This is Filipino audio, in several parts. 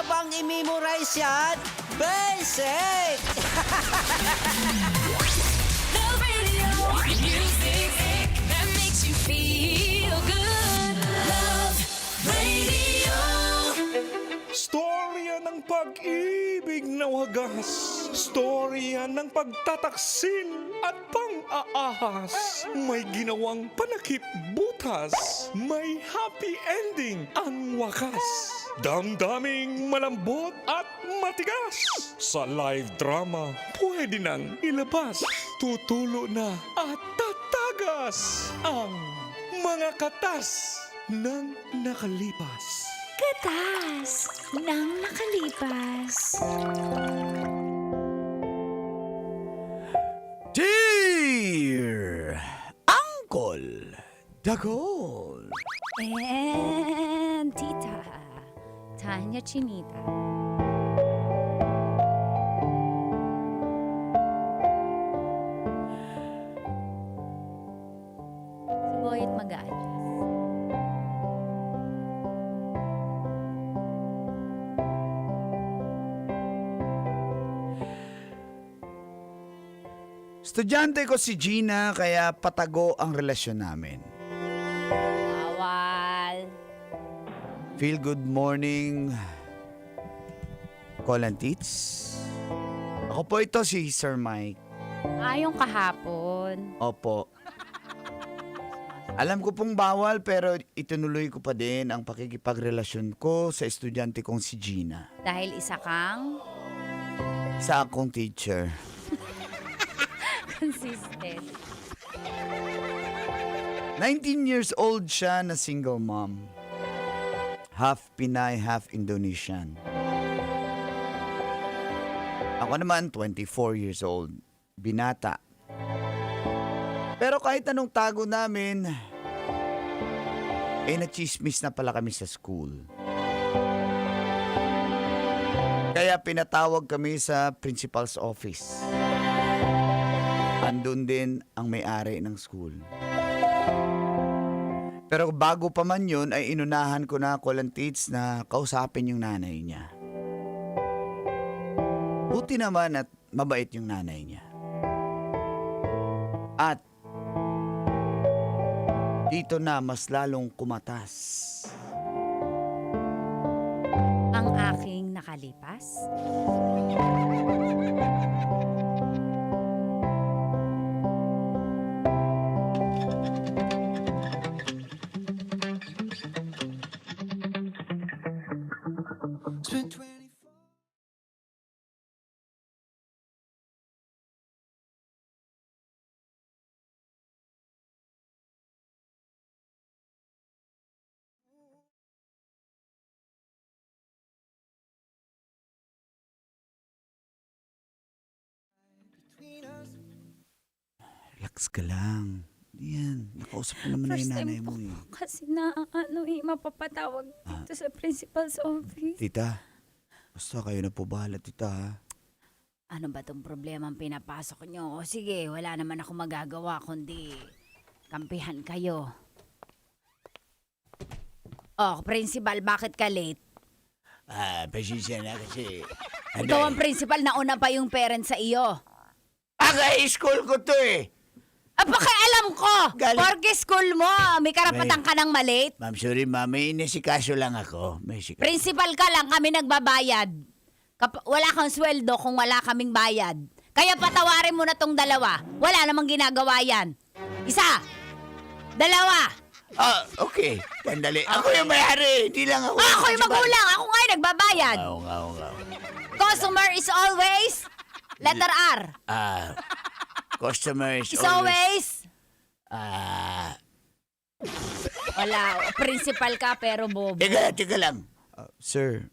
bang i-memorize yan? Basic! Love Radio, music that makes you feel good. Love Radio. Storya ng pag-ibig na wagas. Storya ng pagtataksil at pang-aahas. May ginawang panakip butas. May happy ending ang wakas. Damdaming malambot at matigas. Sa live drama, pwede nang ilabas. Tutulo na at tatagas ang mga katas ng nakalipas. Katas ng nakalipas. Dear Uncle Dagol. And Tita Tanya Chinita. Si Boyet mag-a-adjust. Estudyante ko si Gina kaya patago ang relasyon namin. Bawal. Feel good morning. Call and teach. Ako po ito si Sir Mike. Yung kahapon. Opo. Alam ko pong bawal pero itinuloy ko pa din ang pakikipagrelasyon ko sa estudyante kong si Gina. Dahil isa kang Sa akong teacher. consistent. 19 years old siya na single mom. Half Pinay, half Indonesian. Ako naman, 24 years old. Binata. Pero kahit anong tago namin, nachismis na pala kami sa school. Kaya pinatawag kami sa principal's office. Andun din ang may-ari ng school. Pero bago pa man yun, ay inunahan ko na call and teach na kausapin yung nanay niya. Buti naman at mabait yung nanay niya. At dito na mas lalong kumatas. Ang aking nakalipas. Relax ka lang. Yan, nakausap ko naman na yung nanay mo eh. Kasi mapapatawag dito sa principal's office. Tita, basta kayo na po bahala, tita ha. Ano ba tong problema ang pinapasok nyo? O sige, wala naman ako magagawa kundi kampihan kayo. Oh, principal, bakit ka late? Pasensya na kasi... Ikaw ang principal, nauna pa yung parents sa iyo. School ko to eh. Alam ko! Galing- Porke school mo, may karapatan ka ng malate. Ma'am, sorry ma'am, may inisikaso lang ako. Principal ka lang, kami nagbabayad. Wala kang sweldo kung wala kaming bayad. Kaya patawarin mo na tong dalawa. Wala namang ginagawa yan. Isa! Dalawa! Okay. Kandali. Ako yung may-ari, hindi lang ako. Ako yung magulang! Ako nga yung nagbabayad! Oo nga. Customer is always... Letter R. Customer is Is always... Wala. Principal ka pero bobo. Teka lang. Sir,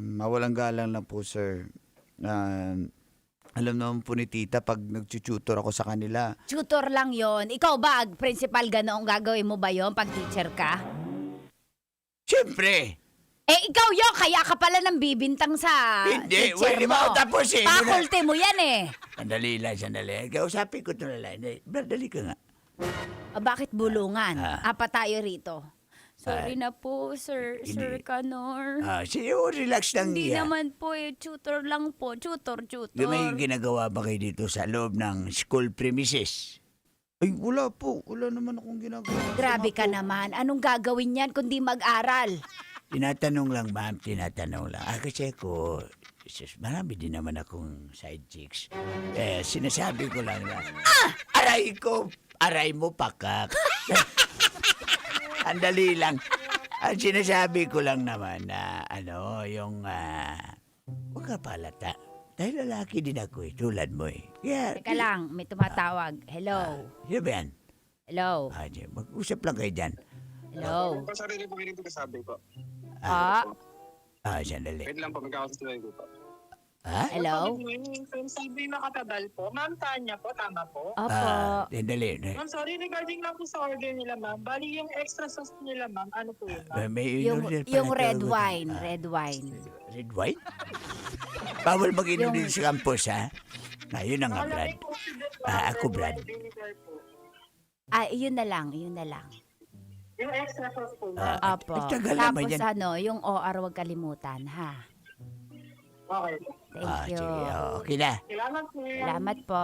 mawalang galang lang po, sir. Alam naman po ni tita pag nag-tutor ako sa kanila. Tutor lang yon. Ikaw ba, principal, ganoong gagawin mo ba yon pag teacher ka? Siyempre. Ikaw yun, kaya ka pala nang bibintang sa Hindi, teacher di ba mo. tapos eh. Faculty mo yan eh. Sandali. Kausapin ko ito na lang. Dali ka nga. Bakit bulungan? Apat tayo rito. Sorry na po, Sir hindi. Canor. Sige, relax lang Hindi niya. naman po tutor lang po. Tutor. May ginagawa ba kayo dito sa loob ng school premises? Ay, wala po. Wala naman akong ginagawa. Grabe ka naman. Anong gagawin yan kundi mag-aral? Tinatanong lang, ma'am, tinatanong lang. Kasi ako, marami din naman akong side chicks. Sinasabi ko lang na, aray mo pakak. Andali lang. Sinasabi ko lang naman na, huwag ka palata. Dahil lalaki din ako tulad mo Kaya, Teka lang, may tumatawag. Hello? Sino ba yan? Hello? Mag-usap lang kayo dyan. Hello? Sarili po ganito kasabi po. Sandali. Wait lang po, magkakasabi ko po. Ha? Hello? Sabi nakatabal po. Ma'am Tanya po, tama po. Opo. Sandali. Ma'am, sorry regarding lang po sa order nila, ma'am. Bali yung extra sauce nila, ma'am. Ano po yun, ma'am? May Yung, in-order pala yung red tayo. wine. Red wine. Red wine? Bawal mag-inom Yung- din sa campus, ha? Yun na nga, Brad. Nakalagay po si Brad, Ako, Brad. vinegar po. Yun na lang. Yun na lang. Yung extra sauce po, ma'am. Opo. Ang tagal naman Tapos yan. yung OR wag kalimutan, ha? Okay. Thank you. Sige, okay na. Salamat po. Salamat po.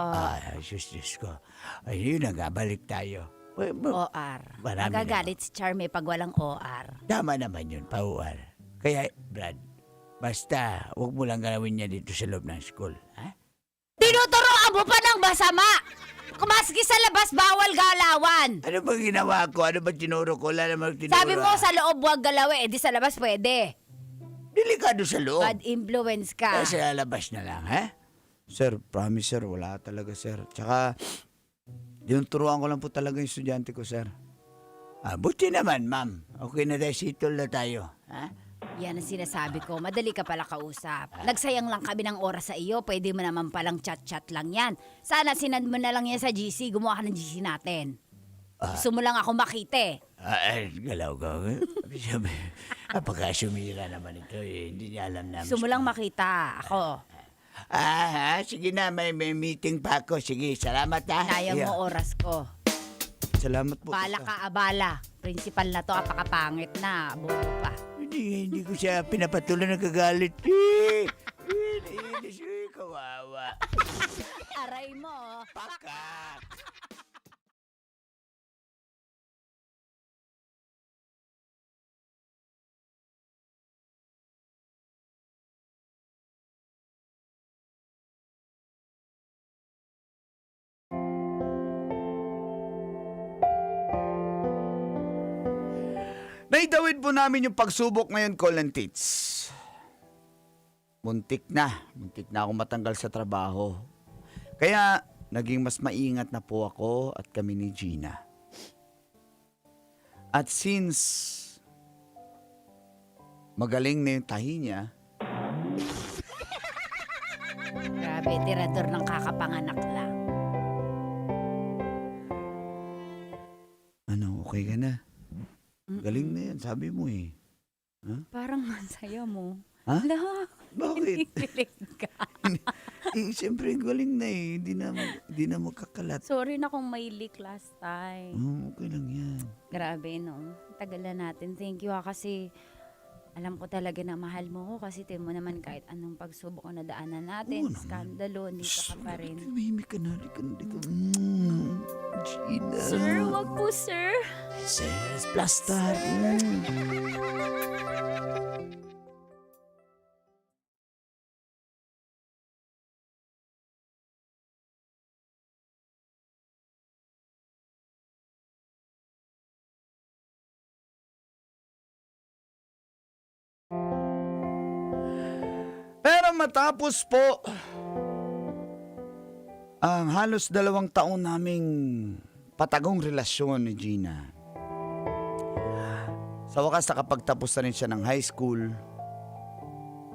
Diyos ko. Yun na nga, balik tayo. OR. Marami Magagalit si Charmy pag walang OR. Tama naman yun, pauwal. Kaya, Brad, basta, huwag mo lang gawin niya dito sa loob ng school, ha? Tinuturoan mo pa ng masama! Kumaski sa labas, bawal galawan! Ano bang ginawa ko? Ano ba tinuro ko? Wala namang tinuro. Sabi mo sa loob wag galawi, di sa labas pwede. Delikado sa loob. Bad influence ka. Kaya sa labas na lang, ha? Sir, promise sir, wala talaga sir. Tsaka, yung turuan ko lang po talaga yung estudyante ko, sir. Buti naman, ma'am. Okay na tayo, sitol na tayo, ha? Yan ang sinasabi ko, madali ka pala kausap. Nagsayang lang kami ng oras sa iyo, pwede mo naman palang chat-chat lang yan. Sana sinand mo na lang yan sa GC, gumawa ka ng GC natin. Gusto mo lang ako makita Galaw ka. Sabi, pagka-sumira naman ito, hindi niya alam na. Gusto mo lang makita ako. Sige na, may meeting pa ako. Sige, salamat, ha? Sayang mo oras ko. Salamat po. Bala ka, abala. Principal na to, apakapangit na. Bobo pa. Hindi ko siya pinapatuloy ng kagalit. Naiinis, kawawa. Aray mo. Pakak! Naitawid po namin yung pagsubok ngayon, Colin Tits. Muntik na ako matanggal sa trabaho. Kaya, naging mas maingat na po ako at kami ni Gina. At since magaling na yung tahi niya, Grabe, tirador ng kakapanganak lang. okay ka na? Galing na yan, sabi mo eh. Parang masaya mo. Ha? Hala, Bakit? kinikilig ka. Siyempre, galing na eh. Hindi na magkakalat. Sorry na kung may leak last time. Okay lang yan. Grabe, no? Tagal na natin. Thank you kasi alam ko talaga na mahal mo ko kasi tingin mo naman kahit anong pagsubok na daanan natin, Oo naman. skandalo, dito ka pa rin. Tumimik ka na. Dito. Gina. Sir, wag po, sir. Sis, plastar. Pero matapos po ang halos 2 taon naming patagong relasyon ni Gina. Sa wakas nakapagtapos na rin siya ng high school.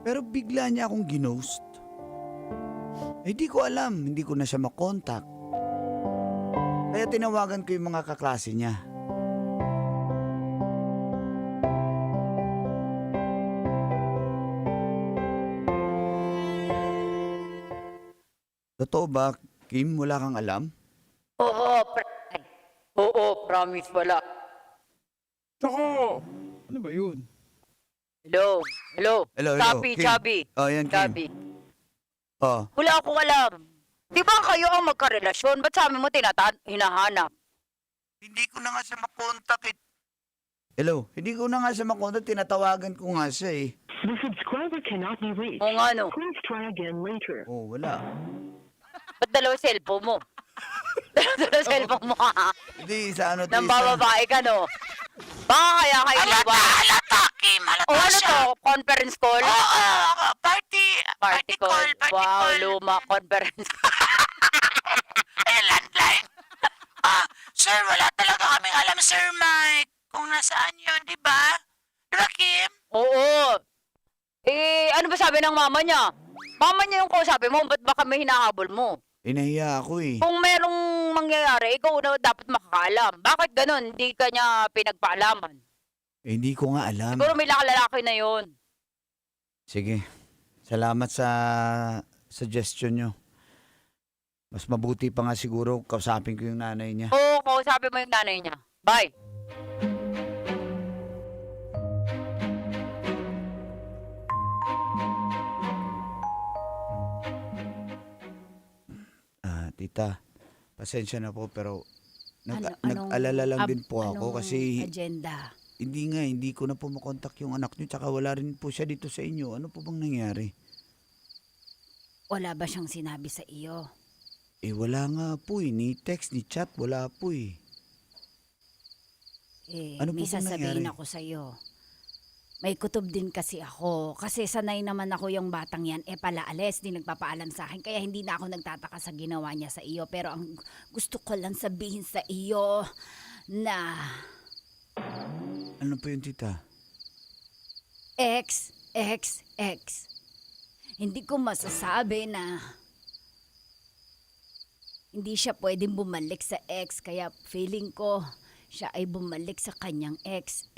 Pero bigla niya akong ginost. Di ko alam, hindi ko na siya makontak. Kaya tinawagan ko yung mga kaklase niya. Totoo ba, Kim, wala kang alam? Oo, promise wala. Tsaka, Ano ba yun? Hello? Hello? Hello, Chubby, Kim. Chubby. Oh, yan, Kim. Chubby. Oh, Wala akong alam. Di ba kayo ang magkarelasyon? Ba't sabi mo hinahanap? hindi ko na nga siya makontak eh. Hello, hindi ko na nga siya makontak, tinatawagan ko nga siya eh. The subscriber cannot be reached. Oo nga no. Please try again later. Oh, wala. Ba't dalawa cellphone mo? Dalawa cellphone mo ha? Hindi, sa ano to, Nang isa- bababae ka no? Baka kaya kayo ba? Halata, Kim. Halata O ano to? Conference call? Oo, party. Party call. Wow, luma conference call. Ay, landline. Sir, wala talaga kaming alam, Sir Mike. Kung nasaan yun, di ba? Di ba, Kim? Oo. Ano ba sabi ng mama niya? Mama niya yung kausapin mo, ba't ba kami hinahabol mo? Inahiya ako eh. Kung merong mangyayari, ikaw na dapat makakaalam. Bakit ganun? Hindi ka niya pinagpaalaman. Eh, hindi ko nga alam. Siguro may lalaki na yon. Sige, salamat sa suggestion nyo. Mas mabuti pa nga siguro kausapin ko yung nanay niya. Oo, kausapin mo yung nanay niya. Bye. Tita, pasensya na po pero Anong nag-alala lang din po ako anong kasi agenda? hindi ko na po makontak yung anak niyo tsaka wala rin po siya dito sa inyo. Ano po bang nangyari? Wala ba siyang sinabi sa iyo? Eh wala nga po eh, ni text, ni chat, wala po eh. Ano May po bang sasabihin nangyari? ako sa iyo. May kutob din kasi ako. Kasi sanay naman ako yung batang yan. Palaalis, di nagpapaalam sa akin. Kaya hindi na ako nagtataka sa ginawa niya sa iyo. Pero ang gusto ko lang sabihin sa iyo na Ano po yun, tita? X. Hindi ko masasabi na hindi siya pwedeng bumalik sa ex. Kaya feeling ko siya ay bumalik sa kanyang ex.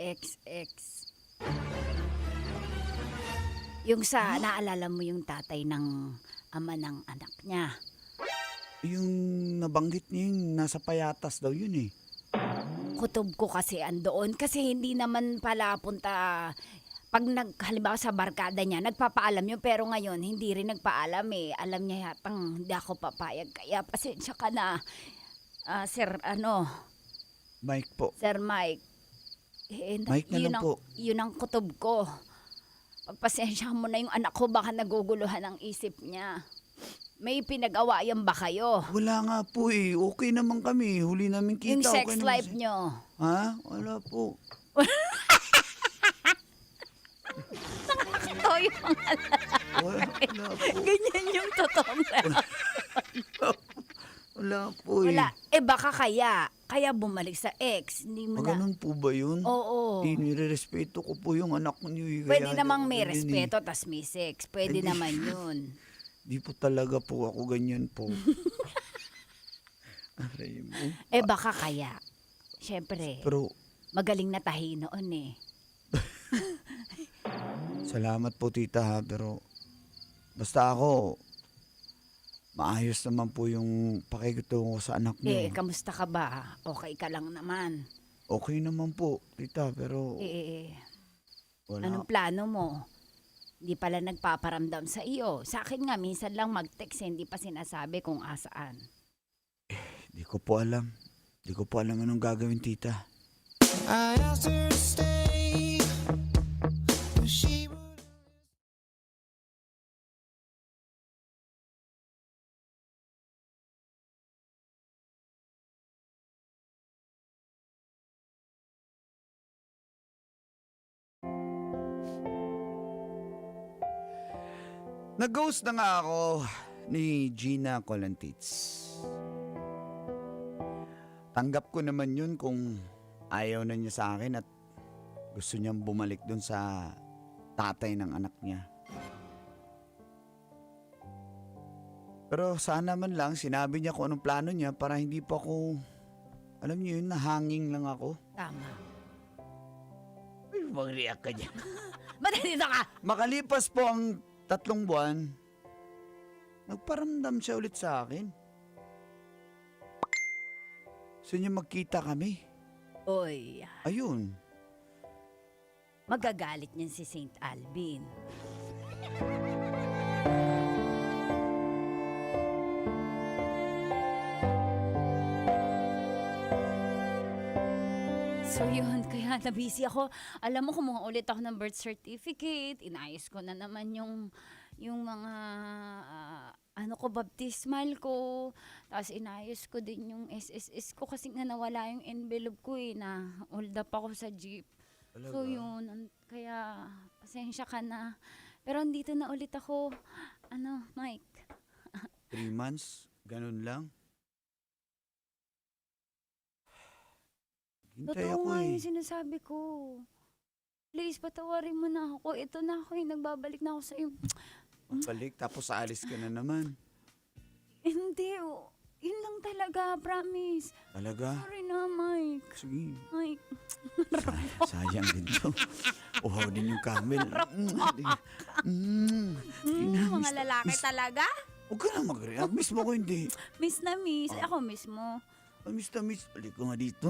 Yung sa, naalala mo yung tatay ng ama ng anak niya. Yung nabanggit niya yung nasa payatas daw yun eh. Kutob ko kasi andoon kasi hindi naman pala punta pag halimbawa sa barkada niya, nagpapaalam yun pero ngayon hindi rin nagpaalam eh. Alam niya yatang hindi ako papayag kaya pasensya ka na. Sir Mike po. Sir Mike. Mike na lang po. Yun ang kutob ko. Pagpasensya mo na yung anak ko baka naguguluhan ang isip niya. May pinag-awayan ba kayo? Wala nga po eh. Okay naman kami. Huli namin kita. Yung sex okay naman life siya. nyo. Ha? Wala po. Ito yung mga Wala po. ganyan yung totoong Wala po eh. Wala. Baka kaya bumalik sa ex. Hindi mo na. Ganun po ba yun? Oo. Nire-respeto ko po yung anak niyo eh. Pwede Kaya namang ako may ganyan eh. respeto tas may sex. Pwede Hindi. naman yun. Di po talaga po ako ganyan po. Aray mo. Baka kaya. Siyempre, Pero magaling na tahi noon eh. salamat po tita ha. Pero basta ako, maayos naman po yung pakikitungo ko sa anak niyo. Kamusta ka ba? Okay ka lang naman. Okay naman po tita pero wala. Anong plano mo? Hindi pala nagpaparamdam sa iyo. Sa akin nga, minsan lang mag-text, hindi pa sinasabi kung asaan. Di ko po alam. Di ko po alam anong gagawin tita. I asked her to stay, but she would. Nag-ghost na nga ako ni Gina Colantits. Tanggap ko naman yun kung ayaw na niya sa akin at gusto niyang bumalik dun sa tatay ng anak niya. Pero sana man lang sinabi niya kung anong plano niya para hindi pa ako, alam niyo yun, nahanging lang ako. Tama. Ay, mag-react ka dyan. Ba't nandito ka? Makalipas po ang 3 buwan, nagparamdam siya ulit sa akin. Gusto niya magkita kami. Oy. Ayun. Magagalit niyan si Saint Alvin. So yun, kaya nabisi ako. Alam mo, kumuha ulit ako ng birth certificate. Inayos ko na naman yung mga ano ko, baptismal ko. Tapos inayos ko din yung SSS ko kasi nga nawala yung envelope ko na hold up ako sa jeep. So yun, kaya pasensya ka na. Pero andito na ulit ako. Ano, Mike? 3 months? Ganun lang? Hintay Totoo ako nga eh. yung sinasabi ko. Please, patawarin mo na ako. Ito na ako, nagbabalik na ako sa'yo. Balik, tapos aalis ka na naman. Hindi, yun lang talaga, promise. Talaga? Sorry na, Mike. Sige. Mike. Sayang din to. Uhaw din yung camel. Mga lalaki talaga? Huwag ka na mag-react. Miss mo ko hindi. Miss na miss. Ako mismo. Miss na miss. Balik ko nga dito.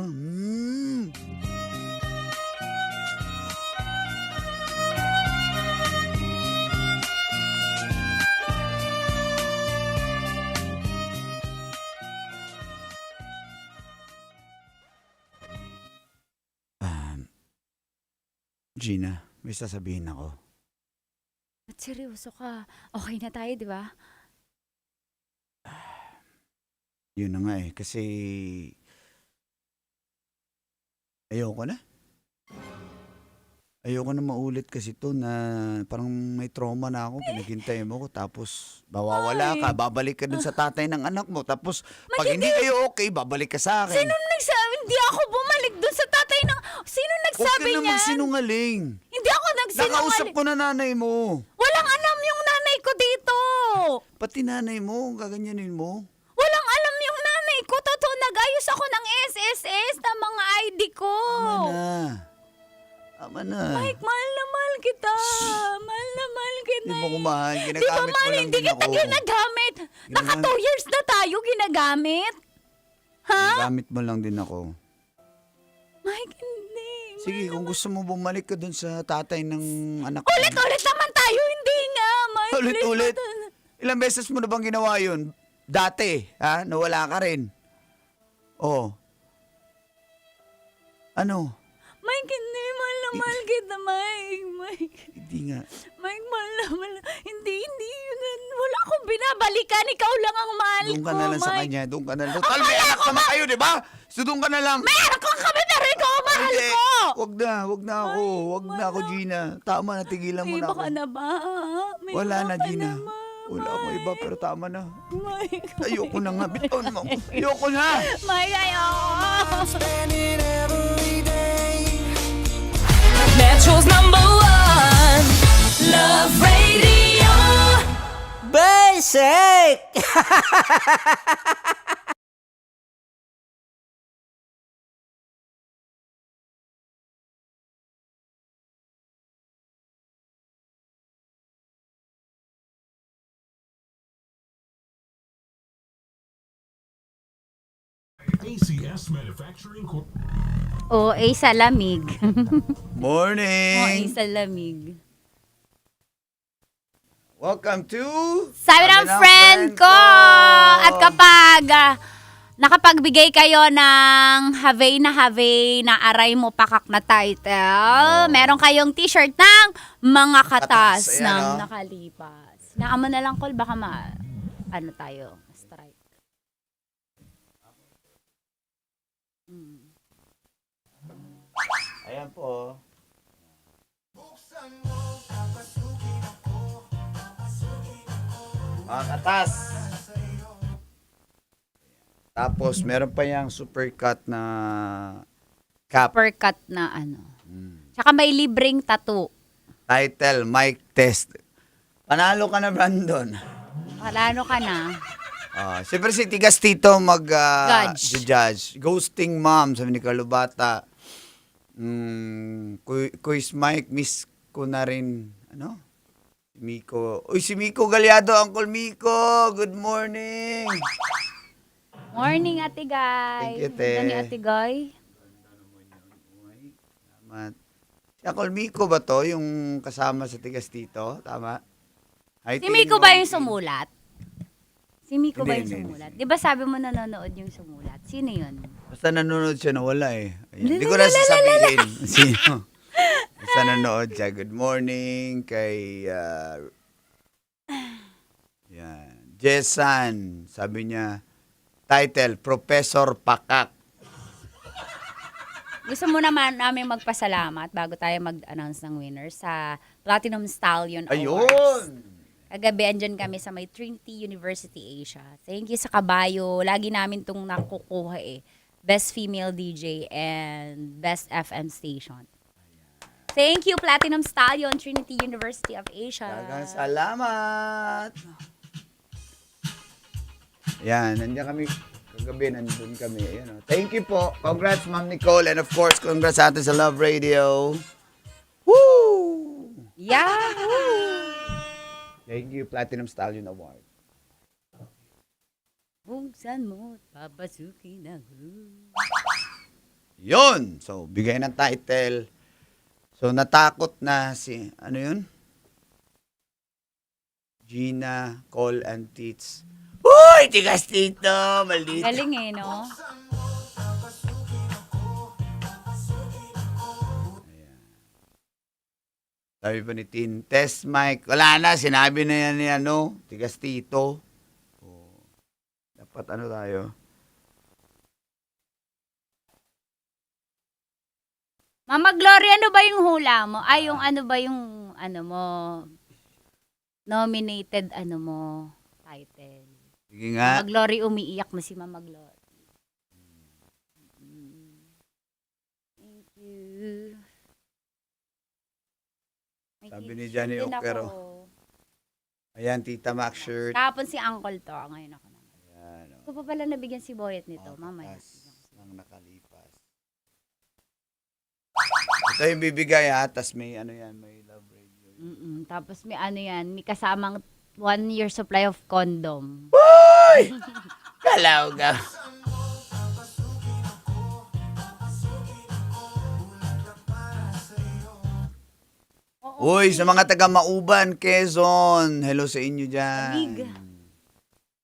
Gina, may sasabihin ako. At seryoso ka. Okay na tayo, di ba? Yun na nga kasi ayoko na. Ayoko na maulit kasi to na parang may trauma na ako, pinaghintay mo ko, tapos bawawala ka, babalik ka dun sa tatay ng anak mo, tapos pag hindi kayo okay, babalik ka sa akin. Sino nagsabi? Hindi ako bumalik dun sa tatay ng... Sino Huwag nagsabi ka na niyan? magsinungaling. Hindi ako Nakausap nagsinungaling. ko na nanay mo. Walang alam yung nanay ko dito. Pati nanay mo, gaganyanin mo. Walang alam yung nanay ko. Totoo, nag-ayos ako ng SSS na mga ID ko. Tama na. Mike, mahal na mahal kita. Mahal na mahal kita. Hindi mo ko mahal. Di ba, Ginagamit mo mahal? lang Hindi din kita ako. ginagamit. Naka Ginagamit- 2 years na tayo ginagamit. Ha? Ginagamit mo lang din ako. Mike, hindi. Sige, kung gusto mo bumalik ka dun sa tatay ng anak mo. Ulit-ulit naman tayo. Hindi nga, Mike. Ulit-ulit? Please, Ilang beses mo na bang ginawa yun? Dati, ha? Nawala ka rin. Oh. Ano? Mike, hindi. Mahal na mahal kita, Mike. Mike. Hindi nga. Mike, mahal na mahal. Hindi. Wala akong binabalikan. Ikaw lang ang mahal Doon ko, ka na lang sa Mike. kanya. Doon ka na lang. Total, may anak naman kayo, di ba? So doon ka na lang. May anak ko kami, pero ikaw ang mahal Hindi. ko. Wag na ako. Wag na ako, Gina. Tama na, tigilan mo na Iba ako. ka na ba? May Wala iba na, ka Gina. ba, Wala akong iba, pero tama na. Mike. Ayoko na nga. Bitawan mo. Ayoko na. Mike, ayoko. spending every day. Metro's #1 Love Radio. Basic! ACS Manufacturing Corp. O, ay sa lamig. Morning. O, ay sa lamig. Welcome to... Sabi ng friend ko! At kapag nakapagbigay kayo ng have na aray mo pakak na title, meron kayong t-shirt ng mga katas Katas, ayan, ng oh. nakalipas. Naamo na lang, Col, baka ano tayo, strike. Ayan po. Mga katas. Tapos, meron pa yung super cut na cap. Uppercut na ano. Tsaka may libreng tattoo. Title, mic test. Panalo ka na, Brandon. Palano ka na? Siyempre si Tigas Tito Judge. judge. Ghosting Mom, sabi ni Kalubata. Quiz Mike, miss ko na rin. Ano? Miko. Uy, si Miko Galyado, Uncle Miko. Good morning. Morning, Ate Guy. Thank you, te. Ganda ni Ate Guy. Salamat. Yakol Miko ba to? Yung kasama sa tigas dito? Tama? Hi, Si Miko ba yung Tin. sumulat? Si Miko ba yung Hindi, sumulat? Di ba sabi mo nanonood yung sumulat? Sino yun? Basta nanonood siya na wala eh. Ayan. Hindi ko na sasabihin. Sino? Basta nanonood siya. Good morning kay yan. Jessan. Sabi niya, title, Professor Pakak. Gusto mo naman namin magpasalamat bago tayo mag-announce ng winner sa Platinum Stallion Awards. Ayun! Kagabi, andyan kami sa may Trinity University Asia. Thank you sa kabayo. Lagi namin itong nakukuha eh. Best Female DJ and Best FM Station. Thank you, Platinum Stallion, Trinity University of Asia. Dagang salamat! Yan, nandiyan kami. Kagabi, nandun kami. Ayan, oh. Thank you po. Congrats, Ma'am Nicole. And of course, congrats sa atin sa Love Radio. Woo! Yahoo! Thank you, Platinum Stallion Award. Buksan mo, papasukin ako. Yun! So, bigay ng title. So, natakot na si, ano yun? Gina, Cole, and Tits. Uy! Tigas dito! Maldito! Galing eh, no? Sabi pa ni Tin, test mic. Wala na, sinabi na yan ni ano, tigas tito. Oh. Dapat ano tayo? Mama Glory, ano ba yung hula mo? Ay, yung ano ba yung, ano mo, nominated, ano mo, title. Sige nga. Mama Glory, umiiyak na si Mama Glory. Thank you. May Sabi ni t-shirt Johnny din Ocero. ako. Ayan, Tita Mac shirt. Kahapon si Uncle to, ngayon ako naman. Ayan, oh. Ko pa pala nabigyan si Boyet nito, mamaya. Katas ng nakalipas. Ito yung bibigay ha, tas may ano yan, may love radio. Tapos may ano yan, may kasamang 1 year supply of condom. Uy! Kalaw ka. Uy, sa mga taga Mauban, Quezon. Hello sa inyo dyan. Lamig.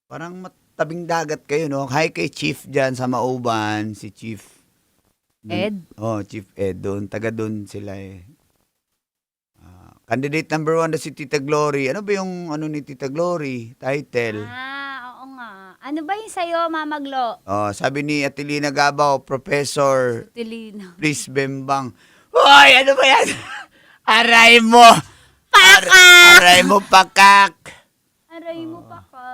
Parang tabing dagat kayo, no? Hi kay Chief dyan sa Mauban. Si Chief. Ed? Oh, Chief Ed. Doon. Taga doon sila eh. Candidate number 1 na si Tita Glory. Ano ba yung ano ni Tita Glory? Title. Oo nga. Ano ba yung sa'yo, Mama Glo? Oh, sabi ni Atilina Gabaw, Professor, Tilino. please bembang. Hoy, ano ba yan? Aray mo! Pakak! Aray mo, pakak! Aray mo pa ka.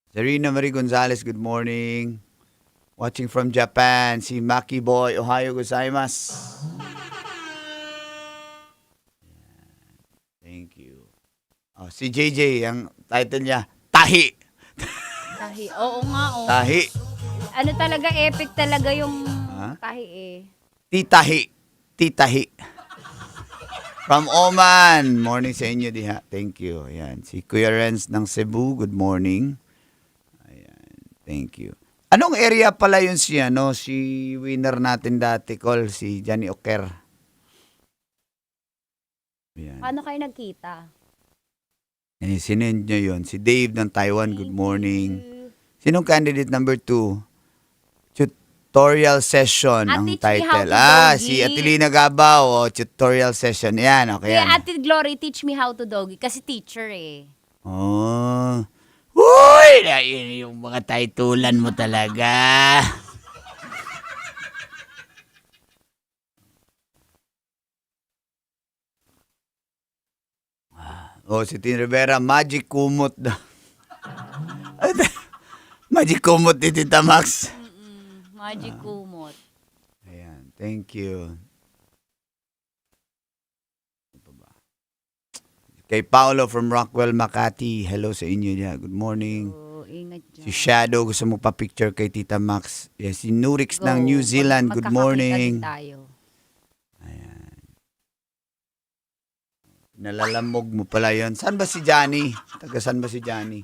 Serena Marie Gonzalez, good morning. Watching from Japan, si Maki Boy, Ohio gozaimasu. Thank you. Oh, si JJ, ang title niya, Tahi. Tahi. Oo nga, oo. Tahi. Ano talaga, epic talaga yung Ha? tahi eh. Titahi. Titahi. From Oman. Morning sa inyo diha. Thank you. Ayan. Si Kuya Renz ng Cebu. Good morning. Ayan. Thank you. Anong area pala yun si, ano, si winner natin dati, Col? Si Johnny Oker. Ayan. Paano kayo nagkita? Eh, sinend nyo yun. Si Dave ng Taiwan. Good morning. Sinong candidate number 2? Tutorial session ang Teach Me How title. to Doggy. Si Atilina Gabaw. Oh, tutorial session. Yan, okay Kaya yan. Ate Glory, teach me how to doggy. Kasi teacher eh. Oh. Uy! Yun yung mga titulan mo talaga. Oh, si Tin Rivera, magic kumot daw. Magic kumot ni Tita Max. Magic kumot. Ayan, thank you. Ano pa ba? Kay Paolo from Rockwell, Makati. Hello sa inyo niya. Good morning. So, ingat dyan. Si Shadow, gusto mo pa picture kay Tita Max. Yes, si Nurix Go. ng New Zealand. Good Magkakakita morning. din tayo. Ayan. Nalalamog mo pala yon. Saan ba si Johnny? Taga saan ba si Johnny?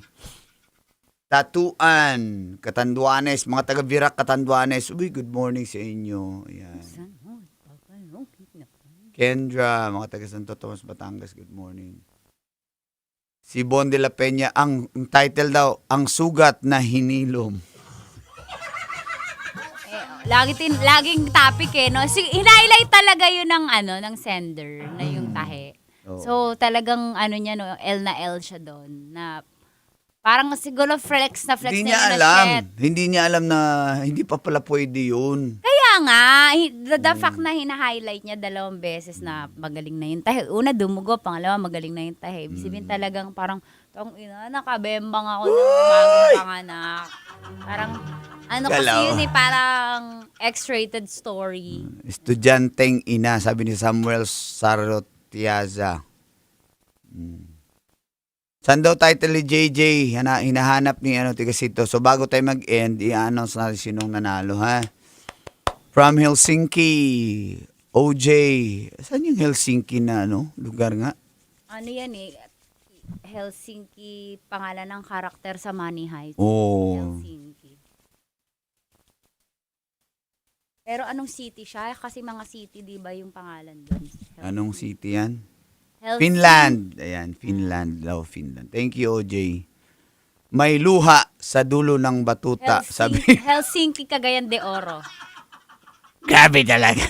Tatuan, Catanduanes, mga taga Virac, Catanduanes. Uy, good morning sa inyo. Ayan. Saan mo? Kendra, mga taga Santo Tomas, Batangas, good morning. Si Bon de la Peña, ang title daw, Ang Sugat na Hinilom. Laging topic eh, no? Hinihighlight talaga yun ng, ng sender, na yung tahe. Oo. So, talagang, niya, no, L na L siya doon, na parang siguro flex na Hindi niya niya na alam. shit. Hindi niya alam na hindi pa pala pwede yun. Kaya nga, the fact na hina-highlight niya 2 beses na magaling na yung tahe. Una, dumugo. Pangalawa, magaling na yung tahe. Ibig sabihin talagang parang, nakabembang ako ng bagong panganak. Parang, kasi Galaw. yun parang X-rated story. Estudyanteng ina, sabi ni Samuel Sarotiaza. Saan daw title ni JJ? Hinahanap ni Tigasito. So bago tayo mag-end, i-announce natin sinong nanalo, ha? From Helsinki, OJ. Saan yung Helsinki na lugar nga? Ano yan Helsinki, pangalan ng karakter sa Money Heist. Oh. Helsinki. Pero anong city siya? Kasi mga city, di ba yung pangalan doon? Anong city yan? Helsinki. Finland. Ayan, Finland. Love Finland. Thank you, OJ. May luha sa dulo ng batuta. Sabi. Helsinki, Cagayan de Oro. Grabe talaga.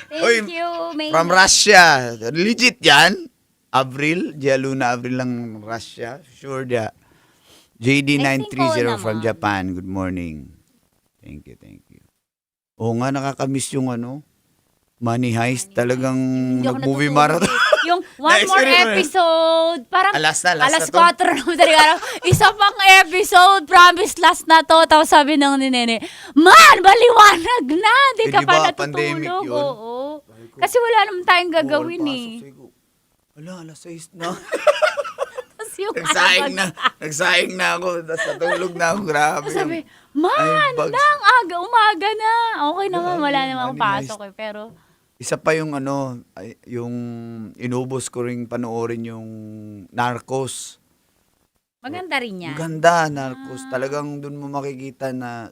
Thank Uy, you, May. From Russia. Legit yan? Avril? Luna Avril lang Russia. Sure dia. JD930 from naman. Japan. Good morning. Thank you. Oo nga, nakakamiss yung Money Heist. Talagang Hindi ako nag-movie natutulog marathon. eh. Yung one more Na-experience mo yun? episode. Parang Alas na to. 4 na talaga. Isa pang episode. Promise last na to. Tapos sabi ng ni Nene, Man, baliwanag na. Di Eh, ka di pa ba, pandemic natutulog. yun? Oo. Kasi wala naman tayong gagawin eh. Alas 6 na. Tapos yung Nagsaing na ako. Tapos natulog na ako. Grabe. Tapos sabi, Ay, Man, bugs. umaga na. Okay naman, wala naman akong Money pasok eh. Pero, Isa pa yung yung inubos ko ring panoorin yung Narcos. maganda rin yan. Maganda, Narcos. Talagang dun mo makikita na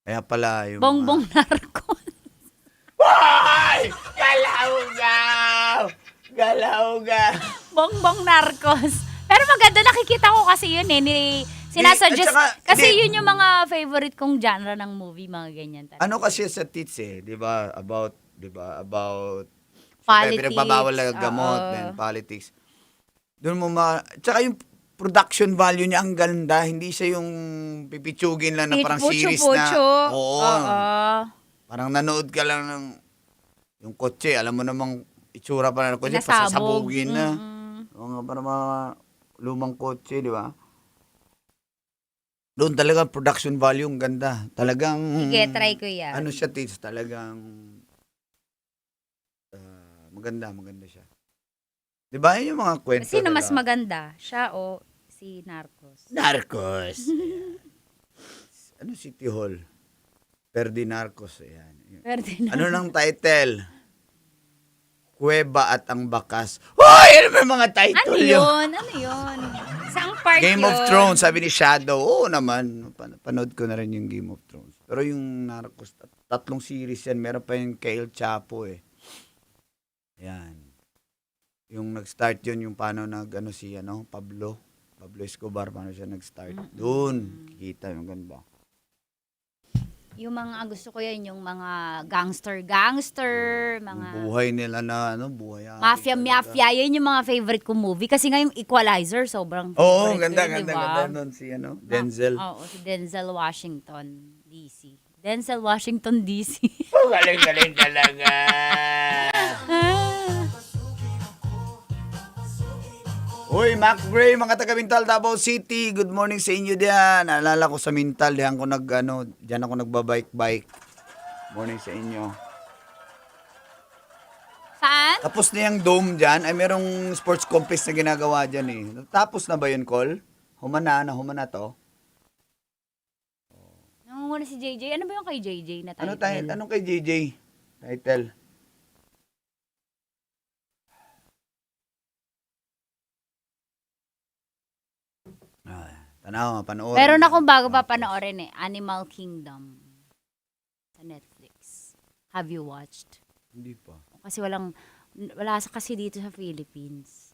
kaya pala yung Bongbong narcos. Ay! Galaw-gaw! Bongbong narcos. Pero maganda, nakikita ko kasi yun sinasuggest. At saka, Kasi hindi. yun yung mga favorite kong genre ng movie, mga ganyan. Ano kasi sa tits di ba? About Politics, pinagbabawal na gamot, oo. then politics. Doon mo tsaka yung production value niya ang ganda, hindi siya yung pipitsugin lang na parang series na. Oo. Parang nanood ka lang ng yung kotse, alam mo namang itsura pa na ng kotse, Nasabog. pasasabugin na. Oo nga, parang mga lumang kotse, di ba? Doon talaga production value ang ganda. Talagang Sige, try ko yan. ano siya, tits, talagang maganda siya. 'Di ba? Yun yung mga kwento. Sino mas nila. maganda? Siya o si Narcos? Narcos. Ano City Hall? Perdi Narcos. Ayan. Ferdinand. Ano nang title? Kuweba at ang Bakas. Hoy! Ano ba yung mga title yun? Ano yun? Saang part Game yun? of Thrones, sabi ni Shadow. Oo naman. Panood ko na rin yung Game of Thrones. Pero yung Narcos, 3 series yan. Meron pa yung kay El Chapo eh. Yan. Yung nag-start yun, yung paano Pablo Escobar, paano siya nag-start. Doon, kikita yung ganda. Yung mga gusto ko yan, yung mga gangster, Yung mga buhay nila na, buhay mafia, yan yung mga favorite kong movie. Kasi nga yung Equalizer, sobrang Oo, favorite ganda, ko yun, ganda, diba? ganda nun si Denzel. Oo, si Denzel Washington, DC. Denzel Washington, DC. Galing talaga. Uy, Mac Gray, mga taga Mintal, Davao City. Good morning sa inyo diyan. Naalala ko sa Mintal, diyan ako nagbabike-bike. Morning sa inyo. Saan? Tapos na yung dome diyan, ay merong sports complex na ginagawa diyan eh. Tapos na ba yun, Col? Humana to. Nangunguna si JJ. Ano ba yung kay JJ na title? Anong kay JJ? Title. Tanaw, panoorin. Meron akong bago pa panoorin Animal Kingdom. Sa Netflix. Have you watched? Hindi pa. Kasi wala kasi dito sa Philippines.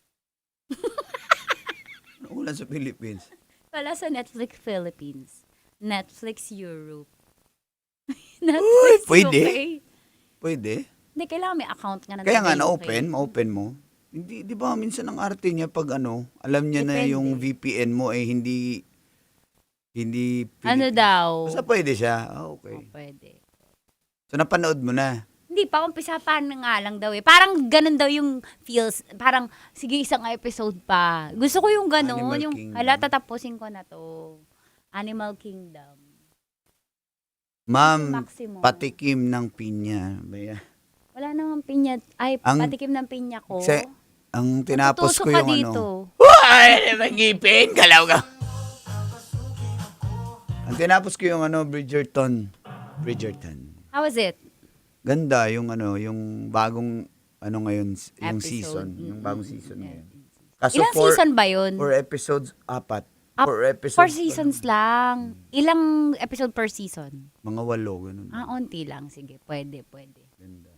Ulan sa Philippines. Wala sa Netflix Philippines. Netflix Europe. Netflix pwede. UK. Pwede. Hindi, kailangan may account nga na Kaya nga, taga UK. ma-open mo. Hindi, di ba, minsan ang arte niya pag alam niya na Depende. yung VPN mo hindi Ano Philippines. daw? Basta pwede siya. Okay. Oh, pwede. So, napanood mo na. Hindi pa, umpisa pa na nga lang daw eh. Parang ganun daw yung feels. Parang, sige, isang episode pa. Gusto ko yung ganun. Animal Yung, Kingdom. hala, tatapusin ko na to. Animal Kingdom. Ma'am, Maximum. patikim ng pinya. Baya. Wala namang pinya. Ay, Ang- patikim ng pinya ko. Ang tinapos Matutusok ko ka yung dito. Ay, magipin, galaw ka. Ang tinapos ko yung Bridgerton. How was it? Ganda yung yung bagong ngayon, yung Episode. season. Yung bagong season Yeah. ngayon. Kaso Ilang season ba yun? 4 episodes, 4. Ah, 4 episodes. 4 seasons lang. Ilang episode per season? Mga 8, ganun. Onti lang. Sige, pwede. Ganda.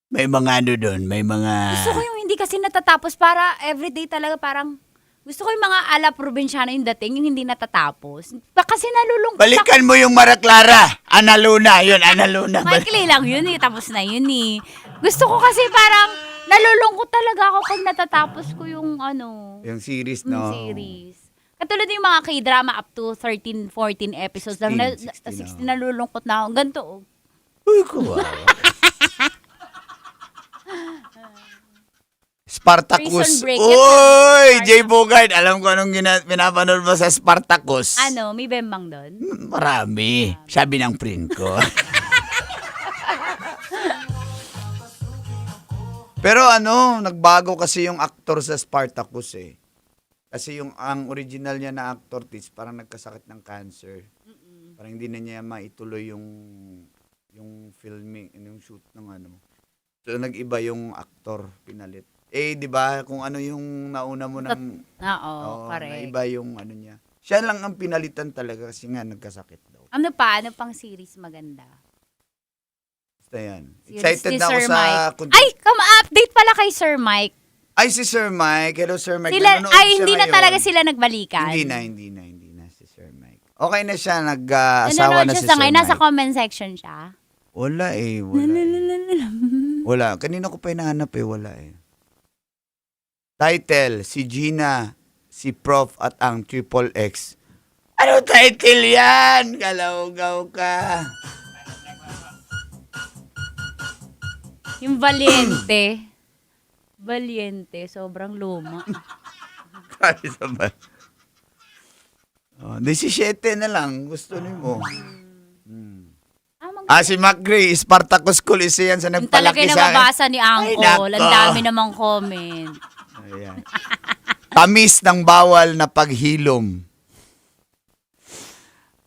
May mga doon, may mga... Gusto ko yung hindi kasi natatapos para everyday talaga parang gusto ko yung mga ala probinsyano yung dating, yung hindi natatapos. Kasi nalulungkot Balikan mo yung Mara Clara. Analuna, yun, Analuna. Maikli lang yun eh, tapos na yun eh. Gusto ko kasi parang nalulungkot talaga ako pag natatapos ko yung Yung series, yung no? series. Katulad yung mga K-drama up to 13, 14 episodes lang. 16 16 nalulungkot na ako. Ganito oh. Uy, kuwawa. Spartacus. Prison Break. Uy, Jay Bogart, alam ko anong pinapanood mo sa Spartacus. May bembang doon? Marami. Sabi ng friend ko. Pero nagbago kasi yung aktor sa Spartacus eh. Kasi ang original niya na actor parang nagkasakit ng cancer. Parang hindi na niya maituloy yung filming, yung shoot ng So nag-iba yung actor pinalit. Eh, 'di ba, kung ano yung nauna mo ng Oo, correct. naiba yung niya. Siya lang ang pinalitan talaga kasi nga nagkasakit daw. Ano pang series maganda? Basta yan. Series Excited ni na ako Sir sa... Mike. Ay, update pala kay Sir Mike. Ay, si Sir Mike. Hello, Sir Mike. Sila, Nanonood siya hindi na ngayon. talaga sila nagbalikan. Hindi na si Sir Mike. Okay na siya, nag-asawa Nanonood na siya si sa Sir ngayon. Mike. Nasa comment section siya. Wala eh, wala. Kanina ko pa hinahanap eh, wala eh. Title, si Gina, si Prof at ang Triple X. Ano title yan? Galaw-gaw ka. Yung Valiente. Valiente. Sobrang luma. Kaya sa ba? 17 na lang, gusto ni mo. Si McGray, Spartacus Coliseum sa Yung talaga nagpalaki yung sa akin. nababasa ni Angkol. Ay, Ang nako. dami namang comment. Ayan. Tamis ng bawal na paghilom.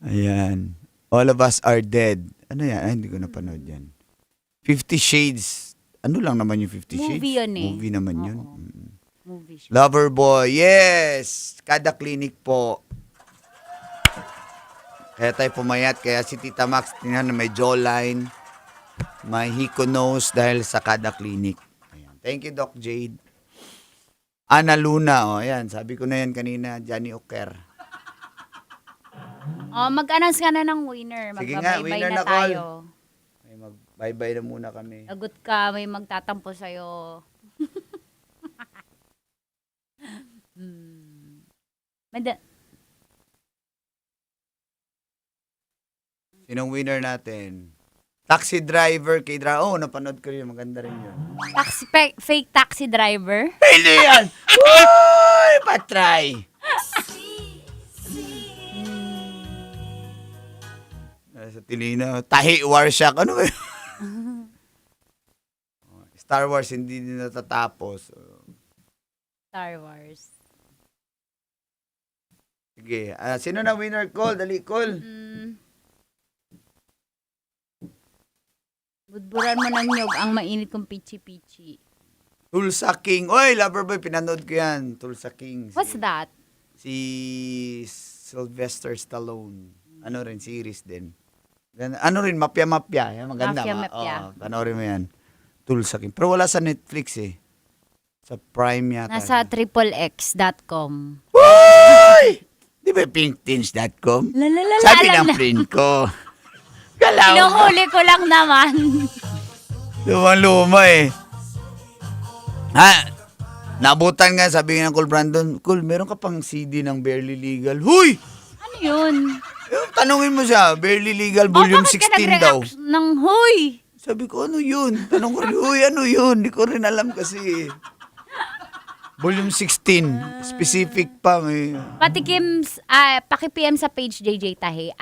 Ayan. All of Us Are Dead. Ano yan? Ay, hindi ko napanood yan. 50 Shades. Ano lang naman yung 50 Shades? Movie yun eh. Movie naman yun. Oo. Movie siya. Loverboy. Yes! Kada clinic po. Kaya tayo pumayat. Kaya si Tita Max, tingnan na may jawline. May Hiko nose dahil sa kada clinic. Ayan. Thank you, Doc Jade. Ana Luna. O, ayan. Sabi ko na yan kanina. Johnny Oker. Mag-announce ka na ng winner. Sige nga, Magka-bye-bye winner na na, Col. tayo. Ay, mag-bye-bye na muna kami. Lagot ka, may magtatampo sa'yo. Sinong winner natin? Taxi driver, K-drama. Oh, napanood ko yun. Maganda rin yun. Fake taxi driver? Pwede yan. Uy, patry. Sa Tilina, Tahi Warshak. Ano ba yun? Star Wars, hindi din natatapos. Star Wars. Sige. Sino na winner? Call. Dali, call. Budburan mo ng nyog ang mainit kong pichi-pichi. Tulsa King. Oy, Loverboy, pinanood ko yan. Tulsa King. What's that? Si Sylvester Stallone. Ano rin, series din. Ano rin, mapya-mapya. Yan, maganda. Mafia-mafia. Oo, panoorin mo yan. Tulsa King. Pero wala sa Netflix eh. Sa Prime yata. Nasa xxx.com. Uy! Di ba pinkteens.com? Sabi ng friend ko. Galaw. Inuhuli ko lang naman. Luma eh. Nabutan nga, sabi nga ng Col Brandon, Col, meron ka pang CD ng Barely Legal. Huy! Ano yun? Tanungin mo siya, Barely Legal Volume bakit ka 16 daw. nag-react ng huy? Sabi ko, ano yun? Tanong ko rin, huy, ano yun? Di ko rin alam kasi. Volume 16, specific pa. May... Paki-PM sa page JJ Tahe.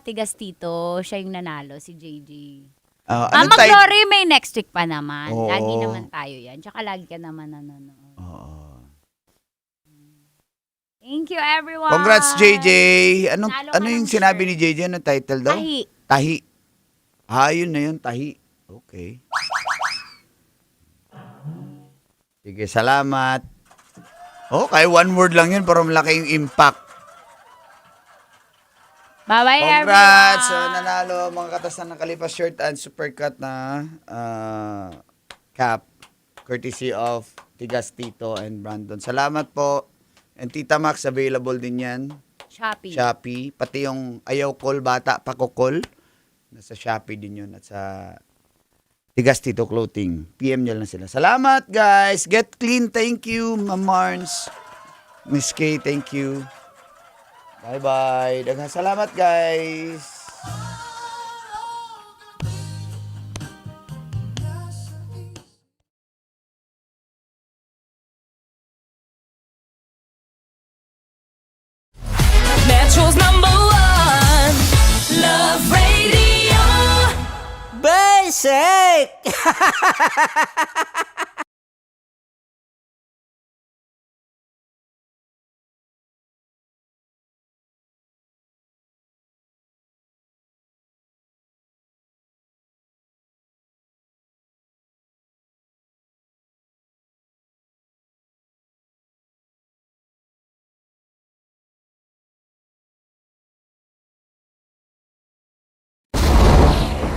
Tigas Tito, siya yung nanalo, si JJ. anong Mama type? Glory, may next week pa naman. Oo. Lagi naman tayo yan. Tsaka lagi ka naman nanonood. Thank you, everyone. Congrats, JJ. Nalo ka Ano yung ng sinabi shirt. ni JJ? Ano title daw? Tahi. Tahi. Yun na yun, Tahi. Okay. Sige, salamat. Okay, one word lang yun, pero malaki yung impact. Bye-bye, Congrats! So, everyone. nanalo mga katas ng Kalipa shirt and supercut na cap. Courtesy of Tigas Tito and Brandon. Salamat po. And Tita Max, available din yan. Shopee. Pati yung Ayaw Call Bata Pakokol. Nasa Shopee din yun. At sa Tigas Tito Clothing. PM nyo lang sila. Salamat, guys. Get clean. Thank you, Ma'am Marns. Miss K, thank you. Bye-bye. Daghang salamat, guys. Metro's #1 Love Radio. Basic!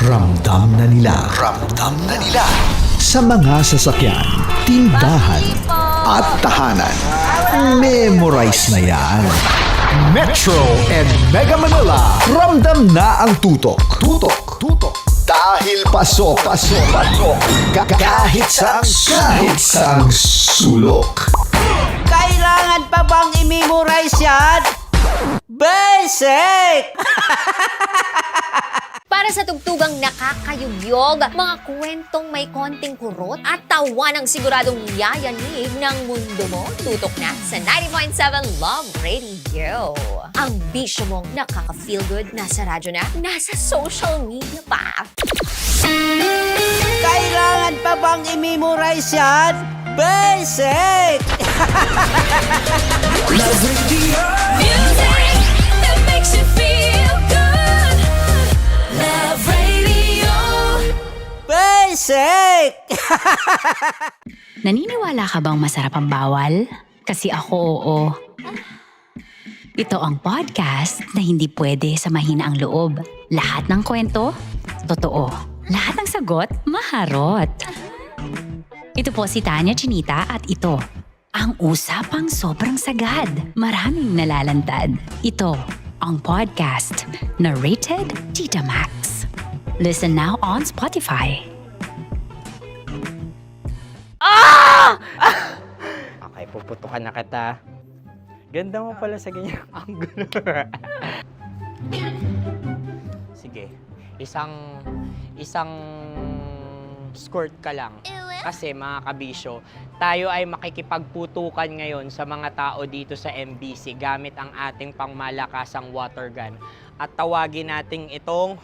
Ramdam na nila sa mga sasakyan, tindahan at tahanan. Memorize na yan. Metro and Mega Manila, ramdam na ang tutok. Dahil pasok. Kahit saang sulok. Kailangan pa bang i-memorize yan? Basic! Para sa tugtugang nakakayugyog, mga kwentong may konting kurot at tawa ng siguradong yayanig ng mundo mo, tutok na sa 90.7 Love Radio. Ang bisyo mong nakaka-feel good, nasa radyo na, nasa social media pa. Kailangan pa bang i-memorize yan? Basic! Love Radio. Music that makes you feel good. Love Radio. Basic! Naniniwala ka bang masarap ang bawal? Kasi ako oo. Ito ang podcast na hindi pwede sa mahina ang loob. Lahat ng kwento, totoo. Lahat ng sagot, maharot. Ito po si Tanya Chinita at ito, ang usapang sobrang sagad. Maraming nalalantad. Ito, ang podcast na rated Tita Max. Listen now on Spotify. Okay, puputukan na kita. Ganda mo pala sa ganyang angulo. Sige, isang skirt ka lang. Kasi mga kabisyo, tayo ay makikipagputukan ngayon sa mga tao dito sa MBC gamit ang ating pangmalakasang water gun. At tawagin natin itong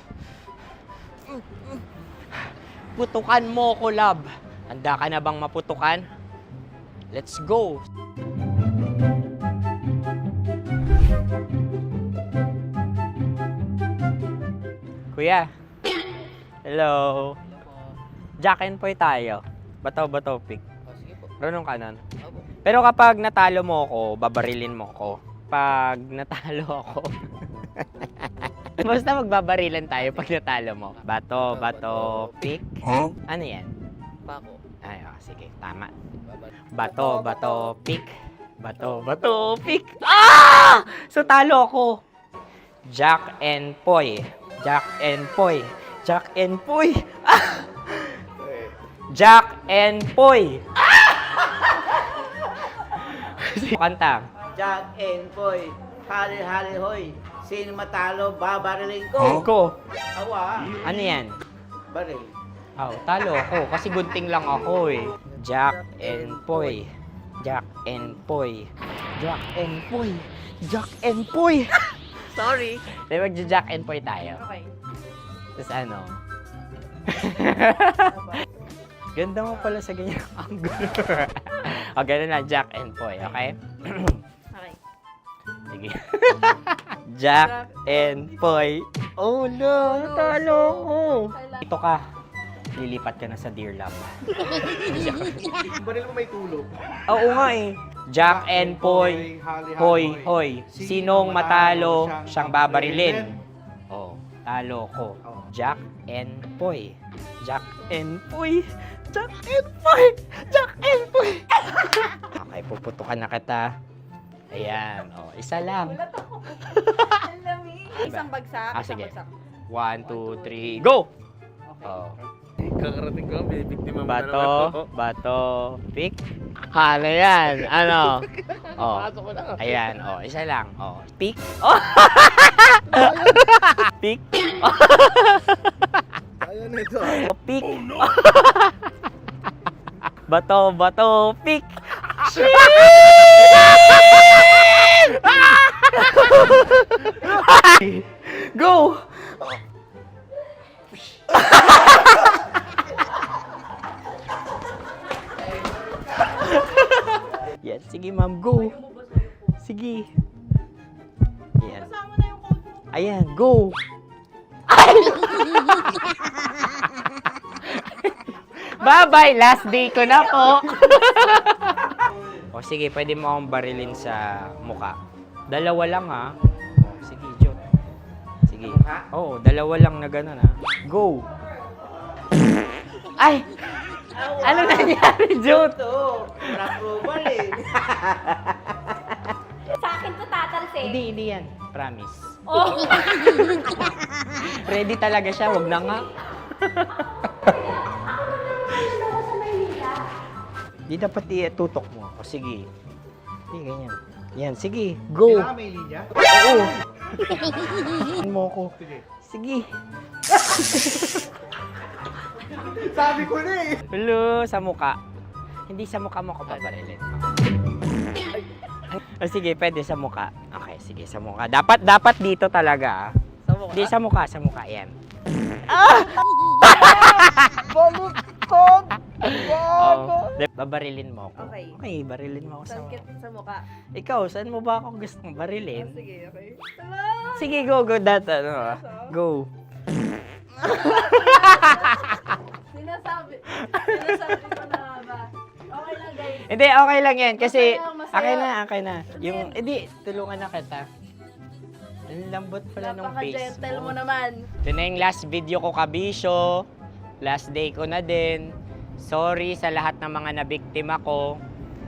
putukan mo ko, love. Handa ka na bang maputukan? Let's go! Kuya. Hello. Jack and Poy tayo. Bato-bato pick. Runong ka nun. Pero kapag natalo mo ako, babarilin mo ako. Pag natalo ako, Basta magbabarilan tayo pag natalo mo. Bato, bato, pick. Ano yan? Pako. Ay, sige, tama. Bato, bato, pick. Bato, bato, pick. Ah! So, talo ako. Jack and Poy. Jack and Poy. Jack and Poy. Ah! Jack and Poy. Kanta. Jack and Poy, hali-hali hoy. Sino matalo, babariling ko. Ko. Awa, Ano yan? baril. Oh, talo ako kasi gunting lang ako eh. Jack and Poy. Jack and Poy. Jack and Poy. Jack and Poy. Sorry. Di ba Jack and Poy tayo? Okay. Tapos ano? Ganda mo pala sa ganyang angulo. O, ganun na, Jack and Poy, okay? Okay. Sige. Jack and Poy. Oh no, talo ko. Ito ka. Lilipat ka na sa Dear Love. Baril mo may tulog. Oo nga eh. Jack and Poy. Hoy, hoy. Sinong matalo, siyang babarilin. Oh, talo ko. Jack and Poy. Jack and Poy. Jack and Poy. Jack and Poy. Okay, puputukan na kita. Ayan. Oh, isa lang. Isang bagsak. Sige. 1, 2, 3, go! Oh. Kakarating ko, binibiktima mo Bato, bato, pick. Ano yan? Ano? Oh. Ayan, oh, isa lang. Oh, pick. Oh. Pick. Ayaw na ito. Oh, pick. Bato, bato, pick. Go! Yan, sige ma'am, go. Sige. Yan. Ayan, go. Bye-bye, last day ko na po. O sige, pwede mo akong barilin sa muka. Dalawa lang ha. O, sige, Jot. Sige. Oo, dalawa lang na gano'n ha. Go. Ay! Ano nangyari, Jot? Approval eh. Sa akin to tatalsik. Hindi yan. Promise. Oh. Ready talaga siya, wag na nga. Di dapat tutok mo. O sige. Sige, ganyan. Yan, sige. Go. Kailangan may linya? Oo. Mo ko. Sige. Sabi ko na eh. Hello, sa muka. Hindi sa muka mo ko paparilin. O sige, pwede sa muka. Okay, sige, sa muka. Dapat dito talaga. Sa mukha? Hindi, sa muka, yan. Balukod! Oh, babarilin mo ako. Okay. Okay, barilin mo ako sa muka. Sa mukha. Ikaw, saan mo ba ako gustong barilin? Sige, okay. Sige, go, ano. Go. Sinasabi ko na ba? Okay lang, guys. Hindi, okay lang yan. Kasi, Masaya, masaya. okay na. Yung, hindi, tulungan na kita. Ang lambot pala nung face Napaka-gentle mo mo. naman. Ito na yung last video ko, kabisyo. Last day ko na din. Sorry sa lahat ng mga nabiktima ko.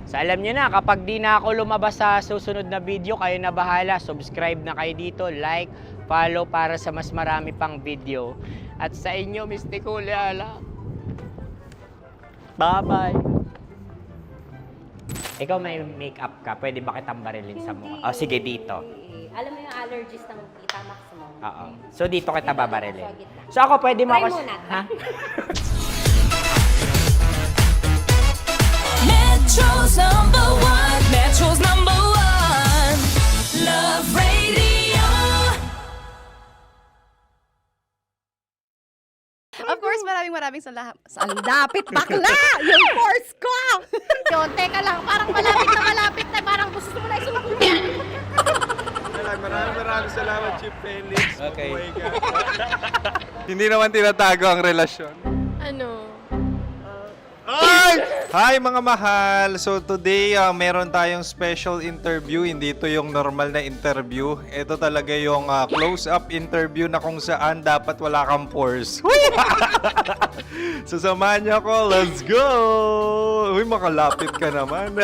So alam nyo na, kapag di na ako lumabas sa susunod na video, kayo na bahala. Subscribe na kayo dito, like, follow para sa mas marami pang video. At sa inyo, Mistiko Leala. Bye-bye. Ikaw may makeup ka, pwede ba kitang barilin sa mukha? O sige, dito. Alam mo yung allergies ng Tita Max mo? Oo. So dito kita babarilin. Sa gitna. So ako, pwede mo Try ako... muna. Ha? Metro's #1. Metro's #1. Love Radio. Of course, maraming salamat. Ang lapit bakla! Yung course ko! Yun, teka lang, parang malapit na, parang gusto mo na isulat. Maraming salamat, Chief Felix. Okay. Oh my God. Hindi naman tinatago ang relasyon. Ano? Ay! Hi mga mahal! So today, meron tayong special interview. Hindi ito yung normal na interview. Ito talaga yung close-up interview na kung saan dapat wala kang pores. So samahan niyo ako. Let's go! Uy, makalapit ka naman.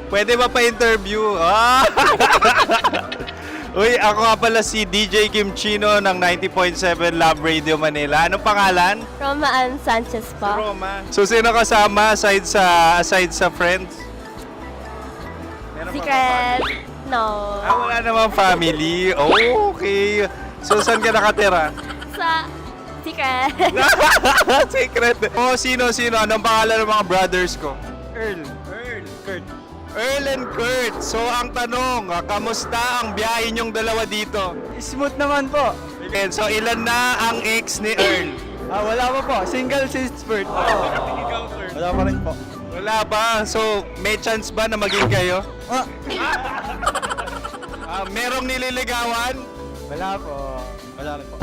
Pwede ba pa-interview? Uy, ako nga pala si DJ Kim Chino ng 90.7 Love Radio Manila. Anong pangalan? Roma Ann Sanchez po. Roma. So, sino kasama aside sa friends? Meron ba Secret. No. wala namang family. Oh, okay. So, saan ka nakatira? Sa Secret. Secret. Oh, sino? Anong pangalan ng mga brothers ko? Earl, Kurt. Earl and Kurt. So, ang tanong, kamusta ang biyahe niyong dalawa dito? Smooth naman po. Okay, so ilan na ang ex ni Earl? Wala pa po. Single since birth. Wala pa rin po. Wala ba? So, may chance ba na maging kayo? Merong nililigawan? Wala po. Wala rin po.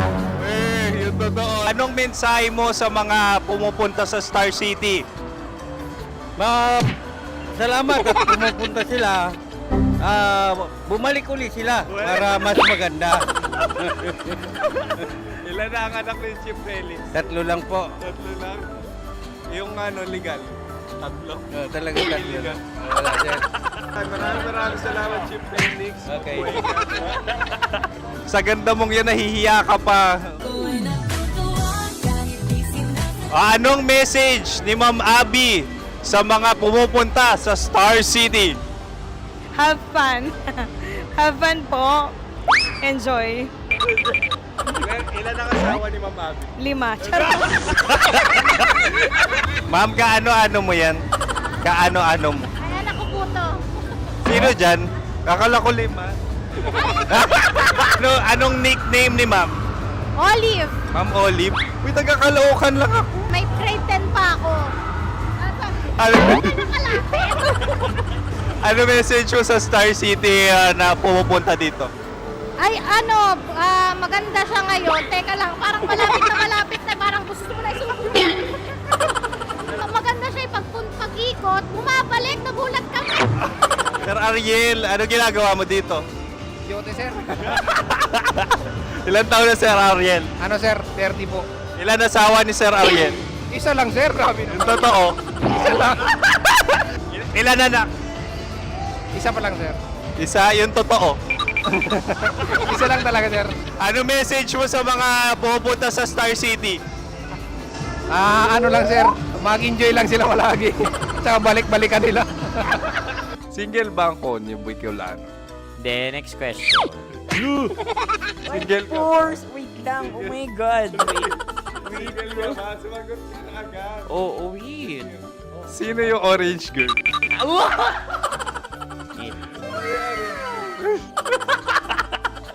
Yung totoo. Anong mensahe mo sa mga pumupunta sa Star City? Salamat at pumupunta sila. Bumalik ulit sila para mas maganda. Ilan na ang anak ni Chief Felix? 3 lang po. 3 lang. Yung legal? 3? Talaga 3 lang. Wala dyan. Maraming salamat, Chief Felix. Okay. Sa ganda mong yan, nahihiya ka pa. Anong message ni Ma'am Abby sa mga pumupunta sa Star City? Have fun. Have fun po. Enjoy. Ilan ang asawa ni Ma'am Abby? 5. Charot. Ma'am, kaano-ano mo yan? Kaano-ano mo? Ay, anak ko po to. Sino dyan? Kakala ko 5. Anong nickname ni Ma'am? Olive. Ma'am Olive? Uy, taga-Caloocan lang ako. May grade 10 pa ako. Ano message mo sa Star City na pumupunta dito? Ay, maganda siya ngayon. Teka lang, parang malapit na, parang gusto mo na isumakit. Maganda siya pag-ikot, bumabalik, nagulat kami. Sir Ariel, ano ginagawa mo dito? Yote, sir. Ilan taon na Sir Ariel? Ano, sir? 30 po. Ilan asawa ni Sir Ariel? Isa lang, sir. Grabe Yung totoo? Isa lang. Ilan anak? Isa pa lang, sir. Isa, yung totoo. Isa lang talaga, sir. Ano message mo sa mga pumupunta sa Star City? Ano lang, sir. Mag-enjoy lang sila palagi. Tsaka balik-balikan nila. Single ba ang konyo, Boy Kiolano? Then, next question. Single ka? Wait lang. Oh my God. Single ka ba? Sumagot ka na agad. Oh, wait. Sino yung orange girl?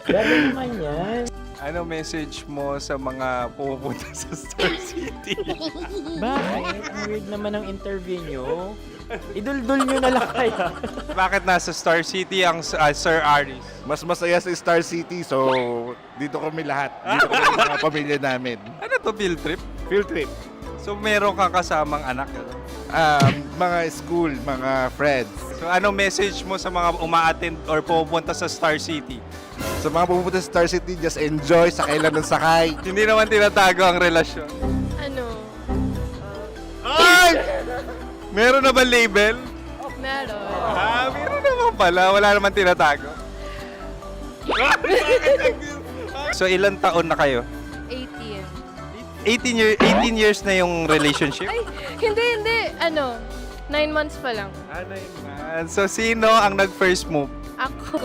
Gano'n naman yan. Ano message mo sa mga pumupunta sa Star City? Bakit? Ang weird naman ang interview nyo. Idul-dul nyo na lang kaya. Bakit nasa Star City ang Sir Aris? Mas masaya sa Star City, so dito kami lahat. Dito kami mga pamilya namin. Ano to, field trip? Field trip. So meron kang kasamang anak? Mga school, mga friends. So ano message mo sa mga uma-attend or pumupunta sa Star City? Sa mga pumunta sa Star City, just enjoy, sakay lang ng sakay. Hindi naman tinatago ang relasyon. Ano? Ay! Meron na ba label? Meron. Meron naman pala. Wala naman tinatago. So ilan taon na kayo? 18. 18 years na yung relationship? Ay, hindi. 9 months pa lang. So sino ang nag-first move? Ako.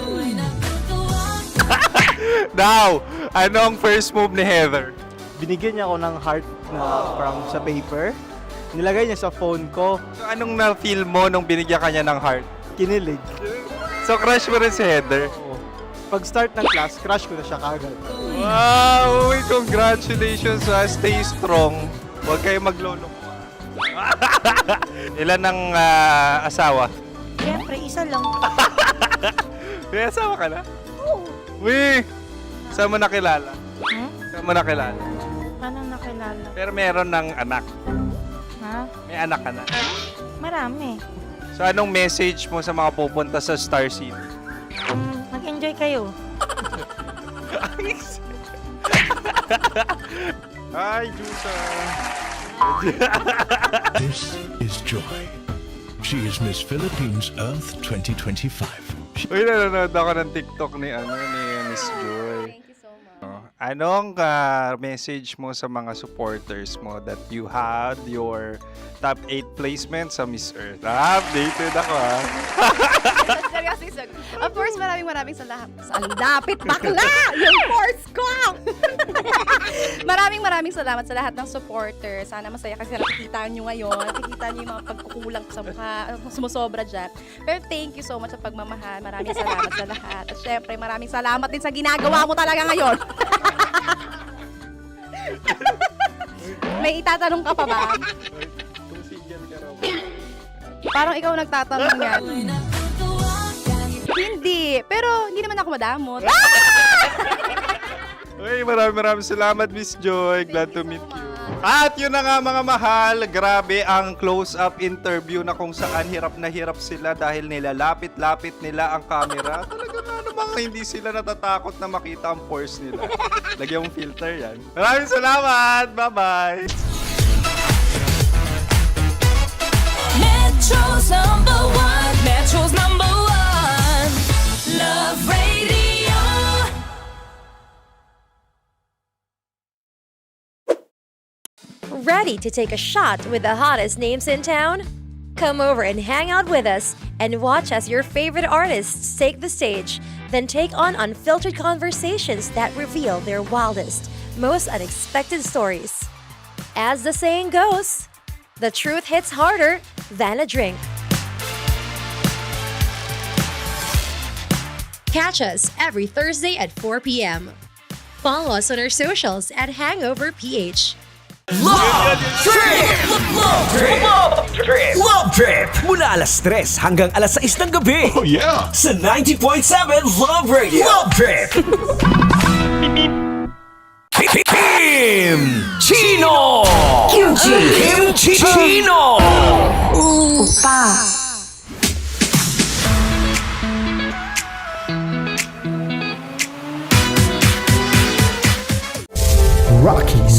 Now, ano ang first move ni Heather? Binigyan niya ako ng heart na from sa paper. Nilagay niya sa phone ko. So anong na-feel mo nung binigyan ka niya ng heart? Kinilig. So crush mo rin si Heather? Pag start ng class, crush ko na siya kagad. Wow! Congratulations! Stay strong. Huwag kayo maglolo. Ilan ang asawa? Siyempre, isa lang. May asawa ka na? Oo. Uy! Saan mo nakilala? Hmm? Saan mo nakilala? Paano nakilala? Pero meron ng anak. Ha? May anak ka na. Marami. So anong message mo sa mga pupunta sa Star City? Mag-enjoy kayo. Hi, Jusa! This is Joy. She is Miss Philippines Earth 2025. Uy, nanonood ako ng TikTok ni Miss Joy. Thank you so much. Anong message mo sa mga supporters mo that you had your top 8 placement sa Miss Earth? Updated ako Seryoso. Of course, maraming salamat. Ang dapit bakla! Yung force ko! maraming salamat sa lahat ng supporters. Sana masaya kasi nakikita nyo ngayon. Nakikita nyo yung mga pagkukulang sa mukha. Sumusobra dyan. Pero thank you so much sa pagmamahal. Maraming salamat sa lahat. At syempre, maraming salamat din sa ginagawa mo talaga ngayon. May itatanong ka pa ba? Parang ikaw nagtatanong yan. Hindi. Pero hindi naman ako madamot. Uy, maraming salamat, Miss Joy. Glad to meet you. At yun na nga mga mahal, grabe ang close-up interview na kung saan hirap na hirap sila dahil nilalapit-lapit nila ang camera. Talaga na namang hindi sila natatakot na makita ang pores nila. Lagyan mong filter yan. Maraming salamat! Bye-bye! Metro's #1, Metro's #1, Love Radio. Ready to take a shot with the hottest names in town? Come over and hang out with us and watch as your favorite artists take the stage, then take on unfiltered conversations that reveal their wildest, most unexpected stories. As the saying goes, the truth hits harder than a drink. Catch us every Thursday at 4 p.m. Follow us on our socials at Hangover PH. Love Trip! Love Trip! Love Trip! Love Trip! Mula alas 3 hanggang alas 6 ng gabi. Oh yeah! Sa 90.7 Love Radio. Love Trip! Kim Chino! Kim Chino! Opa. Rockies.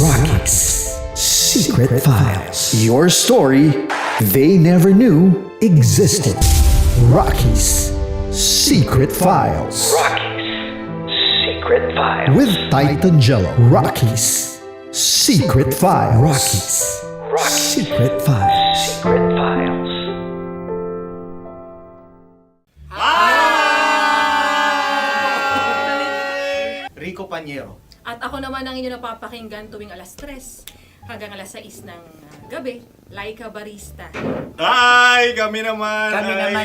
Secret Files. Your story they never knew existed. Rockies. Secret Files. Secret Files. With Titan Jello. Rockies. Secret Files. Rockies. Secret Files. Secret Files. Rico Panyero. At ako naman ang inyo napapakinggan tuwing alas 3 hanggang alas 6 ng gabi, Laika Barista. Hi! Kami naman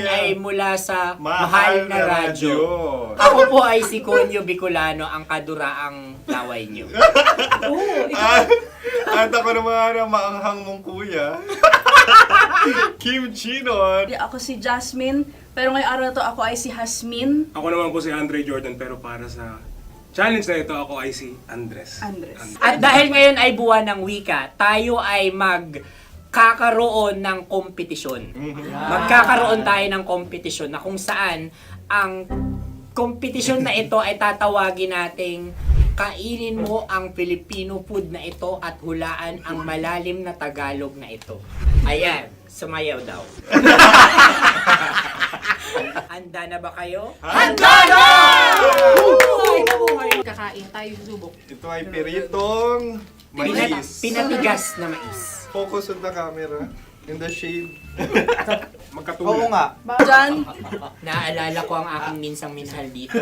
ay mula sa Mahal na Radyo. Ako po ay si Conyo Bicolano, ang kaduraang laway nyo. At ako naman ang maanghang mong kuya. Kim Chinon. Ako si Jasmine, pero ngayong araw na to ako ay si Hasmin. Ako naman po si Andre Jordan, pero para sa challenge na ito, ako ay si Andres. At dahil ngayon ay buwan ng wika, tayo ay magkakaroon ng kompetisyon. Magkakaroon tayo ng kompetisyon na kung saan ang kompetisyon na ito ay tatawagin nating kainin mo ang Filipino food na ito at hulaan ang malalim na Tagalog na ito. Ayan, sumayaw daw. Handa na ba kayo? Handa na! Buhay na buhay! Kakain tayo subok. Ito ay piritong mais. Pinatigas na mais. Focus on the camera. In the shade. Magkatulad. Oo nga. Diyan. Naalala ko ang aking minsang minhal dito.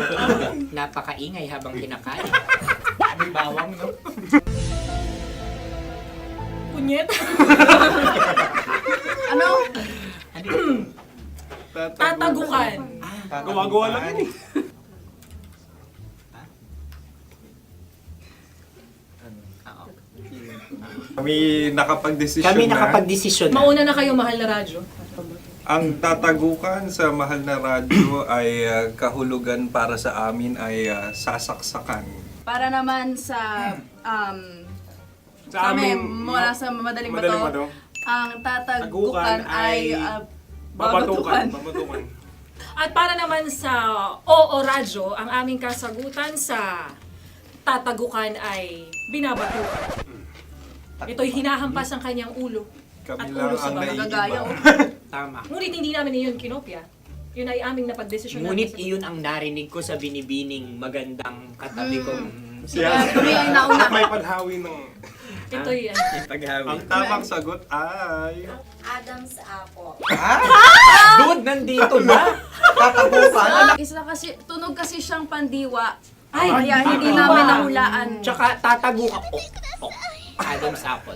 Napakaingay habang kinakain. May bawang, no? Punyet. Ano? Tatagukan. Gawa-gawa lang yun eh. Kami nakapag-desisyon Kami nakapag-desisyon na. Mauna na kayo, Mahal na Radyo. Ang tatagukan sa mahal na radyo ay kahulugan para sa amin ay sasaksakan. Para naman sa Sa amin, mula sa madaling Madaling bato, Bato, ang tatagukan ay babatukan. At para naman sa Oo Radyo, ang aming kasagutan sa tatagukan ay binabatukan. Ito'y hinahampas ang kanyang ulo. Kami At lang ulo sa ang magagaya. Tama. Ngunit hindi namin iyon kinopya. Yun ay aming napagdesisyon Ngunit namin. iyon ang narinig ko sa binibining magandang katabi kong Kami ang nauna. May paghawi ng... Ito'y Ang tamang sagot ay... Adam's apple. Dude, nandito ba? Isa kasi, tunog kasi siyang pandiwa. Ay, kaya hindi namin nahulaan. Tsaka tatago ka. Adam's apple.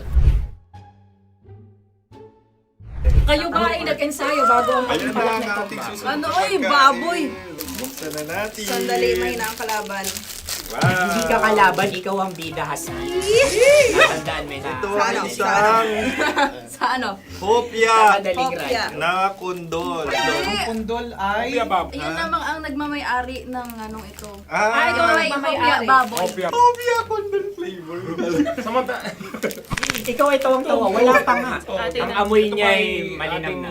Kayo ba ay nag-ensayo bago ang Ayan pagpalak na ang nito? ating susunod Ano, na oy, pagkain. baboy! Buksan na natin. na ang kalaban. Wow. Hindi ka kalaban, ikaw ang bida, Hasmi. Natandaan mo na. Ito ang isang Sa ano? hopya Madaling Hopya. ride. na kundol. Ang pundol ay... Yun namang ang nagmamayari ng anong ito. Ah, ito ay hopya, baboy. hopya kundol flavor. Ikaw ay tawang-tawa, wala pa nga. Atin Ang na. amoy niya ay malinam na.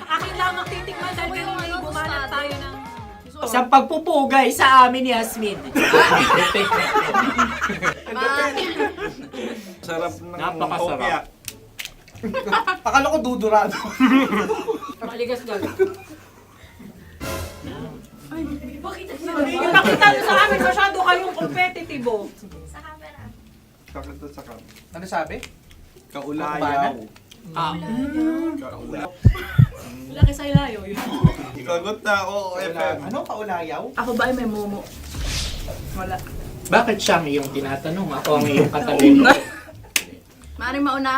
Akin lamang titikman dahil kayo ay bumanat tayo ng... Sa pagpupugay sa amin ni Hasmin. Sarap ng Napakasarap. hopya. Akala ko dudurado. Maligas gal. Ay, bakit? Ipakita nyo sa amin masyado kayong competitive. Kakanta sa kam. Ano sabi? Kaulayaw. Wala kay Saylayo yun. Sagot na, oo, FM. Ano? Kaulayaw? Ako ba ay may momo? Wala. Bakit siya ang iyong tinatanong? Ako ang iyong katabi. Maaaring mauna?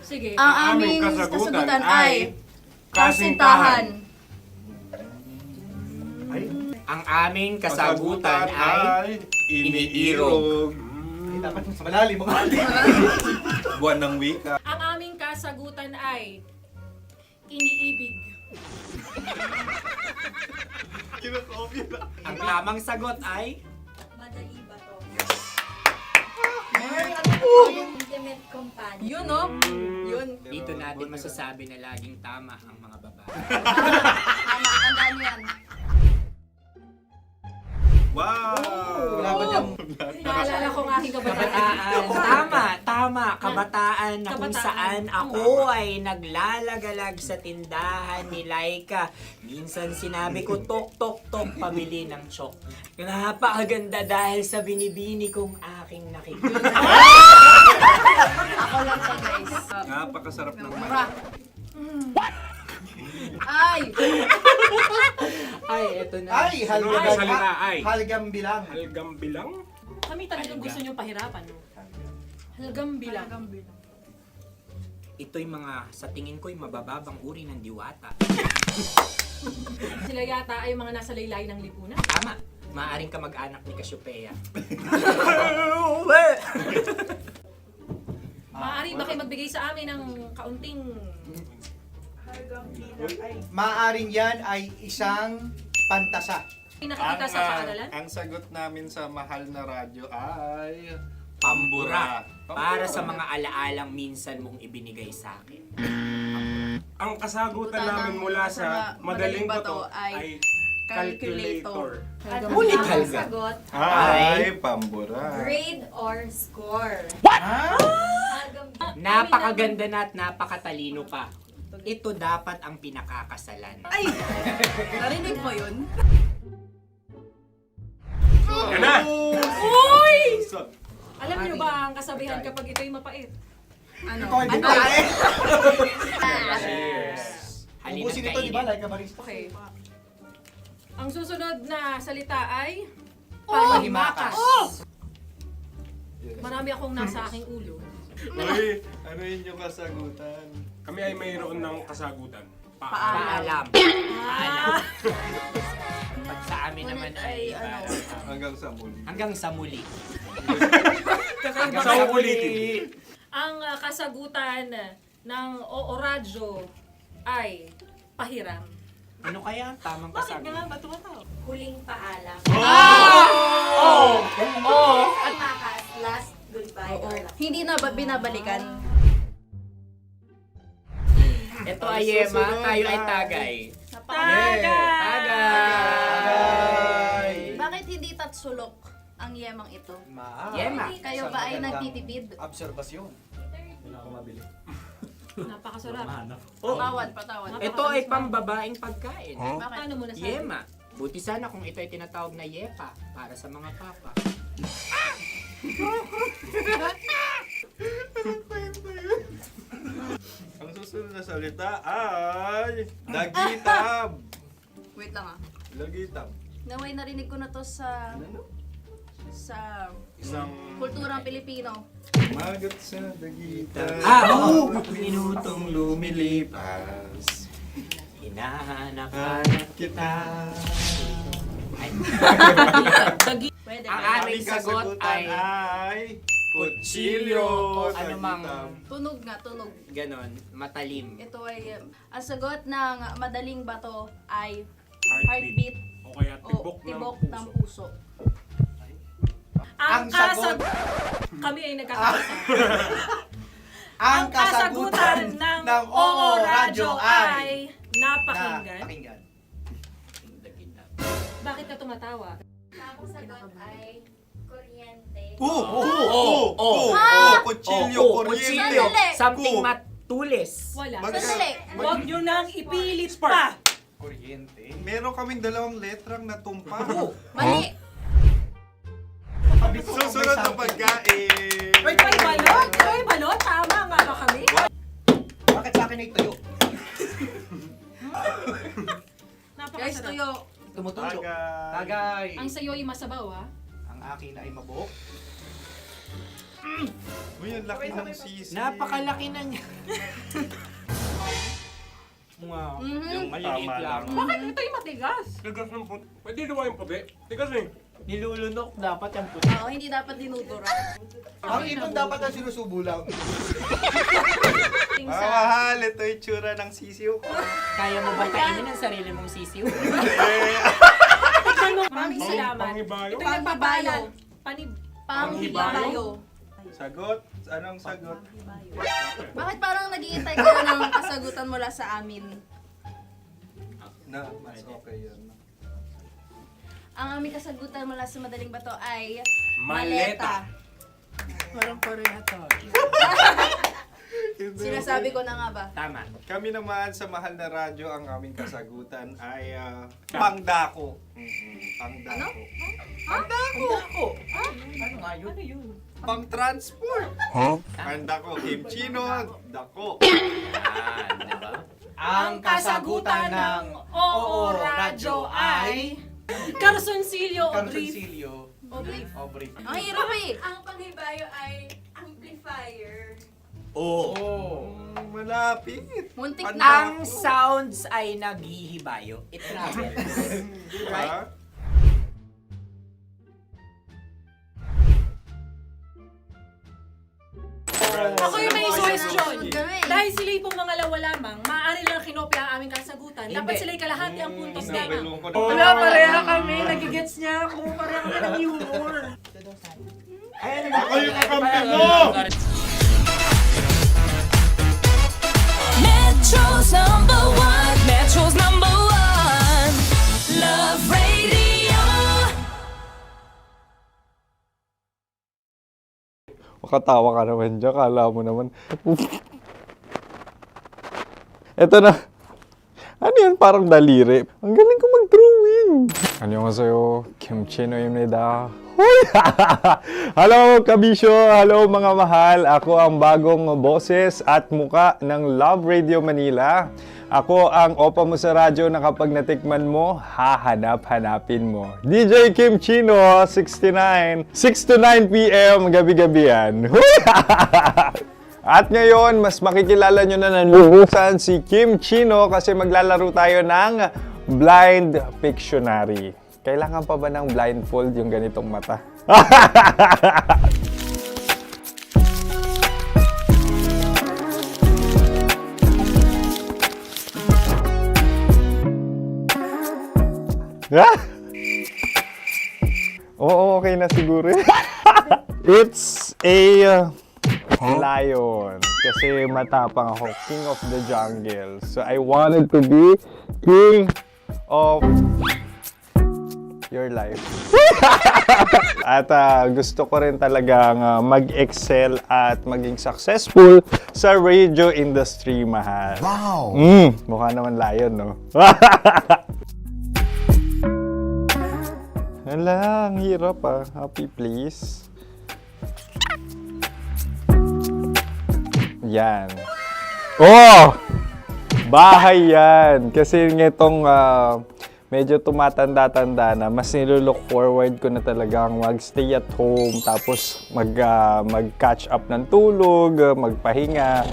Sige. Ang Ang aming aming kasagutan kasagutan ay ay kasintahan. Ang aming kasagutan ay iniirog. Ay, dapat mas malalim mga Buwan ng wika. Ang aming kasagutan ay iniibig. Kinakopya na. Ang tamang sagot ay Madali ba to? Intimate companion. Yun, no? Yun. dito natin masasabi na laging tama ang mga babae. Tama, tandaan nyo yan. Wow! Wala ba diyang... Naalala ko ang aking kabataan. Kabataan. Tama. Kabataan na kung Kabataan. saan ako ay naglalagalag sa tindahan ni Laika. Minsan sinabi ko, tok, tok, tok, pabili ng chok. Napakaganda dahil sa binibini kong aking nakikita. Ako lang siya, guys. Napakasarap ng Mura. Ay! Ay, eto na. Ay, Ay, salita ay. halgam bilang. Halgam bilang? Kami talagang gusto nyo pahirapan. Halagang bilang. Ito'y mga, sa tingin ko'y mabababang uri ng diwata. Sila yata ay mga nasa laylay ng lipunan. Tama. Maaring ka mag-anak ni Cassiopeia. Maaari ba kayo magbigay sa amin ng kaunting... Maaring yan ay isang pantasa. Nakikita sa paaralan? Ang sagot namin sa mahal na radyo ay... Pambura. Para sa mga alaalang minsan mong ibinigay sa akin. Ang kasagutan namin mula sa madaling bato ay calculator. Ulit halga. Sagot, Ay, pambura. grade or score. Napakaganda na at napakatalino pa. Ito dapat ang pinakakasalan. Ay! Narinig mo yun? Yan na! Uy! Alam niyo ba ang kasabihan kapag ito'y mapait? Ano? Ano? Cheers! Ang busin nito, di ba? Like a barista. Okay. Ang susunod na salita ay... Panghimakas. Marami akong nasa aking ulo. Uy, ano yun yung kasagutan? Kami ay mayroon ng kasagutan. Paalam. Ah! Pag sa amin naman ay Hanggang sa muli. hanggang sa muli. Kakaiba Sa kayo. ulitin. Ang kasagutan ng Oo Radyo ay pahiram. Ano kaya ang tamang Bakit nga ba tumatawa? Huling paalam. Oh! Oh! At makas, last goodbye. Hindi na ba binabalikan? Ito ay Yema, tayo ay Tagay. Tagay! Bakit hindi tatsulok ang yemang ito? Yema. Kayo ba ay nagtitipid? Obserbasyon. Napakasarap. Patawad. Ito ay pambabaeng pagkain. Paano mo nasabi? Yema. Buti sana kung ito ay tinatawag na Yepa para sa mga papa. Ang susunod na salita ay Dagitab. Wait lang Dagitab. Naway narinig ko na to sa Isang kulturang Pilipino. magat sa Dagitab. Minutong lumilipas. Hinahanap-hanap kita. Pwede. Ang aming sagot ay kutsilyo o anumang Tunog. ganon, matalim. Ito ay ang sagot ng madaling bato ay heartbeat O kaya o tibok ng puso. Ang sagot. Kami ay nagkakaisa. Ang kasagutan ng Oo Radyo ay napakinggan. Bakit ka tumatawa? Ang sagot ay kuryente. Kutsilyo, kuryente. Something matulis. Wala. Sandali. Huwag nyo nang ipilit pa. kuryente. Meron kaming dalawang letrang natumpa. Mali. Susunod na pagkain. May balot. May balot. Tama nga ba kami? Bakit sa akin ay tuyo? Guys, tuyo. Tumutulo. Tagay. Tagay. Ang sayo ay masabaw, ha? Ang akin ay mabuhok. Uy, ang laki ng sisi. Napakalaki na niya. Wow. Yung maliliit Tama lang. lang. Bakit ito yung matigas? Tigas ng puti. Pwede nawa yung puti. Tigas eh. Nilulunok dapat yung puti. Oo, hindi dapat dinudura. Ang ibon dapat ang sinusubo lang. Mahal, ito yung tsura ng sisiw ko. Kaya mo ba kainin ang sarili mong sisiw? Maraming salamat. Panghibayo. Ito yung pabayo. Panghibayo. Sagot? Anong sagot? Bakit parang naghihintay kayo ng kasagutan mula sa amin? Na, mas okay yun. Ang aming kasagutan mula sa madaling bato ay Maleta. Parang pareha to. Sinasabi ko na nga ba? Tama. Kami naman sa mahal na radyo, ang aming kasagutan ay pangdako. Pangdako. Pangdako! Ano nga yun? Ano yun? Pang-transport. Pangdako, kimchino, dako. Diba? Ang kasagutan ng Oo Radyo ay Carsoncillo o brief. Carsoncillo. O brief. O brief. Ang hirap eh. Ang panghibayo ay amplifier. Malapit. Muntik Pangdako. na. Ang sounds ay naghihibayo. It travels. Right? Ako yung may suggestion. Sunod kami. Dahil sila yung mga lawa lamang, maaari lang kinopya ang aming kasagutan. Dapat Hindi. sila yung kalahati ang puntos lamang. Nabelong ko na. Wala, pareha kami. Nagigets niya ako. Pareha kami ng humor. Ako yung kakampi mo! Metro's number one. Metro's number one. Love Radio. Makatawa ka naman dyan. Kala mo naman. Eto na. Ano yan? Parang daliri. Ang galing ko mag-drawing. 안녕하세요. 김치노입니다. Hello, kabisyo! Hello, mga mahal! Ako ang bagong boses at muka ng Love Radio Manila. Ako ang opa mo sa radyo na kapag natikman mo, hahanap-hanapin mo. DJ Kim Chino, 69. 6 to 9 p.m. gabi-gabi yan. At ngayon, mas makikilala nyo na ng lubusan si Kim Chino kasi maglalaro tayo ng Blind Pictionary. Kailangan pa ba ng blindfold yung ganitong mata? Oo, okay na siguro. It's a lion. Kasi matapang ako. King of the jungle. So, I wanted to be king of your life. At gusto ko rin talagang mag-excel at maging successful sa radio industry, mahal. Wow! Mukha naman lion, no? Hala, ang hirap Happy place. Yan. Oh! Bahay yan. Kasi nitong medyo tumatanda-tanda na, mas nilook forward ko na talagang mag-stay at home, tapos mag-catch up ng tulog, magpahinga.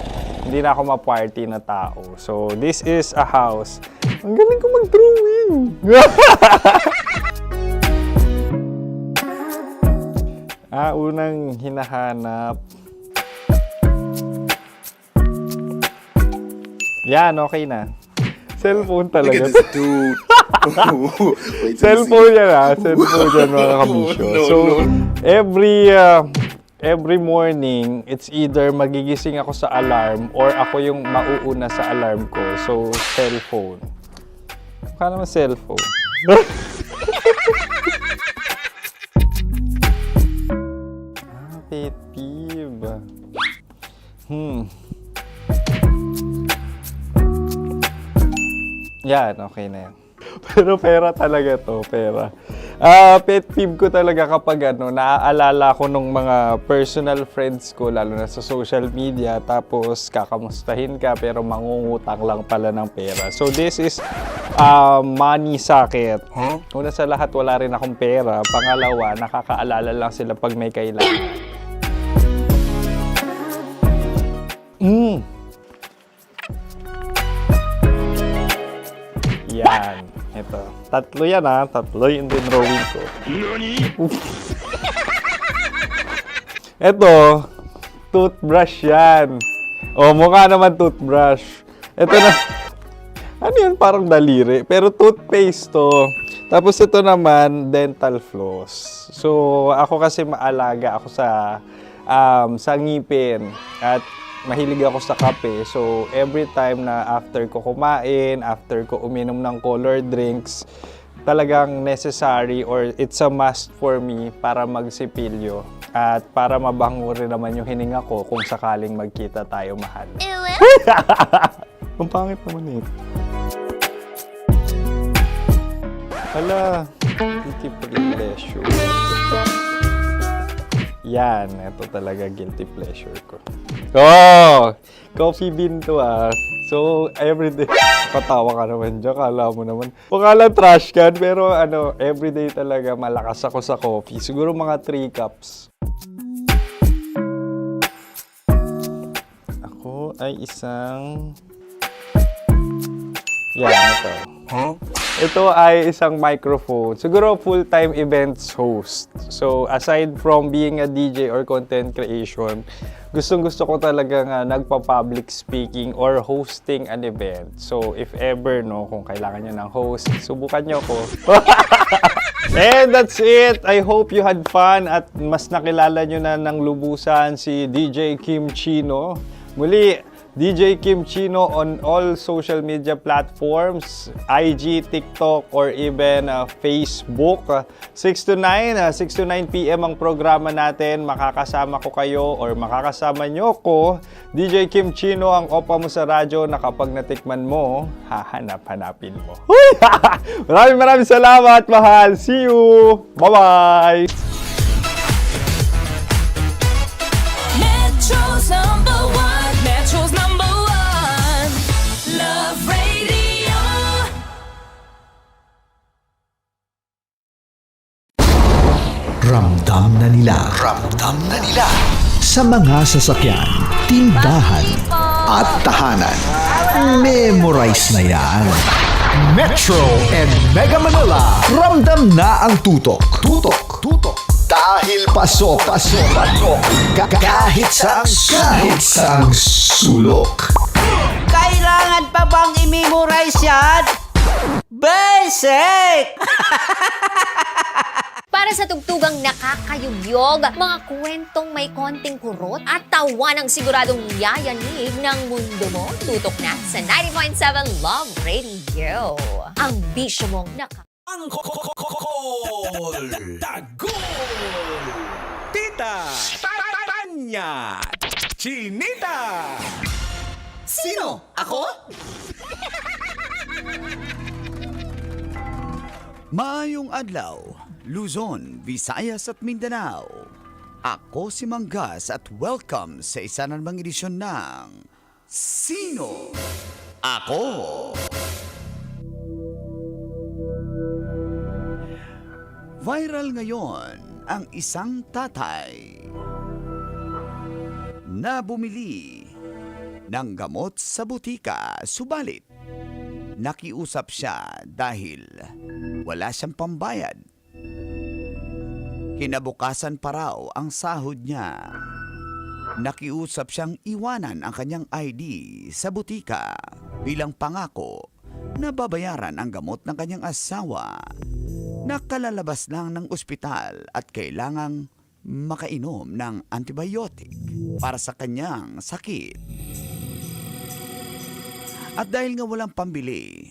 Hindi na ako ma-party na tao. So, this is a house. Ang galing ko mag-drawing! Unang hinahanap. Yan, okay na. Cellphone talaga. Look at this dude. Wait till you Cellphone see. yan Cellphone yan, mga kabisyo. So, every morning, it's either magigising ako sa alarm or ako yung mauuna sa alarm ko. So, cellphone. Mukha naman cellphone. Pet peeve. Yan, okay na yan. Pero pera talaga to, pera. Pet peeve ko talaga kapag naaalala ko nung mga personal friends ko, lalo na sa social media, tapos kakamustahin ka pero mangungutang lang pala ng pera. So this is money sakit. Una sa lahat, wala rin akong pera. Pangalawa, nakakaalala lang sila pag may kailangan. Yan. Ito. Tatlo yan Tatlo yung drawing ko. Ito. Toothbrush yan. Mukha naman toothbrush. Ito na. Ano yun? Parang daliri. Pero toothpaste to. Tapos ito naman, dental floss. So, ako kasi maalaga ako sa ngipin. At mahilig ako sa kape. So, every time na after ko kumain, after ko uminom ng colored drinks, talagang necessary or it's a must for me para magsipilyo. At para mabango rin naman yung hininga ko kung sakaling magkita tayo, mahal. Ang pangit naman ito. Hala, guilty pleasure. Yan, ito talaga guilty pleasure ko. Coffee bean to So, everyday, patawa ka naman dyan, kala mo naman. Pakala trash can, pero everyday talaga malakas ako sa coffee. Siguro mga 3 cups. Ako ay isang... Yan, ito. Ito ay isang microphone. Siguro full-time events host. So, aside from being a DJ or content creation, gustong-gusto ko talagang nagpa-public speaking or hosting an event. So, if ever, kung kailangan nyo ng host, subukan nyo ko. And that's it. I hope you had fun at mas nakilala nyo na ng lubusan si DJ Kim Chino. Muli, DJ Kim Chino on all social media platforms, IG, TikTok, or even Facebook. 6 to 9 p.m. ang programa natin. Makakasama ko kayo or makakasama nyo ko. DJ Kim Chino, ang opa mo sa radyo na kapag natikman mo, hahanap-hanapin mo. Maraming salamat, mahal. See you! Bye-bye! Metro's number one. Metro's number one. Love Radio. Ramdam na nila. Sa mga sasakyan, tindahan, at tahanan. Memorize na yan. Metro and Mega Manila. Ramdam na ang tutok. Dahil pasok. Kahit saang sulok. Kailangan pa bang i-memorize yan? Basic! Para sa tugtugang nakakayugyog, mga kwentong may konting kurot at tawa ng siguradong yayanig ng mundo mo, tutok na sa 90.7 Love Radio. Ang bisyo mong Ang Call! Tagol! Tita! Tanya! Chinita! Sino? Ako? Maayong adlaw, Luzon, Visayas at Mindanao. Ako si Manggas at welcome sa isa na namang edisyon ng Sino? Ako? Viral ngayon ang isang tatay na bumili ng gamot sa butika, subalit nakiusap siya dahil wala siyang pambayad. Kinabukasan pa raw ang sahod niya. Nakiusap siyang iwanan ang kanyang ID sa butika bilang pangako na babayaran ang gamot ng kanyang asawa na kalalabas lang ng ospital at kailangang makainom ng antibiotic para sa kanyang sakit. At dahil nga walang pambili,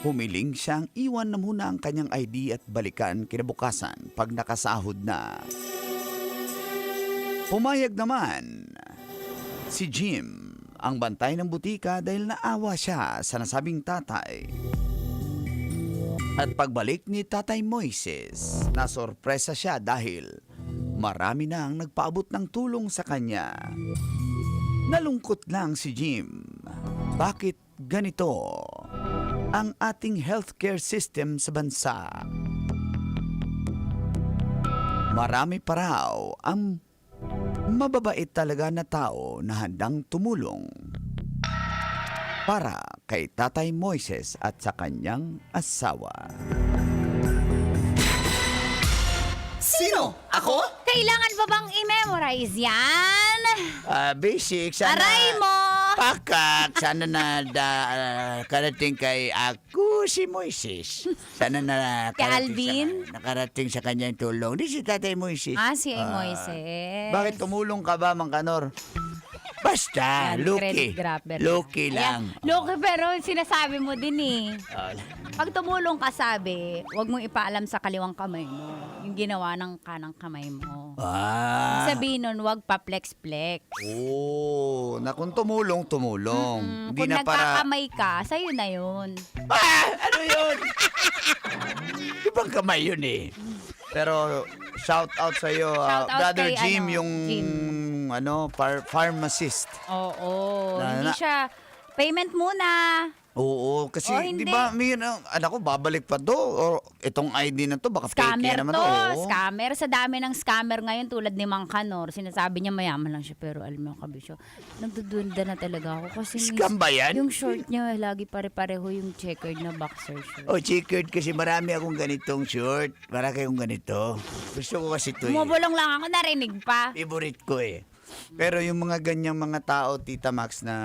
humiling siyang iwan na muna ang kanyang ID at balikan kinabukasan pag nakasahod na. Pumayag naman si Jim, ang bantay ng butika, dahil naawa siya sa nasabing tatay. At pagbalik ni Tatay Moises, nasorpresa siya dahil marami na ang nagpaabot ng tulong sa kanya. Nalungkot lang si Jim. Bakit ganito ang ating healthcare system sa bansa? Marami pa raw ang mababait talaga na tao na handang tumulong para kay Tatay Moises at sa kanyang asawa. Sino? Ako? Kailangan ba bang i-memorize yan? Basic, sana... Aray mo! Pakak, sana na karating kay ako si Moises. Sana na Kay Alvin? Nakarating sa kanyang tulong. Di si Tatay Moises. Si Moises. Bakit tumulong ka ba, Mang Kanor? Basta, Yan, Lucky. credit grabber. Lucky lang. Ayan, Lucky, pero sinasabi mo din eh. Pag tumulong ka, sabi, huwag mong ipaalam sa kaliwang kamay mo. Yung ginawa ng kanang kamay mo. Sabihin nun, huwag pa flex-flex. Oo, na kung tumulong. Hindi Kung na para... nagkakamay ka, sa'yo na yun. Ano yun? Ibang kamay yun eh. Pero shout out sa iyo, Brother kay, Jim, yung Jim. pharmacist. Oo, hindi siya payment muna. Oo, kasi hindi. di ba, anak ko, babalik pa to. O itong ID na to, baka fake Scammer naman to, Oo. scammer. Sa dami ng scammer ngayon tulad ni Mang Kanor, sinasabi niya mayaman lang siya, pero alam mo kabisyo, nagdudunda na talaga ako kasi Scam ba yan? yung short niya lagi pare-pareho yung checkered na boxer short. Checkered kasi marami akong ganitong short. Marami akong ganito. Gusto ko kasi ito Bumubulong lang ako, narinig pa. Favorite ko eh. Pero yung mga ganyang mga tao, Tita Max, na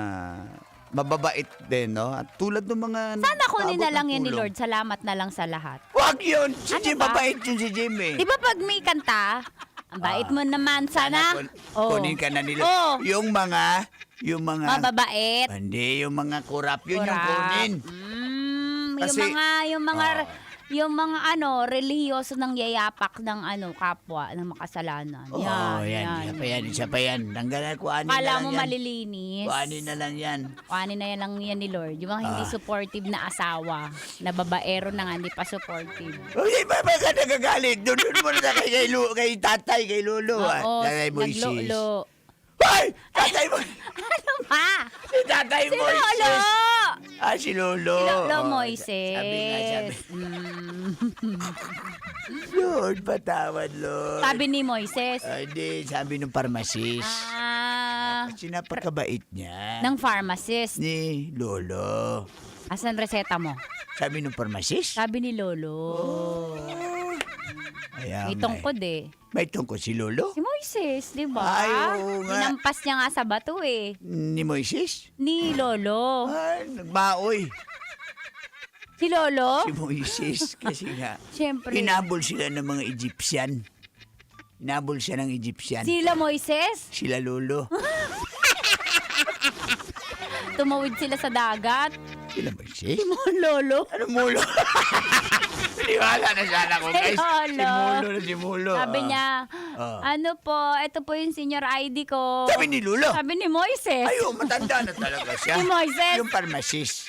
mababait din, no? At tulad ng mga... Sana kunin na nagpaabot lang ng yan ni tulong. Lord, salamat na lang sa lahat. Wag yun! Si Ano Jim, ba? mabait yun si Jim eh. Di ba pag may kanta, ang bait mo naman, sana. Kunin ka na nila. Yung mga... Mababait. Hindi, yung mga kurap. Yun yung Kurap. kunin. Kasi- yung mga relihiyoso ng yayapak ng kapwa ng makasalanan. Isa pa yan. Tanggalan, kuhanin na Kala lang mo yan. malilinis. Kuhanin na lang yan. Kuhanin na lang yan ni Lord. Yung mga hindi supportive na asawa, na babaero na nga, hindi pa supportive. Uy, ba ka nagagalit? Doon mo na kay tatay, kay lolo. Oo, Tatay Moises. naglolo. Hoy! Tatay mo! Ano ba? Si Tatay Si Moises! Lolo! Si Lolo. Si Lolo Oh, Moises. Sabi. Lord, patawad, Lord. Sabi ni Moises. Hindi, sabi ng pharmacist. Kasi napakabait niya. Ng pharmacist. Ni Lolo. Asan reseta mo? Sabi ng pharmacist? Sabi ni Lolo. Ayan, May tungkod eh. May tungkod si Lolo? Si Moises, di ba? Ay, oo nga. Hinampas niya nga sa bato eh. Ni Moises? Ni Lolo. Ay, nagmaoy. Si Lolo? Si Moises. Kasi nga, Siyempre. hinabol sila ng mga Egyptian. Hinabol siya ng Egyptian. Sila Moises? Sila Lolo. Tumawid sila sa dagat? Sila Moises? Si Lolo? Ano Mulo? Paniwala na sana ko, guys. Si Mulo. Sabi niya, ano po, ito po yung senior ID ko. Sabi ni Lolo? Sabi ni Moises. Ayun, matanda na talaga siya. Si Moises? Yung pharmacist.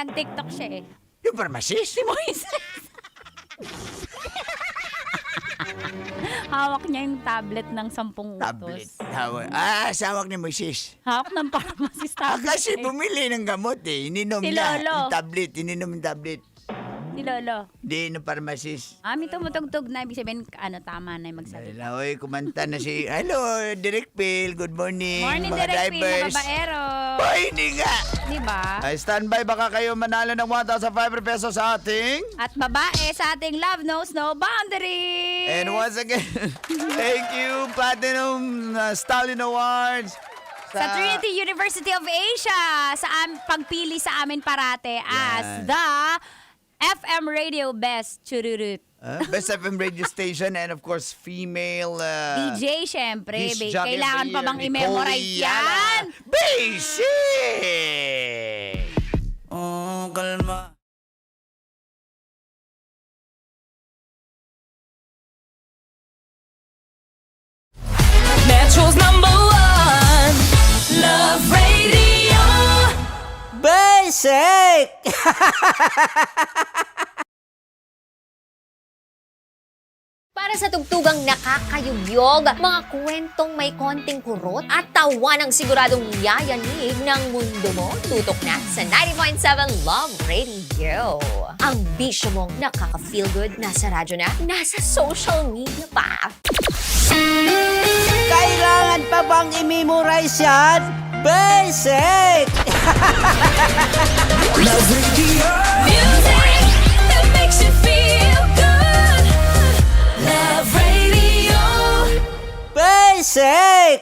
Nag-TikTok siya eh. Yung pharmacist? Si Moises. Hawak niya yung tablet ng 10 utos. Tablet. Sawak ni Moises. Hawak ng pharmacist tablet. Kasi bumili ng gamot eh. Ininom Si niya. Lolo. Yung tablet. Ininom yung tablet. Si Lolo. Di, ng pharmacist. May tumutugtog na. Ibig sabihin, tama na yung magsabi. Oy, kumanta na si... Hello, Direk Phil. Good morning. Morning, mga Direk Phil, divers. mga babaero. Hoy, hindi nga. Diba? Standby, baka kayo manalo ng 1,500 pesos sa ating... At babae sa ating Love Knows No Boundaries. And once again, thank you, Platinum Stallion Awards. Sa Trinity University of Asia, sa pagpili sa amin parate as the FM Radio Best Chururut. Best FM radio station and of course female DJ, syempre. disc jockey of the Kailangan pa year, bang Nicole i-memorize yan? Basic! Oh, kalma. Metro's #1 Love Radio. Basic! Para sa tugtugang nakakayugyog, mga kwentong may konting kurot at tawa ng siguradong yayanig ng mundo mo, tutok na sa 90.7 Love Radio. Ang bisyo mong nakaka-feel good, nasa radyo na, nasa social media pa. Kailangan pa bang i-memorize yan? Basic! Love Radio. Music that makes you feel good. Love Radio. Basic!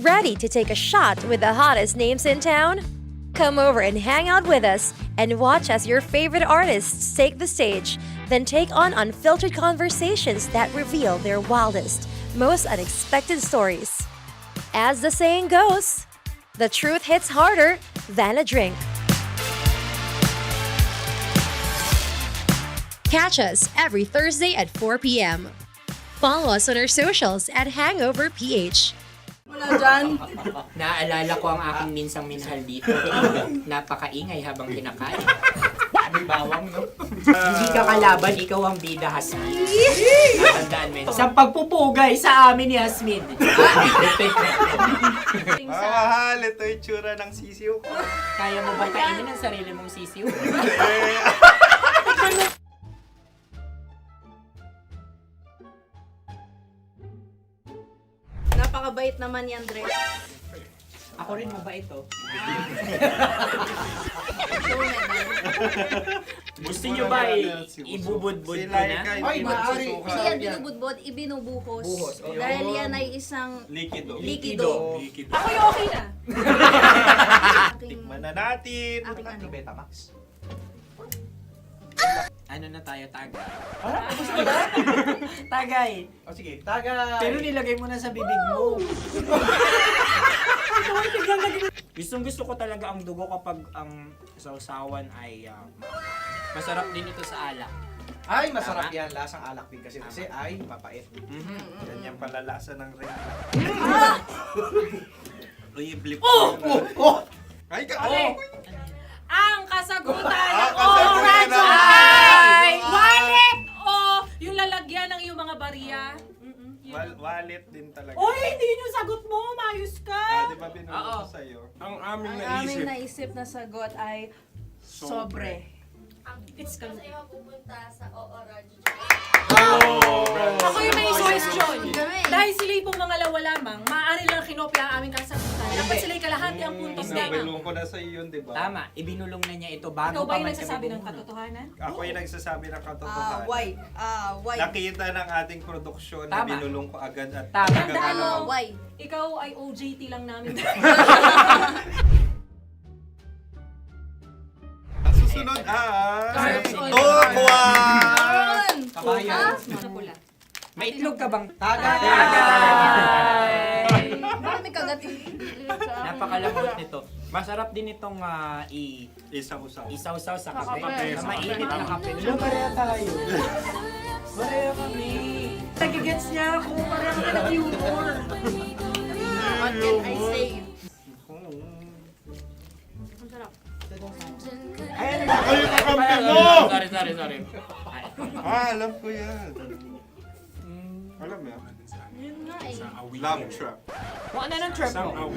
Ready to take a shot with the hottest names in town? Come over and hang out with us and watch as your favorite artists take the stage, then take on unfiltered conversations that reveal their wildest, most unexpected stories. As the saying goes, the truth hits harder than a drink. Catch us every Thursday at 4 p.m. Follow us on our socials at Hangover PH. Wala dyan. Naaalala ko ang aking minsang minahal dito. Napakaingay habang kinakain. May bawang, no? Hindi ka kalaban, ikaw ang bida, Hasmin. Natandaan mo yun. Sa pagpupugay sa amin ni Hasmin. Mahal, ito yung tsura ng sisiw ko. Kaya mo ba kainin ang sarili mong sisiw? Napakabait naman yan, Dre. Ako rin mabait, oh. Gusto nyo ba ibubudbud ko na? Ay, maaari. Hindi yan binubudbod, ibinubuhos. Buhos, oh. Dahil yan ay isang Likido. likido. Ako yung okay na. Tikman na natin. Aking Betamax. Ano na tayo, tagay? Gusto mo na? Tagay. O sige, tagay. Pero nilagay mo na sa bibig mo. Gustong gusto ko talaga ang dugo kapag ang sausawan ay masarap din ito sa alak. Ay, masarap yan. Lasang alak din kasi ay mapait. Ganyan pala lasa ng ring. Uy, blip. Ay, Ang kasagutan ng kasagutan Radyo ng- ay wallet o yung lalagyan ng iyong mga barya. Wallet din talaga. Oy, hindi yun yung sagot mo. Mayos ka. Di ba binulong ko sa'yo? Ang aming Ang aming naisip na sagot ay sobre. It's kang... pupunta sa Oo Radyo. Ako yung may suggestion. Dahil sila yung mga lamang, maaari lang kinopya ang aming kasagutan. Dapat sila yung kalahati ang puntos lamang. Binulong ko na sa'yo yun, di ba? Tama, ibinulong na niya ito bago Ikaw ba pa yung man nagsasabi kami ng bumuno. katotohanan? Ako yung nagsasabi ng katotohanan. Why? Why? Nakita ng ating produksyon na Tama. binulong ko agad at Tama. Tandaan mo, why? Ikaw ay OJT lang namin. susunod ay... Turtle. Tokwa! Kabayan. May itlog ka bang? Tagay! Marami kagat. Napakalambot nito. Masarap din itong isaw-saw sa kape. Sa mainit na kape. Wala, pareha tayo. Pareha kami. Nagigets niya ako. Pareha kami ng humor. What can I say? Ayan, Kayo kakampi mo! Sorry. Alam ko yan. Alam mo yan? Yun nga eh. Love trap. Kung ano ng trap mo?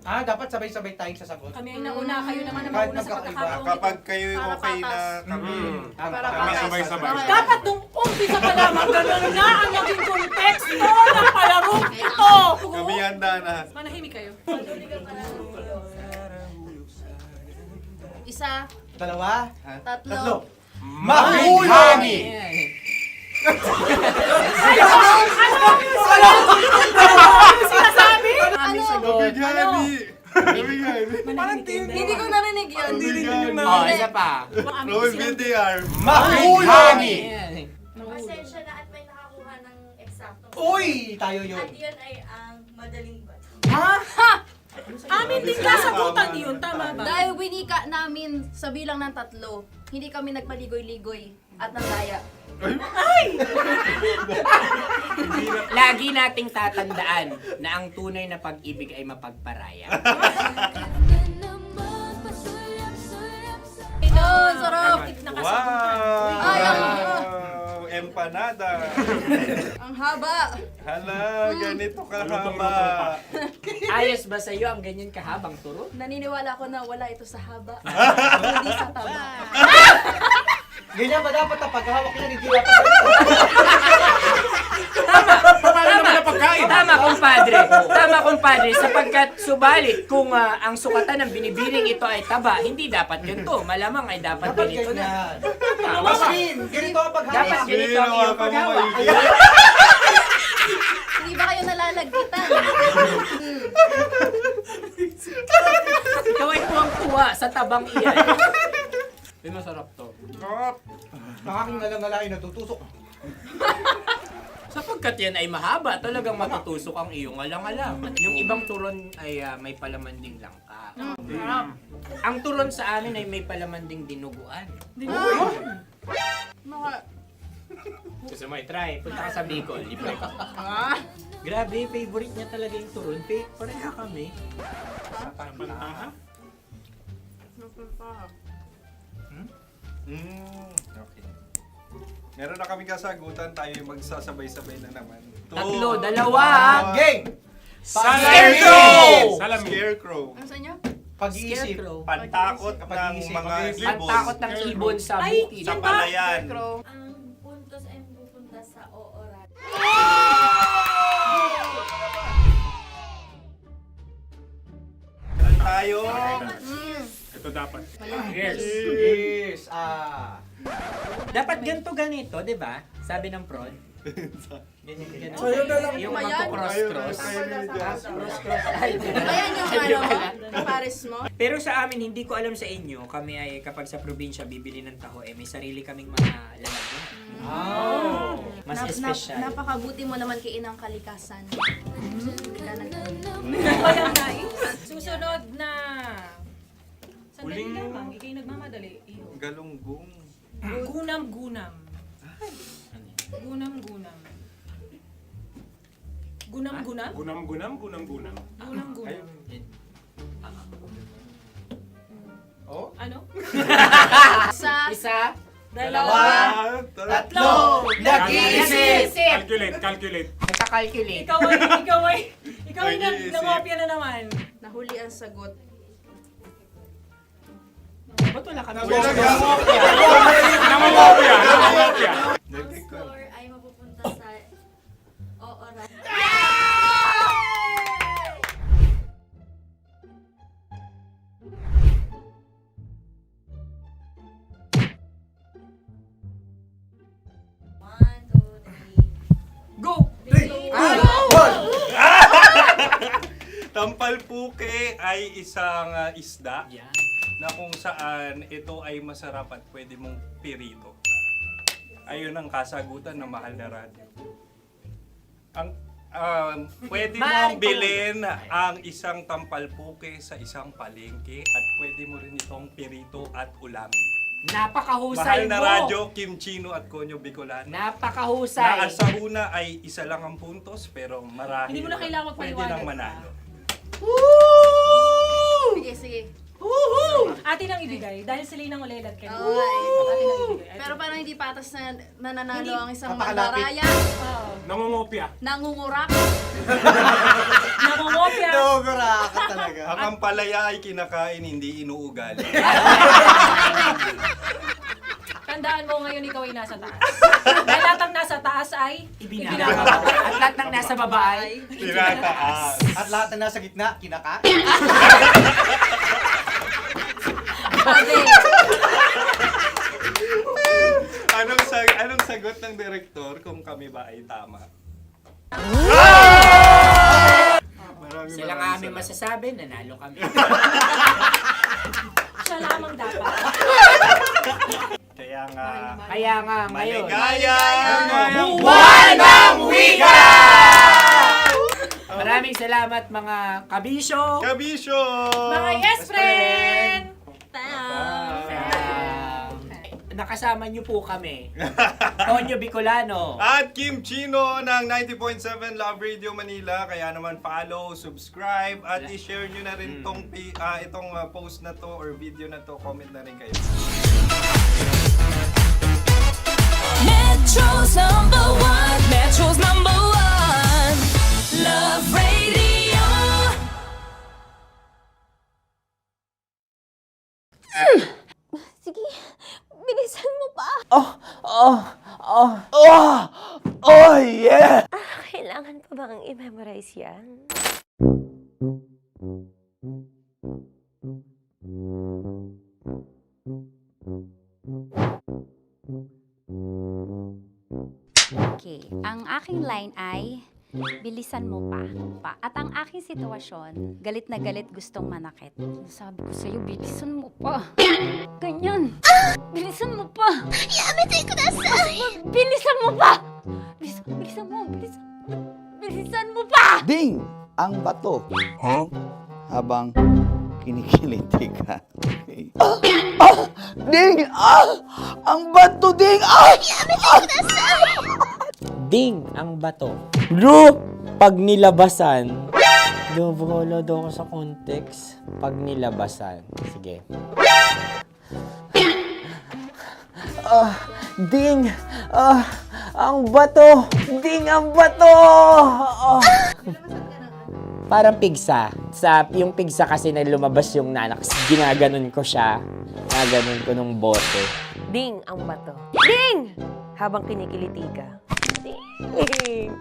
Dapat sabay-sabay tayong sasagot. Kami ay nauna, kayo naman ang Kahit mauna sa magkakaiba. pagkakaulit. Kapag kayo okay na kami, kami sabay-sabay. Dapat nung umpisa pa lamang, ganun na ang naging konteksto ng palarong ito. Kami handa na. Manahimik kayo. Isa, Dalawa. tatlo. Mahulagi! Sinasabi? Hindi ko narinig yun. Oh, isa pa. Roll VTR. Mahulagi! Pasensya na at may nakakuha ng eksakto. Uy! Tayo yun. At yun ay ang madaling ba? Amin din kasagutan yun, tama ba? Dahil winika namin sa bilang ng 3, hindi kami nagpaligoy-ligoy at nandaya. Lagi nating tatandaan na ang tunay na pag-ibig ay mapagparaya. Ito, sarap! Wow! Ay, Empanada. Ang haba! Hala, ganito kahaba. Ayos ba sa'yo ang ganyan kahabang turo? Naniniwala ko na wala ito sa haba. Hindi sa taba. Ganyan ba dapat ang paghahawak niya ni Gira pag ganito? Tama, kumpadre. Sapagkat subalit kung ang sukatan ng binibining ito ay taba, hindi dapat ganito. Malamang ay dapat ganito na. Maskin! Ganito ang paghahawak. Dapat ganito ang iyong paghawak. Hindi ba kayo nalalagkitan? Ikaw ay tuwang-tuwa sa tabang iyan. Ay, masarap to. Nakaking nalang-nalain natutusok. Sapagkat yan ay mahaba, talagang matutusok ang iyong alang-alang. Yung ibang turon ay may palaman ding langka. Ang turon sa amin ay may palaman ding dinuguan. Gusto mo i-try? Punta ka sa Bicol, libre ka. Grabe, favorite niya talaga yung turon. Pareha kami. Okay. Meron na kaming kasagutan, tayo yung magsasabay-sabay na naman. Tatlo, dalawa. Game! Scarecrow! Scarecrow. Ano sa inyo? Pag-iisip. Pantakot ng Pag-iisip. mga ibon. Pantakot ng ibon sa bukid. Sa palayan. Ang puntos ay pupunta sa ooran. Meron tayo. Ito dapat. Yes. Dapat ganito, di ba? Sabi ng prod. Ganyan. Yung magko-cross-cross. Cross-cross. Ayan yung pares mo. Pero sa amin, hindi ko alam sa inyo, kami ay kapag sa probinsya bibili ng taho, may sarili kaming mga lalagyan. Mas espesyal. Napakabuti mo naman kay Inang Kalikasan. Ayan, nice. Susunod na. Sandali lamang, ikay nagmamadali. Iyo. Galunggong. Gunam-gunam. Gunam-gunam. Gunam-gunam? Gunam-gunam. Gunam-gunam. Oh? Ano? Isa. Dalawa. Tatlo. Nag-iisip. Calculate. Nagka-calculate. Ikaw ay nangopya na naman. Nahuli ang sagot. Ba't wala kami? Nangungopia. Ang score ay mapupunta sa ooran. Go! Tampal puke. ay isang isda na kung saan ito ay masarap at pwede mong pirito. Ayun ang kasagutan ng Mahal na Radyo. Pwede mong bilhin ang isang tampalpuke sa isang palengke at pwede mo rin itong pirito at ulamin. Napakahusay Mahal na mo. Radyo, Kim Chino at Konyo Bicolano. Napakahusay. Na sa una ay isa lang ang puntos pero marahil Hindi mo na kailangan pwede magpaliwanag. nang manalo. Sige, sige. Atin ang ibigay dahil sila yung ulelat kayo. Oo nga eh. Atin ang ibigay. Pero parang hindi patas na nananalo Hindi. ang isang Napakalapit. mandaraya. Nangungopia. Nangungurak. Nangungopia. Nangunguraka talaga. Ang ampalaya ay kinakain, hindi inuugali. Tandaan mo ngayon ikaw ay nasa taas. Dahil lahat ng nasa taas ay ibinababa. At lahat ng nasa baba ay Tinataas. At lahat na nasa gitna, kinakain. Anong sagot ng direktor kung kami ba ay tama? Sila nga aming masasabi, nanalo kami. Siya lamang dapat. Kaya nga, Ngayon. maligaya! Buwan ng Wika! Maraming salamat mga kabisyo. Kabisyo! Mga yes friend! Nakasama niyo po kami. Konyo Bicolano. At Kim Chino ng 90.7 Love Radio Manila. Kaya naman follow, subscribe, at i-share nyo na rin itong post na to or video na to. Comment na rin kayo. Metro's number one, Love Radio. Sige, bilisan mo pa. Oh, yeah! Kailangan pa bang i-memorize yan? Okay, ang aking line ay, bilisan mo pa. At ang aking sitwasyon, galit na galit gustong manakit. Sabi ko sa'yo, bilisan mo pa. Ganyan. Bilisan mo pa. Yamitay ko na sa... Bilisan mo pa! Bilisan mo pa! Ding! Ang bato. Habang kinikiliti ka. Ding! Ang bato, Ding! Ding ang bato. Bro, pag nilabasan. Wala daw ako sa context. Pag nilabasan. Sige. Ding! Ang bato! Ding ang bato! Parang pigsa. Yung pigsa kasi na lumabas yung nanak. Ginaganon ko siya. Ginaganon ko nung bote. Ding ang bato. Ding! Habang kinikiliti ka. Ding!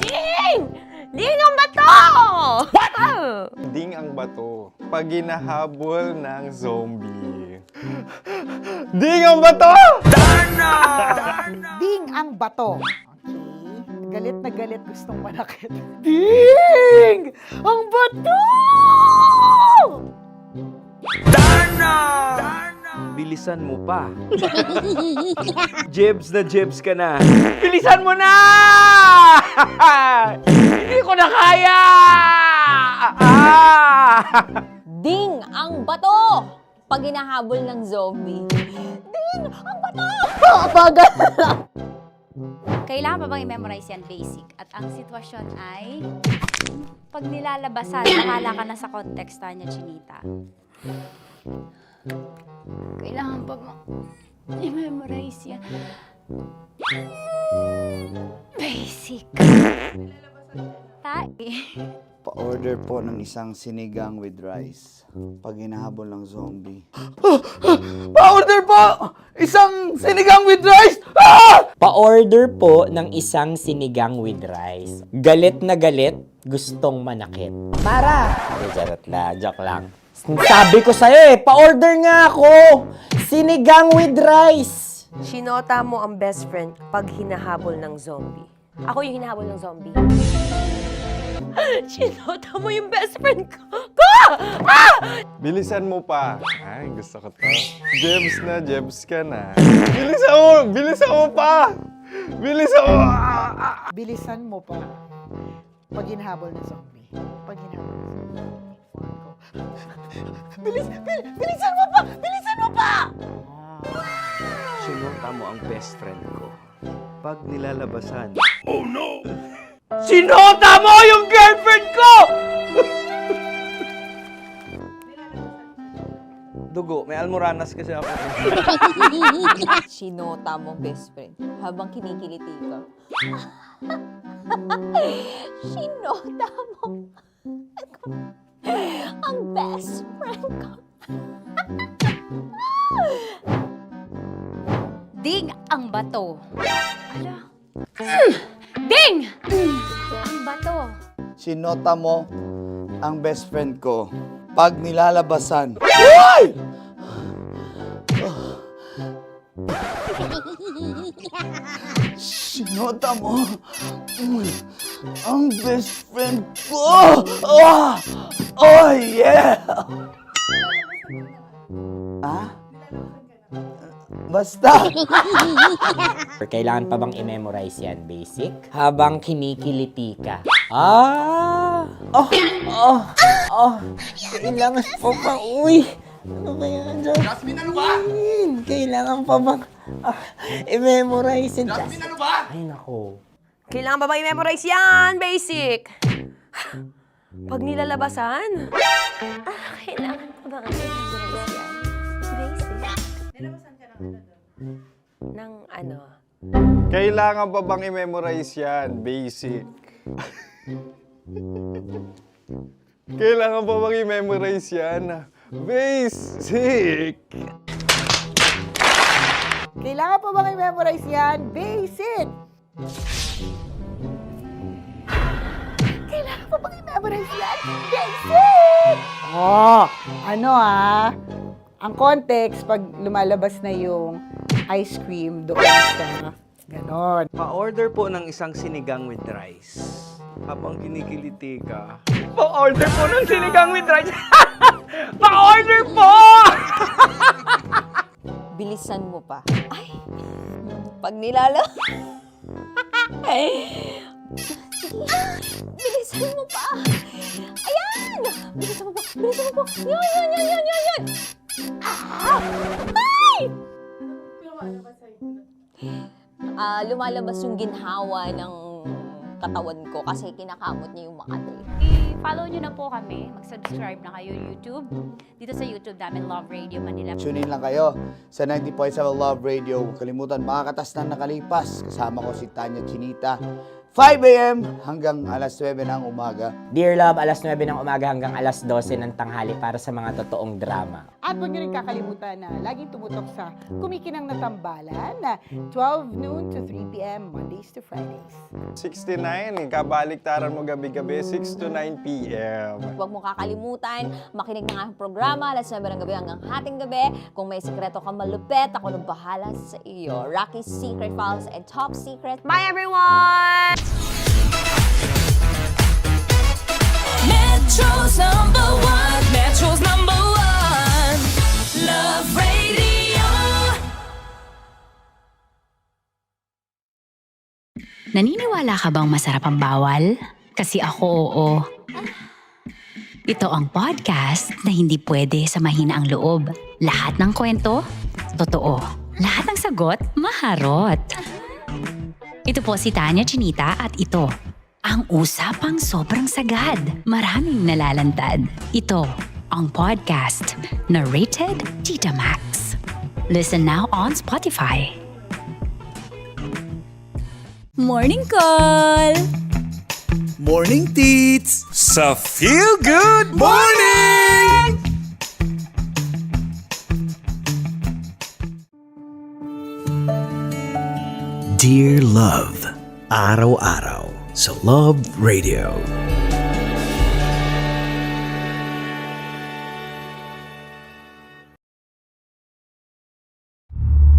Ding! Ding ang bato! What? Ding ang bato. Pag hinahabol ng zombie. Ding ang bato! Ding ang bato. Okay. Galit na galit gustong manakit. Ding! Ang bato! Bilisan mo pa. Jebs na jebs ka na. Bilisan mo na! Hindi ko na kaya! Ding ang bato! Pag hinahabol ng zombie. Ding ang bato! Bagal! Kailangan pa bang i-memorize yan basic? At ang sitwasyon ay, pag nilalabasan, nakala ka na sa konteksta niya, Chinita. Kailangan pa bang i-memorize yan? Basic. Pa-order po ng isang sinigang with rice. Pag hinahabol ng zombie. Pa-order po! Isang sinigang with rice! Pa-order po ng isang sinigang with rice. Galit na galit, gustong manakit. Para! Joke lang. Sabi ko sa'yo pa-order nga ako! Sinigang with rice! Sinota mo ang best friend pag hinahabol ng zombie. Ako yung hinahabol ng zombie. Sinota mo yung best friend ko! Ah! Bilisan mo pa. Ay, gusto ko to. Jebs na, Jebs ka na. Bilisan mo! Bilisan mo pa! Bilisan mo! Bilisan mo pa. Pag hinahabol ng zombie. Pag hinahabol ng zombie. Bilisan mo pa! Bilisan mo pa! Sinota mo ang best friend ko. Pag nilalabasan. Oh no! Sinota mo yung girlfriend ko! Dugo, may almoranas kasi ako. Sinota mo best friend habang kinikiliti ka. Sinota mo ang best friend ko. Ding ang bato. Ala. Ding! Ang bato. Sinota mo ang best friend ko pag nilalabasan. Hoy! Sinota mo ang best friend ko. Oh yeah! Ah? Basta. Kailangan pa bang i-memorize yan, basic? Habang kinikiliti ka. Ah! Kailangan pa ba? Uy! Ano ba yan, Jasmine, ano ba? Kailangan pa bang i-memorize yan, Jasmine, ano ba? Ay, nako. Kailangan ba i-memorize yan? Basic! Pag nilalabasan? Kailangan ba i-memorize yan? Basic? Nilalabasan ka ng ano? Kailangan pa bang i-memorize yan? Basic. Kailangan pa bang i-memorize yan? Basic! Kailangan pa bang i-memorize yan? Basic! Kailangan pa bang i-memorize yan? Basic! Oh, ano ang context pag lumalabas na yung ice cream doon sa ganon. Pa-order po ng isang sinigang with rice. Habang kinikiliti ka. Pa-order po ng sinigang with rice! Pa-order po! Bilisan mo pa. Ay! Pag nilala... Bilisan mo pa! Ayan! Bilisan mo pa! Bilisan mo pa! Yan! Ah! Ay! Lumalabas yung ginhawa ng katawan ko kasi kinakamot niya yung Makati. I-follow nyo na po kami. Mag-subscribe na kayo YouTube. Dito sa YouTube namin, Love Radio Manila. Tune in lang kayo sa 90.7 Love Radio. Huwag kalimutan, makakatas na nakalipas. Kasama ko si Tanya Chinita. 5 a.m. hanggang alas 9 ng umaga. Dear Love, alas 9 ng umaga hanggang alas 12 ng tanghali para sa mga totoong drama. At huwag nyo rin kakalimutan na laging tumutok sa Kumikinang na Tambalan na 12 noon to 3 p.m. Mondays to Fridays. 69, kabaliktaran mo gabi-gabi, 6 to 9 p.m. Huwag mo kakalimutan, makinig ng aking programa, alas 9 ng gabi hanggang hating gabi. Kung may sikreto kang malupet, ako nang bahala sa iyo. Rocky's Secret Files and Top Secret. Bye everyone! Metro's number one. Metro's number one. Love Radio. Naniniwala ka bang masarap ang bawal? Kasi ako, oo. Ito ang podcast na hindi pwede sa mahina ang loob. Lahat ng kwento, totoo. Lahat ng sagot, maharot. Ito po si Tanya Chinita at ito, ang usapang sobrang sagad. Maraming nalalantad. Ito, ang podcast na Rated Tita Max. Listen now on Spotify. Morning Call! Morning, Tits! Sa Feel Good Morning! Dear Love, araw-araw sa Love Radio.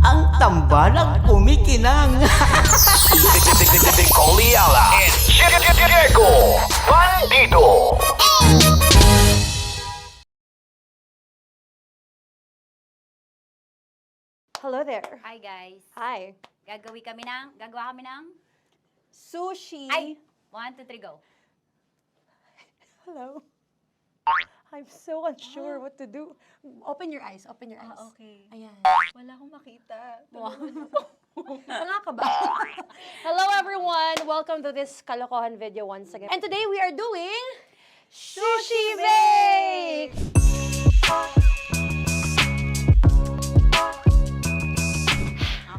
Ang tambalang kumikinang. Coliala and Diego Bandido. Hello there. Hi guys. Hi. Gagawa kami ng Sushi. Ay! 1, 2, 3, go. Hello. I'm so unsure what to do. Open your eyes. Open your eyes. Okay. Ayan. Wala akong makita. Tanga ka ba? Hello everyone! Welcome to this kalokohan video once again. And today we are doing Sushi Bake!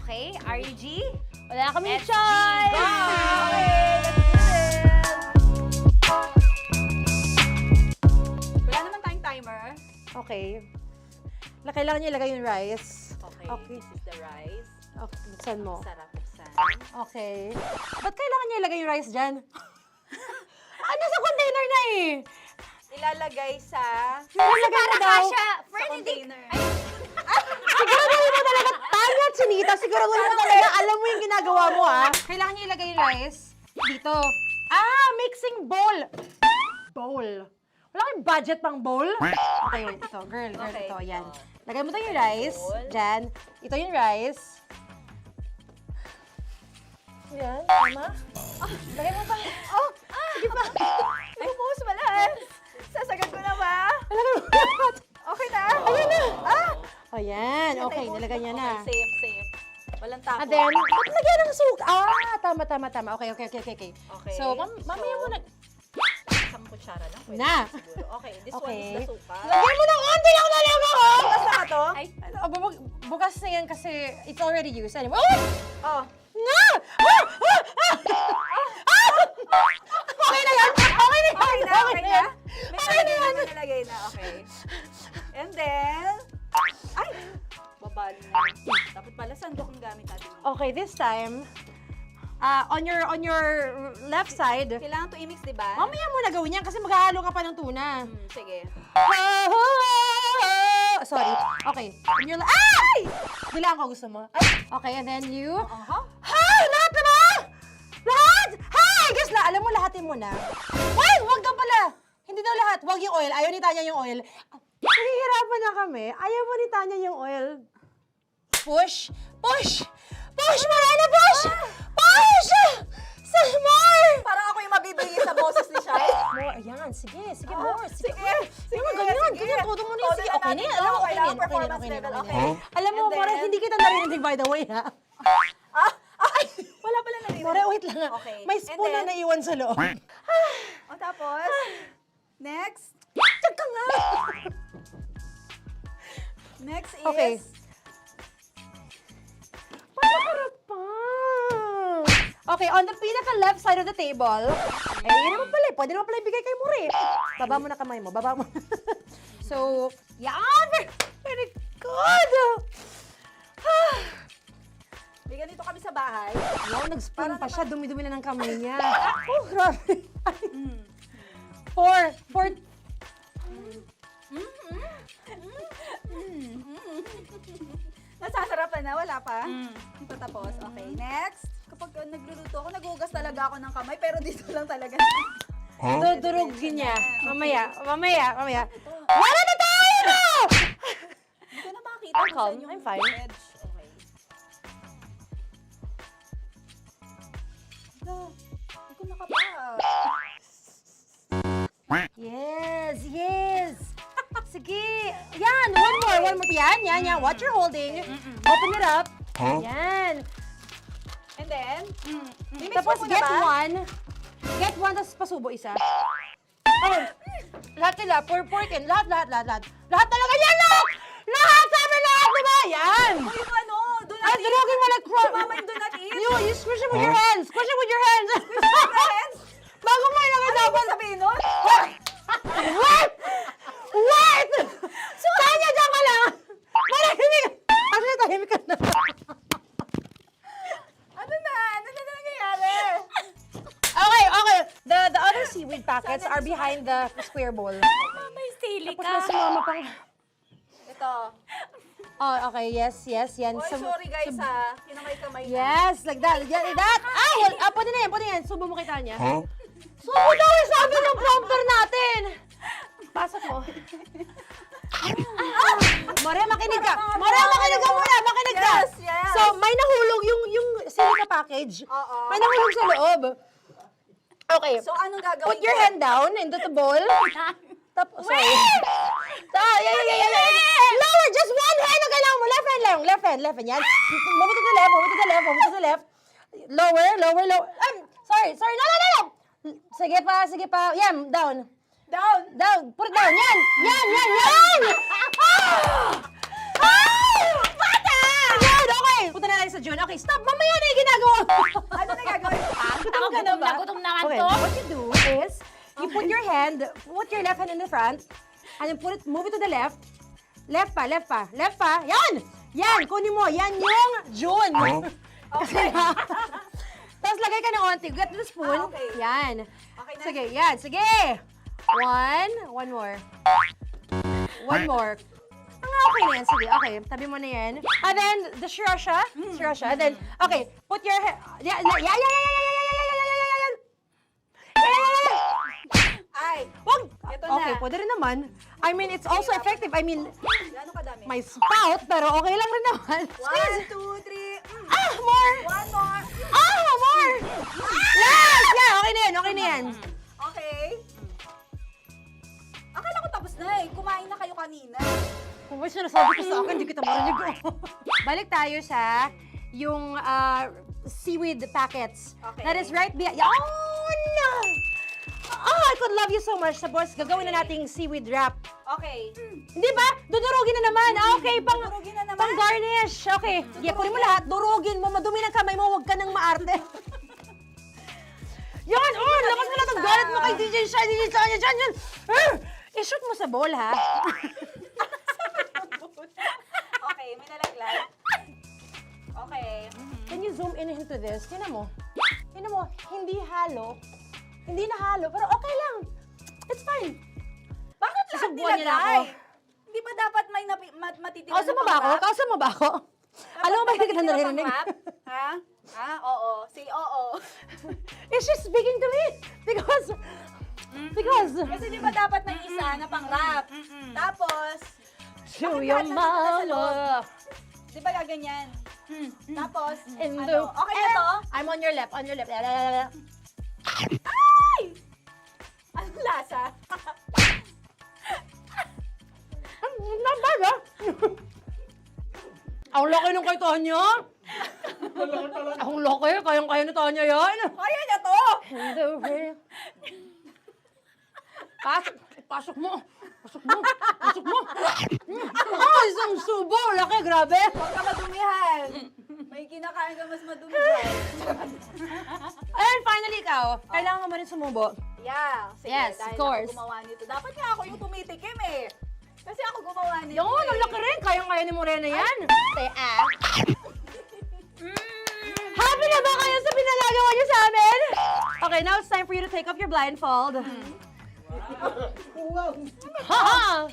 Okay, RUG? Wala kaming SG, choice! go! Okay, let's do this! Wala naman tayong timer. Okay. Kailangan niyo ilagay yung rice. Okay, this is the rice. Okay, buksan mo. Sarap buksan. Okay. Ba't kailangan niya ilagay yung rice dyan? Sa container na eh! Ilalagay sa... Ilalagay mo daw. container. Siguraduhin mo talaga, Tanya at Sunita, siguraduhin mo talaga, alam mo yung ginagawa mo Kailangan niya ilagay yung rice dito. Mixing bowl. Bowl. Wala kayong budget pang bowl? Okay, wait, ito. Girl, Okay. ito, yan. Lagay mo tayo yung rice. Dyan. Ito yung rice. Yan, tama? Lagay mo pang... Sige pa. Ay, bumuhos pala. Sasagad ko na ba? Lagay mo. Okay na? Ayan na. Ayan, okay, nilagay niya na. Okay, safe. Walang tapo. And then, ba't lagyan ng suka? Tama. Okay. Okay. So, mamaya mo na... Isang kutsara lang. Pwede Na. siguro. Okay, this one Okay. is the suka. Lagyan mo ng onti lang talaga ko! Bukas na to? Ay, bukas na yan kasi it's already used. Anyway, Oh. Na! Okay na yan! Okay na yan! Okay na? Okay na yan! May nalagay na. Okay. And then... Ay! Babali na. Dapat pala sandok ang gamit natin. Okay, this time, on your left side, Kailangan to i-mix, di ba? mamaya mo na gawin yan kasi maghahalo ka pa ng tuna. Sige. Sorry. Okay. On your ay! Bilang ko gusto mo. Ay! Okay, and then you... Hay! Lahat na ba? Lahat! Hay! Guess na, alam mo, lahatin mo na. Wait! Wag daw pala! Hindi daw lahat. Wag yung oil. Ayaw ni Tanya yung oil. Nahihirapan na kami. Ayaw mo ni Tanya yung oil. Push! Push! Push! Marana! Push! Push! Some more! Parang ako yung mabibigay sa boses ni Shai. More. Ayan. Sige. Sige, more. Sige. Sige, Ganyan. sige. Ganyan. Todo mo na. Todo Sige. na Okay na natin yan. to. Alam mo, okay na Kailangan yan. Okay na yan. performance Okay na yan. level. Okay na yan. Okay. Alam mo, And More, then- hindi kita narinig by the way, ha? Wala pala na rin. More, wait lang. Okay. May And spoon na then- naiwan sa loob. O tapos, next. Tiyag ka nga. Next is... Okay. Panakarap pa. Okay, on the pinaka-left side of the table, yun naman pala, pwede naman pala ibigay kay More. Baba mo na kamay mo, baba mo. So, yan! Very good! Bigyan dito kami sa bahay. Wow, nag-spoon pa siya, dumi-dumi na ng kamay niya. Oh, grabe. Four. Nasasarapan na, wala pa. Ito tapos. Okay, next. Kapag nagluluto ako, naghugas talaga ako ng kamay, pero dito lang talaga. Dudurugin niya. Mamaya. Wala na tayo! Hindi ko na makita I'm kung calm. saan yung I'm fine. edge. Okay. Hindi ko nakapa. Yes. Sige. Yan, one more. Yan. What you're holding. Open it up. Yan. And then, Tapos get one. Get one, tapos pasubo isa. Oh, lahat nila, pork and lahat. Lahat talaga yan, lahat! Lahat! Sabi lahat, diba? Yan! yung ano, do not Ay, durugin mo like Mama, yung do not eat. You squish it with your hands. Squish it with your hands. Bago mo ilagay Ano dapat. ba sabihin nun? Wait! Tanya, dyan ka lang! Marahimik! Actually, tahimik ka na. Ano na nangyayari? Okay. The other seaweed packets are behind the square bowl. May sili Tapos na sumama pang... Ito. Oh, okay, yes, yan. Oy, sorry guys ha. Kinamay-kamay na. Yes, like that. Pwede na yan. Subo mo kay Tanya. Subo daw yung sabi ng prompter natin. Pasok mo. Maria, makinig ka. Maria, makinig ka muna. Makinig ka. Yes. So, may nahulog yung silica package. May nahulog sa loob. Okay. So, anong gagawin Put your ko? hand down into the bowl. Tapos, sorry. Lower, just one hand ang kailangan mo. Left hand lang. Left hand. Yan. Move it to the left. Lower. Sorry. No. Sige pa. Yan, down. Put it down. Yan. Bata! Yan, okay. Punta na natin sa June. Okay, stop. Mamaya na yung ginagawa. Ano na gagawin ko? Gutom naman Okay, to. what you do is, you put your left hand in the front, and then move it to the left. Left pa. Yan, kunin mo. Yan yung June. Okay. Tapos lagay ka ng onti. Get the spoon. Okay. Yan. Okay na. Sige, yan. Sige. One more. One more. Okay na yan. Sige, okay. Tabi mo na yan. And then, the sriracha. And then, okay. Put your hand. Yan. Ay, Wag! Ito Okay, na. pwede rin naman. I mean, it's also effective. I mean, Gano'ng kadami? may spout, pero okay lang rin naman. 1, 2, 3. More! 1 more. More! Last! Yeah, okay na yan. Okay. Akala ko tapos na eh. Kumain na kayo kanina. Kung may sinasabi ko sa akin, hindi kita marinig. Balik tayo sa yung seaweed packets. Okay. That is right behind. Oh, no! Oh, I could love you so much. Tapos, gagawin na nating seaweed wrap. Okay. Hindi ba? Dudurugin na naman. Okay, Dudurugin na naman? pang garnish. Okay. Yeah, kunin mo lahat. Durugin mo. Madumi ng kamay mo. Huwag ka nang maarte. Yan! Oh, lakas mo na itong galit mo kay DJ Shine. Yan. I-shoot mo sa bowl, ha? Okay, may nalaglag. Okay. Can you zoom in into this? Tingnan mo. Hindi halo. Hindi na halo, pero okay lang. It's fine. Bakit lahat Susubuan niya na ako. nilagay? Hindi ba dapat may matitira Kausa mo ba ako? Alam mo ba hindi kita naririnig? Ha? Oo. Say oo. Is she speaking to me? Because... Kasi di ba dapat may isa na pang-rap? Tapos, Show bakit your lahat nandun sa loob? mama. Di ba gaganyan? Tapos, In ano? the... Okay na to? I'm on your left. Ay! Anong lasa? Not bad, ha? Ang laki nung kay Tonya. Ang laki. Kayang-kaya ni Tonya yan. Kaya niya to! Pasok mo. Isang subo. Laki, grabe. Huwag ka madumihan. May kinakain ka mas madumi dyan. And finally, ikaw. Kailangan mo rin sumubo. Yeah. Sige, Yes, dahil of course. ako gumawa nito. Dapat nga ako yung tumitikim eh. Kasi ako gumawa nito. Yun, ang laki rin. Kayang-kaya ni Morena yan. Happy na ba kayo sa pinagagawa niyo sa amin? Okay, now it's time for you to take off your blindfold. Ha!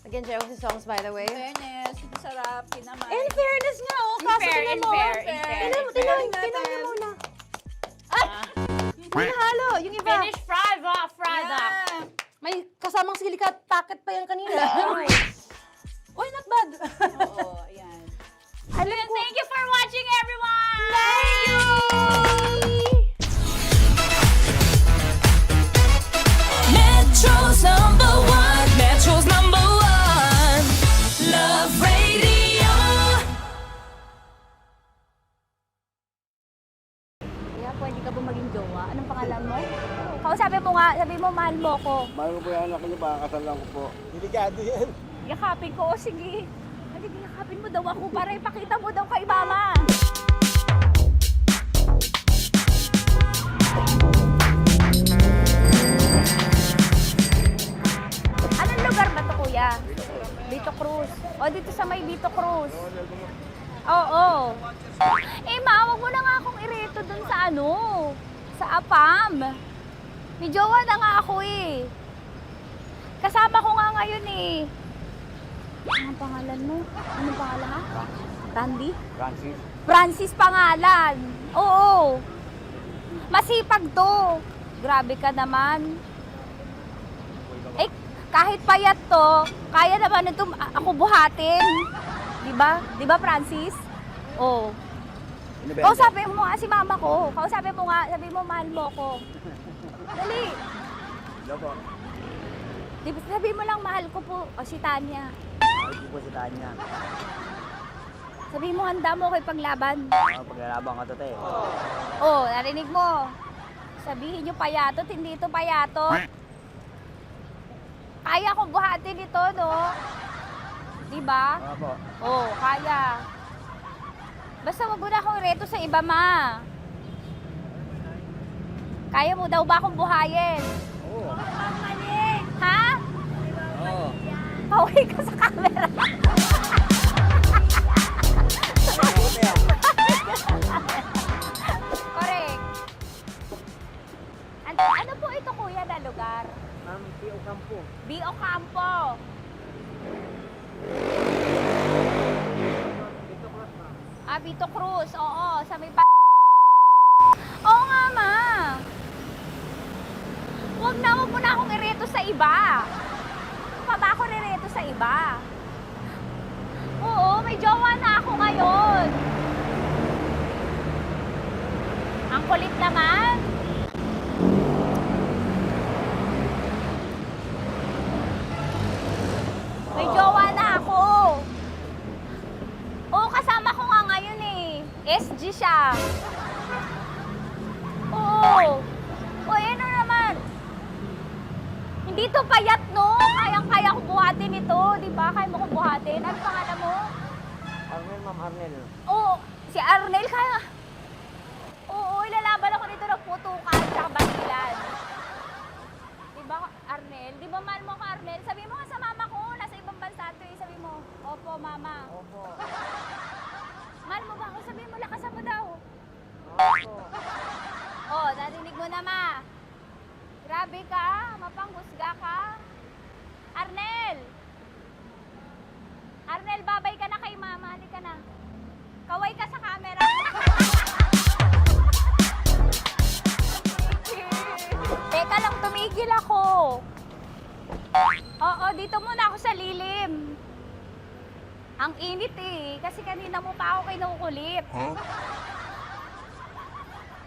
Again, Josie songs, by the way. Fairness, sarap, kinamay. In fairness nga, oh. Kaso tingnan mo. Tingnan mo muna. May nahalo, yung iba. Finish fried up. May kasamang silika at packet pa yan kanina. Uy, not bad. Oo, ayan. Thank you for watching, everyone! Thank you! Metro's number one, Love Radio. Kaya pwede ka ba maging jowa? Anong pangalan mo? Kausapin mo nga, sabi mo mahal mo ko. Mahal ko po yung anak niyo, pakakasalan ko po. Delikado yan. Yakapin ko, o sige. Halika, yakapin mo daw ako para ipakita mo daw kay mama. Anong lugar ba to, kuya? Vito Cruz. O, dito sa may Vito Cruz. Oo. Eh, ma, wag mo na nga akong ireto dun sa sa APAM. May jowa na nga ako eh. Kasama ko nga ngayon eh. Anong pangalan mo? Anong pangalan ka? Randy? Francis. Francis pangalan. Oo. Masipag to. Grabe ka naman. Eh, kahit payat to, kaya naman ito ako buhatin. Diba? Diba, Francis? Oo. Kausapin mo nga si mama ko. Kausapin mo nga. Sabi mo, mahal mo ko. Dali. Hello po. Sabi mo lang, mahal ko po. O, si Tanya. Mahal ko po si Tanya. Sabi mo, handa mo ko ipaglaban. Paglalabang ka to, te. Oh, narinig mo. Sabihin nyo payatot, hindi ito payatot. Kaya kong buhatin ito, no? Diba? Opo. Oh, kaya. Basta wag mo na akong reto sa iba, ma. Kaya mo daw ba akong buhayin? Oo. Ha? Oo. Pauwi ka sa camera. Correct. Ano po ito, kuya, na lugar? B.O. Campo. B.O. Campo. Vito Cruz. Oo, sa may Oo nga, ma. Huwag mo na akong ireto sa iba. Pa ba ako ireto sa iba? Oo, may jowa na ako ngayon. Ang kulit naman. May jowa na ako. Oo, kasama ko nga ngayon eh. SG siya. Oo. O, ano naman? Hindi to payat, no? Kayang-kaya ko buhatin ito. Di ba? Kaya mo ko buhatin. Ano pangalan mo? Arnel, ma'am, Arnel. Oo, si Arnel kaya. Oo, ilalaban ako nito ng putukan sa batilan. Di ba, Arnel? Di ba mahal mo ka, Arnel? Sabi mo nga sa mama ko, nasa ibang bansa ito eh. Sabi mo, opo, mama. Opo. Mahal mo ba ako? Sabi mo, lakasan mo daw. Opo. Oh, narinig mo na, ma. Grabe ka, mapanghusga ka. Arnel! Arnel, babay ka na kay mama. Halika na. Kaway ka sa camera. Teka lang, tumigil ako. Oo, dito muna ako sa lilim. Ang init eh, kasi kanina mo pa ako kinukulit.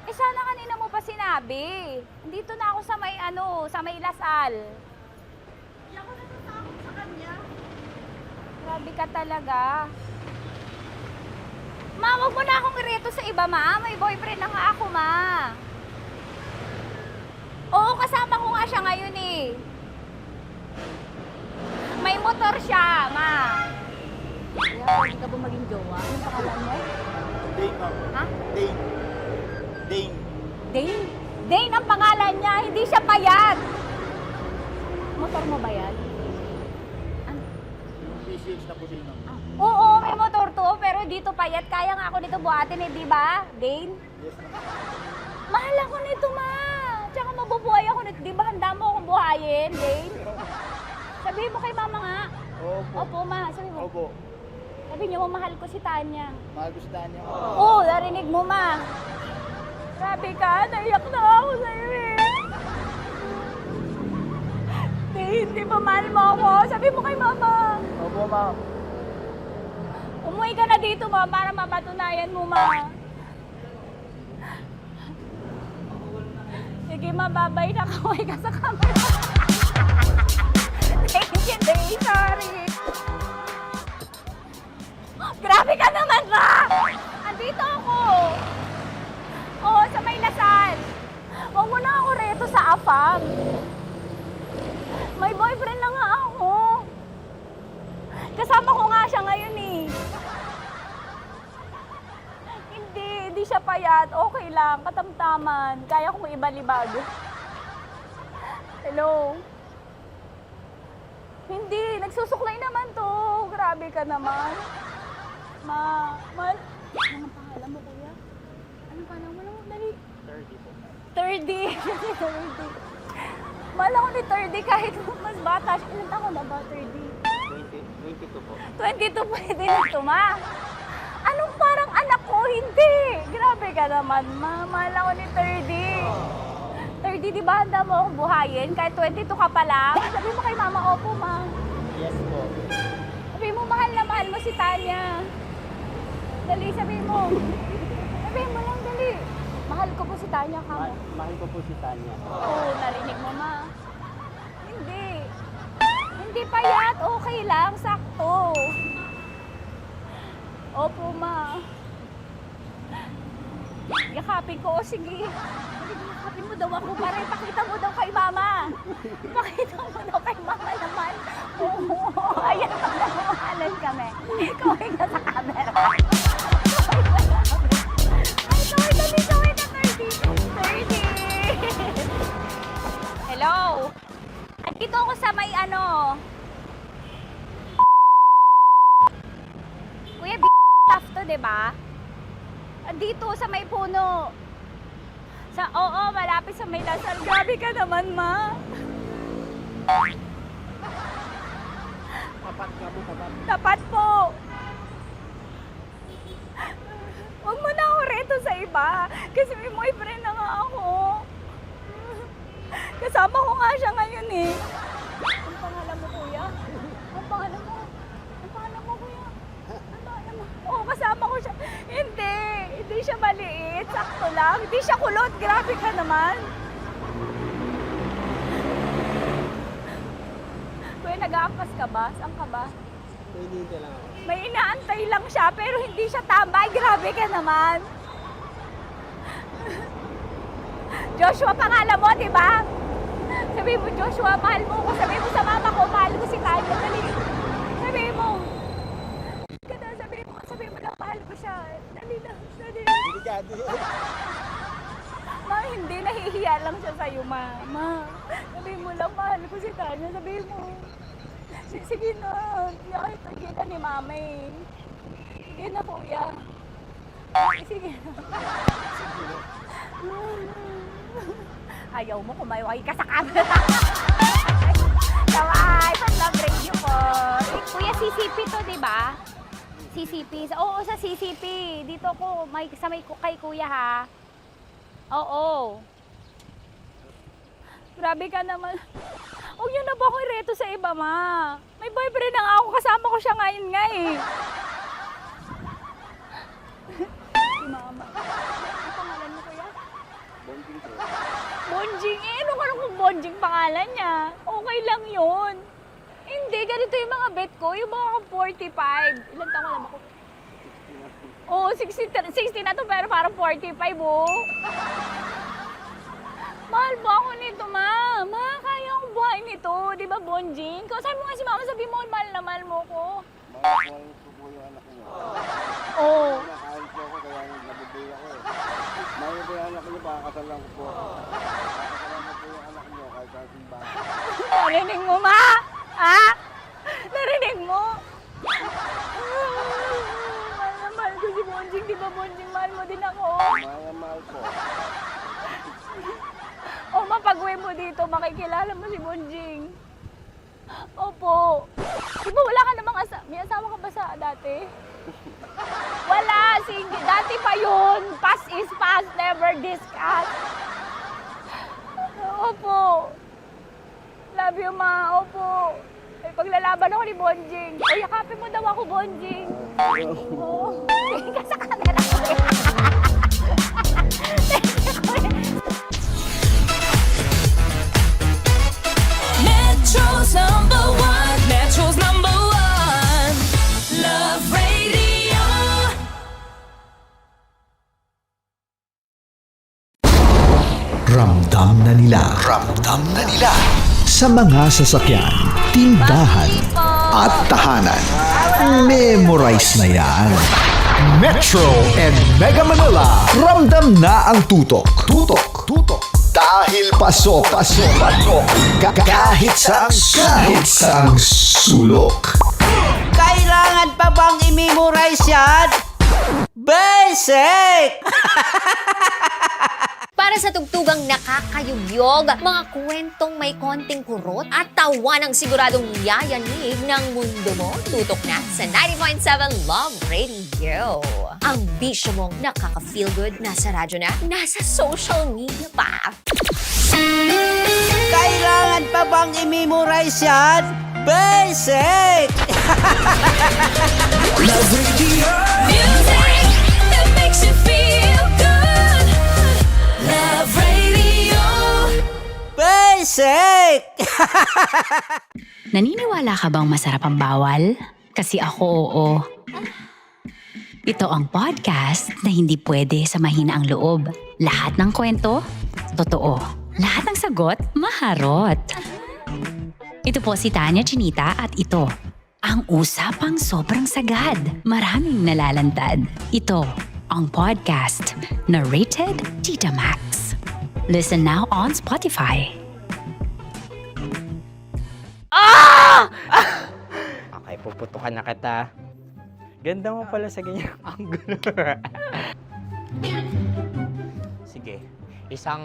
Eh sana kanina mo pa sinabi. Dito na ako sa may sa may Lasal. Hindi ako natatakot sa kanya. Grabe ka talaga. Ma, wag mo na akong ireto sa iba, ma. May boyfriend na nga ako, ma. Oo, kasama ko nga siya ngayon eh. May motor siya, ma. Pwede ka ba maging jowa? Anong pangalan mo? Dane, ma'am. Ha? Dane. Dane. Dane? Dane ang pangalan niya, hindi siya payat. Motor mo ba yan? Ano? PCH na po din, ma'am. Oo, may motor to, pero dito payat. Kaya nga ako nito buhatin eh, di ba? Dane? Yes, ma'am. Mahal ako nito, ma. Tsaka mabubuhay ako nito. Di ba handa mo akong buhayin, Dane? Sabihin mo kay mama nga. Opo. Opo, ma. Sabi mo. Opo. Sabi niyo mo, mahal ko si Tanya. Mahal ko si Tanya. Oo, narinig mo, ma. Grabe ka, naiyak na ako sa'yo eh. Hindi ba mahal mo ako? Sabi mo kay mama. Opo, ma'am. Umuwi ka na dito, ma, para mapatunayan mo, ma. Sige, ma, babay na. Kaway ka sa camera. Thank you, Day. Sorry. Grabe ka naman, ma! Andito ako. Oo, sa may Lasal. Huwag mo na ako reto sa afam. May boyfriend na nga ako. Kasama ko nga siya ngayon eh. Hindi siya payat. Okay lang, katamtaman. Kaya kong ibalibag. Hello? Hindi, nagsusuklay naman to. Grabe ka naman. Anong pangalan mo, kuya? Anong pangalan mo? Dali. 30 po. 30. 30. Mahal ako ni 30 kahit mas bata siya. Ilan taon na ba, 30? 20 22 po. 22 pwede na ito, ma. Anong parang anak ko? Hindi. Grabe ka naman, ma. Mahal ako ni 30. 30, di ba handa mo akong buhayin? Kahit 22 ka pa lang. Sabi mo kay mama, opo, ma. Yes po. Sabi mo, mahal na mahal mo si Tanya. Dali, sabi mo. Sabi mo lang, dali. Mahal ko po si Tanya ka mo. Mahal ko po si Tanya. Oo, narinig mo, ma. Hindi. Hindi payat. Okay lang. Sakto. Opo, ma. Yakapin ko. O, sige. Yakapin mo daw ako para ipakita mo daw kay mama. Ipakita mo daw kay mama naman. Oo. Ayan, nagmamahalan kami. Kawin ka sa camera. Kawin na 30. Hello. Andito ako sa may ano. Kuya, tough to, diba? Andito sa may puno. Oo, malapit sa may Lasal. Grabe ka naman, ma. Tapat ka mo, tapat. Tapat po. Huwag mo na ako reto sa iba. Kasi may boyfriend na nga ako. Kasama ko nga siya ngayon eh. Ang pangalan mo, kuya? Ang pangalan mo? Ang pangalan mo, kuya? Ang pangalan mo? Oo, kasama ko siya. Hindi. Hindi siya maliit. Sakto lang. Hindi siya kulot. Grabe ka naman. Kuya, nag-aangkas ka ba? Saan ka ba? Hindi lang ako. May inaantay lang siya, pero hindi siya tambay. Grabe ka naman. Joshua, pangalan mo, di ba? Sabi mo, Joshua, mahal mo ko. Sabi mo sa mama ko, mahal ko si Tanya. Dali. Sabi mo. Sabi mo lang, mahal ko siya. Dali lang. Dali. Ma, hindi. Nahihiya lang siya sa'yo, ma. Sabi mo lang, mahal ko si Tanya. Sabi mo. Sige na. Nakita kita ni mama eh. Sige na, kuya. Sige na. Ayaw mo, kumayaway ka sa camera. Kawai, from Love Radio po. Kuya, CCP to, di ba? CCP. Oo, sa CCP. Dito ko, sa may kay kuya ha. Oo. Grabe ka naman. Huwag niyo na ba ako ireto sa iba, ma? May boyfriend na nga ako. Kasama ko siya ngayon nga eh. Si mama. Ano pangalan mo, kuya? Bonjing po. Bonjing? Eh, ano ka kung Bonjing pangalan niya? Okay lang yun. Hindi, ganito yung mga bet ko. Yung mga 45. Ilan taon alam ako? Oo, 60 na to, pero parang 45, oh. Mahal ba ako nito, ma? Ma, kaya akong buhay nito. Di ba, Bonjing? Sabi mo nga si mama, sabi mo, mahal na mahal mo ko. Mahal ko po yung anak niyo. Oo. Nakahal po ako, kaya nabibay ako eh. Mahal ko yung anak niyo, pakakasalan ko po. Pakakasalan ko po yung anak niyo, kahit sa simbahan. Narinig mo, ma? Ha? Narinig mo? Mahal na mahal ko si Bonjing. Di ba, Bonjing, mahal mo din ako? Mahal po. O, mapag-uwi mo dito, makikilala mo si Bonjing. Opo. Di ba wala ka namang may asawa ka ba sa dati? Wala, single. Dati pa yun. Past is past, never discuss. Opo. Love you, ma. Opo. Ay, paglalaban ako ni Bonjing. O, yakapin mo daw ako, Bonjing. Oo. Tingin ka sa camera ko. Metro's number one. Metro's number one. Love Radio. Ramdam na nila. Sa mga sasakyan, tindahan, at tahanan. Memorize na yan. Metro and Mega Manila. Ramdam na ang tutok. Dahil pasok. Kahit saang sulok. Kailangan pa bang i-memorize yan? Basic! Para sa sa tugtugang nakakayugyog, mga kwentong may konting kurot at tawa ng siguradong yayanig ng mundo mo. Tutok na sa 90.7 Love Radio. Ang bisyo mong nakaka-feel good, nasa radyo na, nasa social media pa. Kailangan pa bang i-memorize yan? Basic! Love Radio. Music that makes you feel good. Love Radio. Basic! Naniniwala ka bang masarap ang bawal? Kasi ako oo. Ito ang podcast na hindi pwede sa mahina ang loob. Lahat ng kwento, totoo. Lahat ng sagot, maharot. Ito po si Tanya Chinita at ito, ang usapang sobrang sagad. Maraming nalalantad. Ito, ang podcast na rated Tita Max. Listen now on Spotify. Okay, puputukan na kita. Ganda mo pala sa ganyang angulo. Sige, isang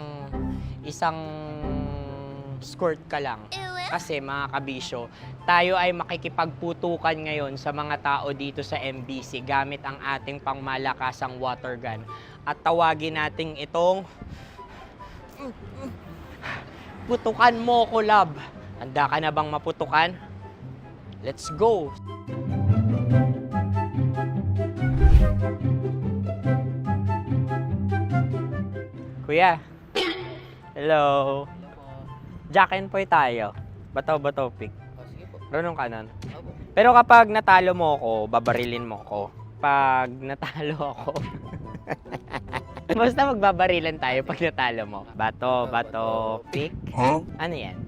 skirt ka lang. Kasi mga kabisyo, tayo ay makikipagputukan ngayon sa mga tao dito sa MBC gamit ang ating pangmalakasang water gun. At tawagin natin itong putukan mo ko, love. Handa ka na bang maputukan? Let's go! Kuya. Hello. Jack and Poy tayo. Bato-bato pick. Runong ka nun. Pero kapag natalo mo ako, babarilin mo ako. Pag natalo ako, basta magbabarilan tayo pag natalo mo. Bato, pick. Huh? Ano yan?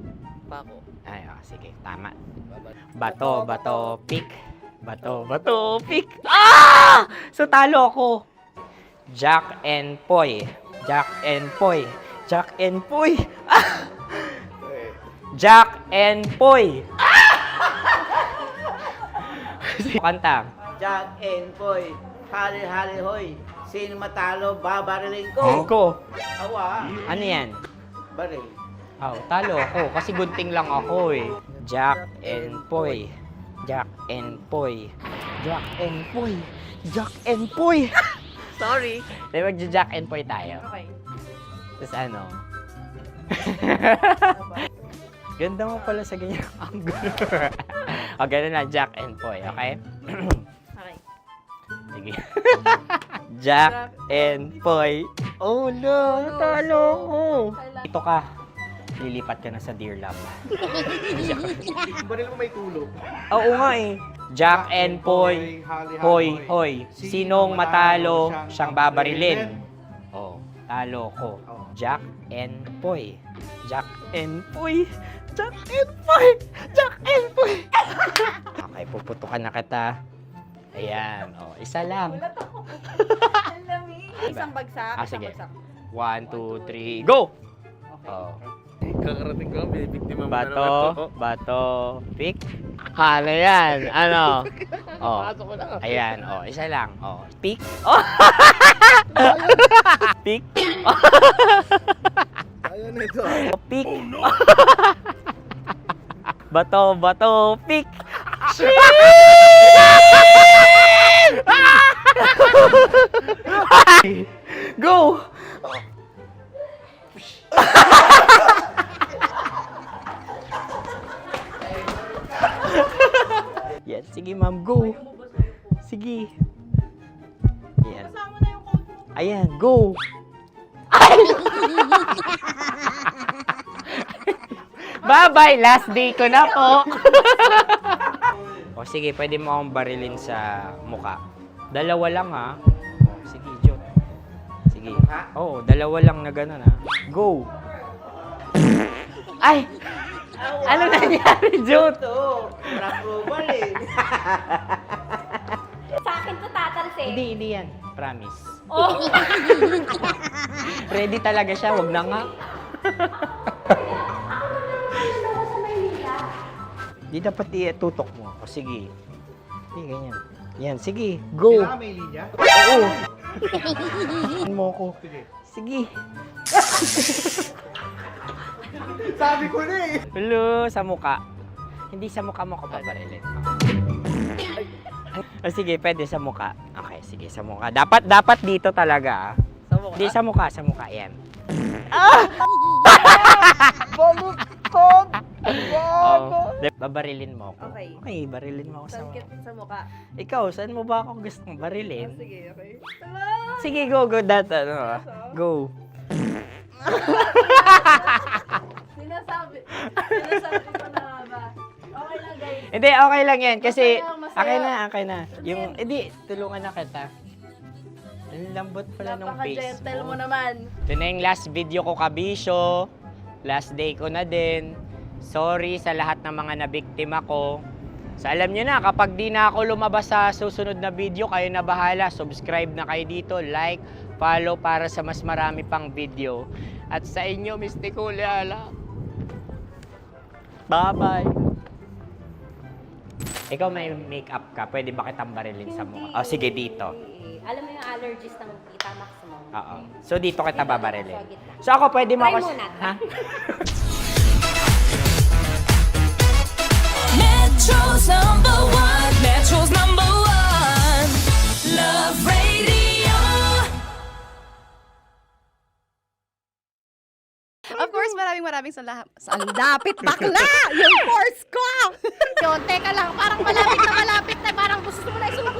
Pako. Ay, sige, tama. Bato, pick. Bato, pick. Ah! So talo ako. Jack and Poy. Jack and Poy. Jack and Poy. Ah! Jack and Poy. Kanta. Jack and Poy, hali-hali hoy. Sino matalo, babariling Ko. Awa. Ano yan? Baril. Oh, talo ako kasi gunting lang ako eh. Jack and Poy. Jack and Poy. Jack and Poy. Jack and Poy. Sorry. Di magja-Jack and Poy tayo. Okay. Tapos ano? Ganda mo pala sa ganyang angulo. O, ganun na, Jack and Poy, okay? Okay. Sige. Jack and Poy. Oh no, talo ko. Ito ka. Lilipat ka na sa Dear Love. Baril mo may tulog. Oo nga eh. Jack and Poy. Hoy, hoy. Sinong matalo, siyang babarilin. Oh, talo ko. Jack and Poy. Jack and Poy. Jack and Poy. Jack and Poy. Okay, puputukan na kita. Ayan. Oh, isa lang. Isang bagsak. Sige. 1, 2, 3, go! Oh. Kakarating ko, binibiktima mo na naman to. Bato, pick. Ano yan? Ano? Oh. Ayan, oh, isa lang. Oh, pick. Oh. Pick. Ayaw na ito. Oh, pick. Bato, pick. Go! Yan, sige ma'am, go. Sige. Yan. Ayan, go. Bye-bye, last day ko na po. O sige, pwede mo akong barilin sa muka. Dalawa lang ha. O, sige, Jot. Sige. Oo, dalawa lang na gano'n ha. Go. Ay! Ano nangyari, Jot? Approval eh. Sa akin to tatalsik. Hindi yan. Promise. Oh. Ready talaga siya, wag na nga. Di dapat i-tutok mo. O sige. Sige, ganyan. Yan, sige. Go. Kailangan may linya? Oo. Mo ko. Sige. Sabi ko na eh. Hello, sa muka. Hindi sa muka mo ko pabarilin. O sige, pwede sa muka. Okay, sige, sa muka. Dapat dito talaga. Sa muka? Hindi, sa muka. Yan. Baluktot! Oh, babarilin mo ako. Okay. Okay, barilin mo ako sa muka. Sa mukha. Ikaw, saan mo ba ako gustong barilin? Sige, okay. Sige, go. Go. Sinasabi ko na ba? Okay lang, guys. Hindi, okay lang yan. Kasi, Masaya. okay na. Yung, hindi, tulungan na kita. Ang lambot pala nung face Napaka-gentle mo. mo naman. Ito na yung last video ko, kabisyo. Last day ko na din. Sorry sa lahat ng mga nabiktima ko. So alam nyo na, kapag di na ako lumabas sa susunod na video, kayo na bahala. Subscribe na kayo dito, like, follow para sa mas marami pang video. At sa inyo, Mistiko Leala. Bye-bye. Ikaw may makeup ka, pwede ba kitang barilin sa mukha? O sige, dito. Alam mo yung allergies ng Tita Max mo? Oo. So dito kita babarilin. So ako pwede mo Try ako... muna. Ha? Metro's number one. Love Radio. Of course, maraming salamat. Ang lapit bakla! Yung course ko! Yun, teka lang, parang malapit na, parang gusto mo na isulat.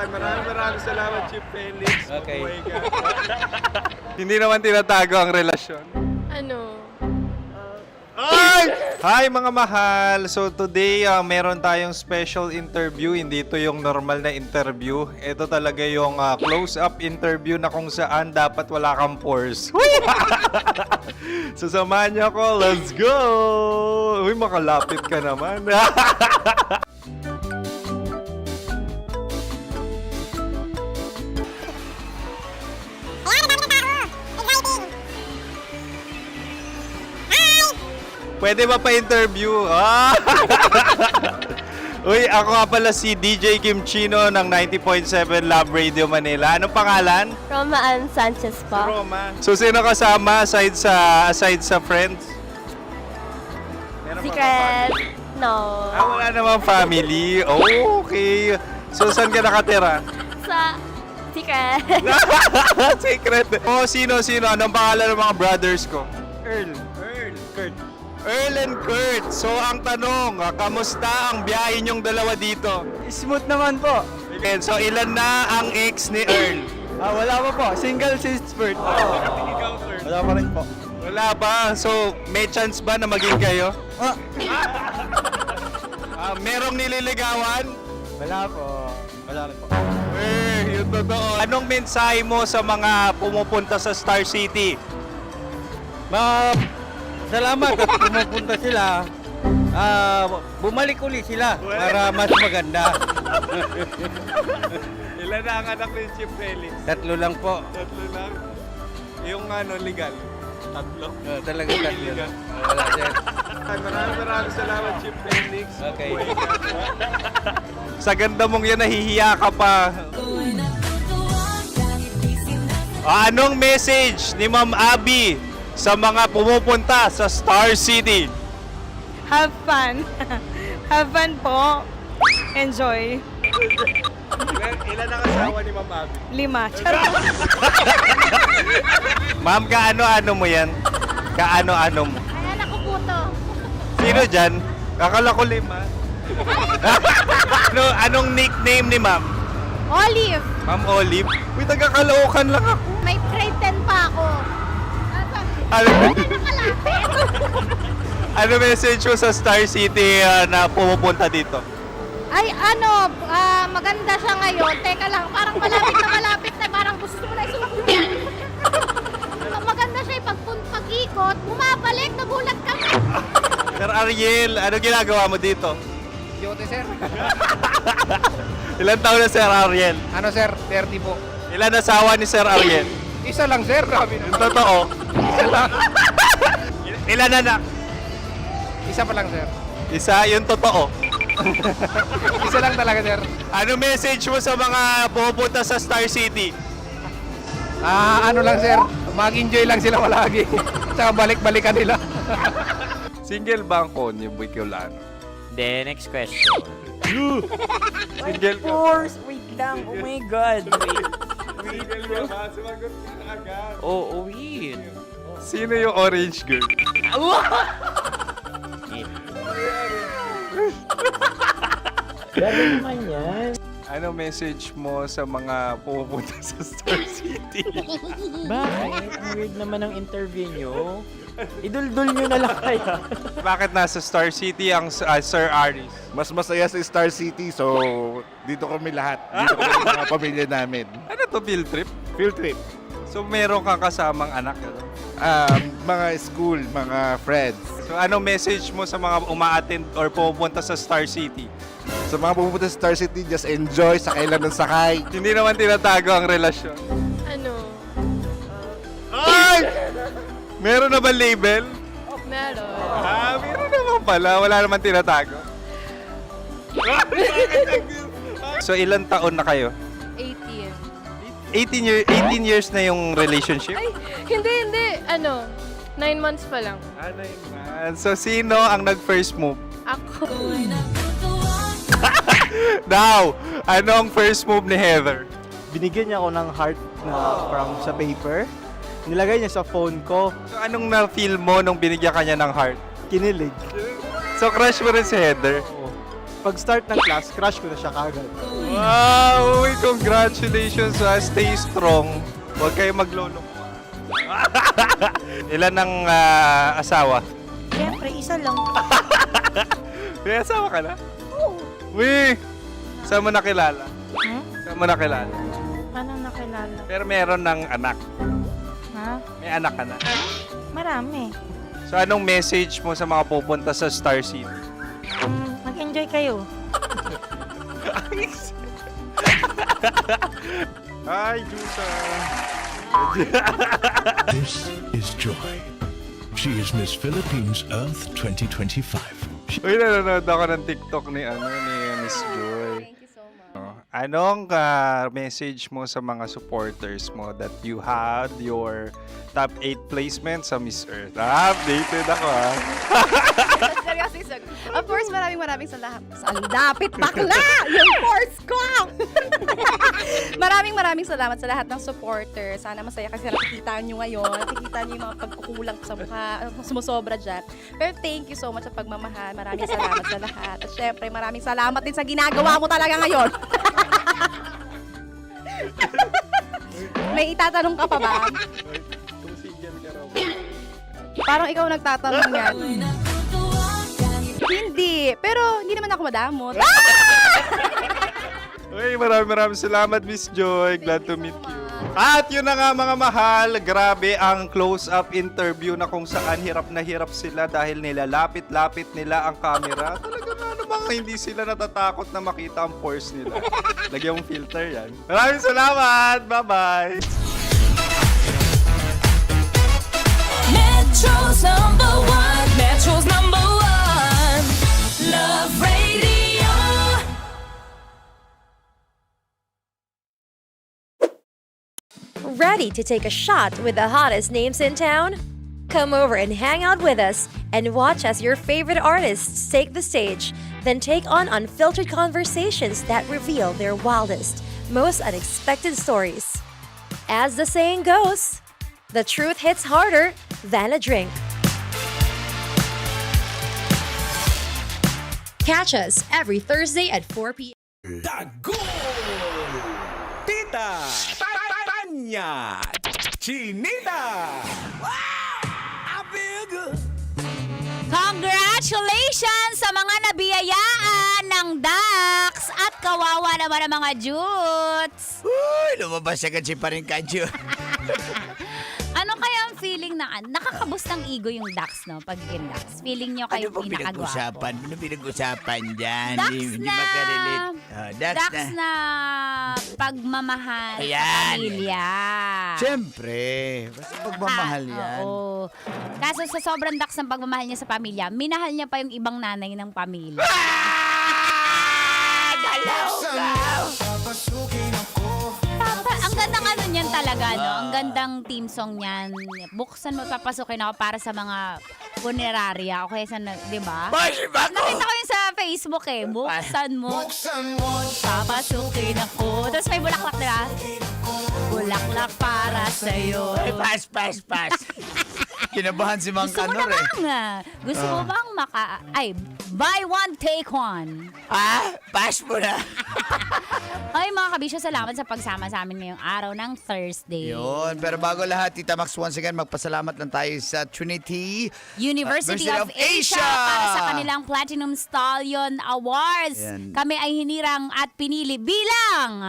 Maraming salamat, Chief Felix. Okay. Hindi naman tinatago ang relasyon. Ano? Hi mga mahal! So today, meron tayong special interview. Hindi ito yung normal na interview. Ito talaga yung close-up interview na kung saan dapat wala kang pores. So samahan niyo ako. Let's go! Uy, makalapit ka naman. Pwede ba pa-interview? Uy, ako nga pala si DJ Kim Chino ng 90.7 Love Radio Manila. Anong pangalan? Roma Ann Sanchez po. Roma. So, sino kasama aside sa friends? Meron ba Secret. No. wala namang family. Oh, okay. So, saan ka nakatira? Sa Secret. Secret. Oh, sino? Anong pangalan ng mga brothers ko? Earl, Kurt. Earl and Kurt. So, ang tanong, kamusta ang biyahe niyong dalawa dito? Smooth naman po. Okay, so ilan na ang ex ni Earl? Wala pa po. Single since birth. Wala pa rin po. Wala ba? So, may chance ba na maging kayo? Merong nililigawan? Wala po. Wala rin po. Yung totoo. Anong mensahe mo sa mga pumupunta sa Star City? Salamat at pumupunta sila. Bumalik ulit sila para mas maganda. Ilan na ang anak ni Chief Felix? 3 lang po. 3 lang. Yung legal? 3? Talaga 3 lang. Wala sir. Maraming salamat, Chief Felix. Okay. Sa ganda mong yan, nahihiya ka pa. Anong message ni Ma'am Abby sa mga pumupunta sa Star City? Have fun. Have fun po. Enjoy. Ilan ang asawa ni Ma'am Abby? 5. Charot. Ma'am, kaano-ano mo yan? Kaano-ano mo? Ay, anak ko po to. Sino dyan? Kakala ko 5. Anong nickname ni Ma'am? Olive. Ma'am Olive? Uy, taga-Caloocan lang ako. May grade 10 pa ako. Ano message mo sa Star City na pumupunta dito? Ay, maganda siya ngayon. Teka lang, parang malapit na, parang gusto mo na isulat. Maganda siya pag-ikot, bumabalik, nagulat ka. Sir Ariel, ano ginagawa mo dito? Yote sir. Ilan taon na Sir Ariel? Ano sir? 30 po. Ilan asawa ni Sir Ariel? Isa lang sir. Grabe Yung totoo? Isa lang. Ilan anak? Isa pa lang sir. Isa, yung totoo. Isa lang talaga sir. Ano message mo sa mga pumupunta sa Star City? Ano lang sir. Mag-enjoy lang sila palagi. Tsaka balik-balikan nila. Single ba ang konyo, Boy Kiolano? Then, next question. Single ka. course! Wait lang. Oh my God. Wait. Single ka ba? Sumagot ka na agad. Oo, wait. Sino yung orange girl? Gano'n naman yan. Ano message mo sa mga pupunta sa Star City? Bakit? Ang weird naman ng interview nyo. Idul-dul nyo na lang kaya. Bakit nasa Star City ang Sir Aris? Mas masaya sa Star City, so dito kami lahat. Dito kami mga pamilya namin. Ano to, field trip? Field trip. So meron kang kasamang anak? Ano? Mga school, mga friends. So ano message mo sa mga uma-attend or pupunta sa Star City? Sa mga pupunta sa Star City, just enjoy, sakay lang ng sakay. Hindi naman tinatago ang relasyon. Ano? Ay! Meron na ba label? Meron. Meron naman pala. Wala naman tinatago. So ilan taon na kayo? 18. 18 years na yung relationship? Ay, hindi. 9 months pa lang. So sino ang nag-first move? Ako. Now, ano ang first move ni Heather? Binigyan niya ako ng heart na from sa paper. Nilagay niya sa phone ko. So anong na-feel mo nung binigyan ka niya ng heart? Kinilig. So crush mo rin si Heather? Oo. Pag start ng class, crush ko na siya kagad. Wow! Uy, congratulations! Stay strong. Huwag kayo maglolo. Ilan ang asawa? Siyempre, isa lang. May asawa ka na? Oo. Uy! Saan mo nakilala? Saan mo nakilala? Paano nakilala? Pero meron ng anak. Ha? May anak ka na. Marami. So anong message mo sa mga pupunta sa Star City? Mag-enjoy kayo. Hi, Jusa! This is Joy. She is Miss Philippines Earth 2025. Uy, nanonood ako ng TikTok ni Miss Joy. Thank you so much. Anong message mo sa mga supporters mo that you had your top 8 placement sa Miss Earth? Updated ako Seryoso. Of course, maraming salamat. Ang dapit bakla! Yung force ko! maraming salamat sa lahat ng supporters. Sana masaya kasi nakikita nyo ngayon. Nakikita nyo yung mga pagkukulang sa mukha. Sumusobra dyan. Pero thank you so much sa pagmamahal. Maraming salamat sa lahat. At syempre, maraming salamat din sa ginagawa mo talaga ngayon. May itatanong ka pa ba? Parang ikaw nagtatanong yan. Hindi. Pero hindi naman ako madamot. Uy, maraming salamat, Miss Joy. Glad to meet you. At yun na nga mga mahal, grabe ang close-up interview na kung saan hirap na hirap sila dahil nilalapit-lapit nila ang camera. Talaga na namang hindi sila natatakot na makita ang pores nila. Lagyan mong filter yan. Maraming salamat! Bye-bye! Metro's #1, Metro's #1, Love Radio. Ready to take a shot with the hottest names in town? Come over and hang out with us and watch as your favorite artists take the stage, then take on unfiltered conversations that reveal their wildest, most unexpected stories. As the saying goes, the truth hits harder than a drink. Catch us every Thursday at 4 p.m. Tita! Tanya! Chinita! Congratulations sa mga nabiyayaan ng Dax at kawawa naman ang mga Jutes. Uy, lumabas agad si Paringkadyo. Ano kaya ang feeling na nakakaboost ng ego yung Dax, no? Pagiging Dax. Feeling nyo kayong Ano pinakagwapo. Ano pinag-usapan dyan? Dax Hindi na... makarelate. Dax na. Pagmamahal Ayan. sa pamilya. Siyempre. Basta pagmamahal yan. Oo. Kaso sa sobrang Dax ng pagmamahal niya sa pamilya, minahal niya pa yung ibang nanay ng pamilya. Papa, ang gandang ano niyan, talaga, no? Ang gandang team song niyan. Buksan mo, papasukin ako para sa mga funeraria. O kaya sa, di ba? Nakita ko yun sa Facebook eh. Buksan mo, papasukin ako. Tapos may bulaklak, di ba? Bulaklak para sa'yo. Ay, pass. Kinabahan si Mang Gusto mo Kanor na eh. bang? Gusto mo bang buy one, take one? Pass mo na. Ay, mga kabisyo, salamat sa pagsama sa amin ngayong araw ng Thursday. Yun. Pero bago lahat, Tita Max, once again, magpasalamat lang tayo sa Trinity University of Asia para sa kanilang Platinum Stallion Awards. Yan. Kami ay hinirang at pinili bilang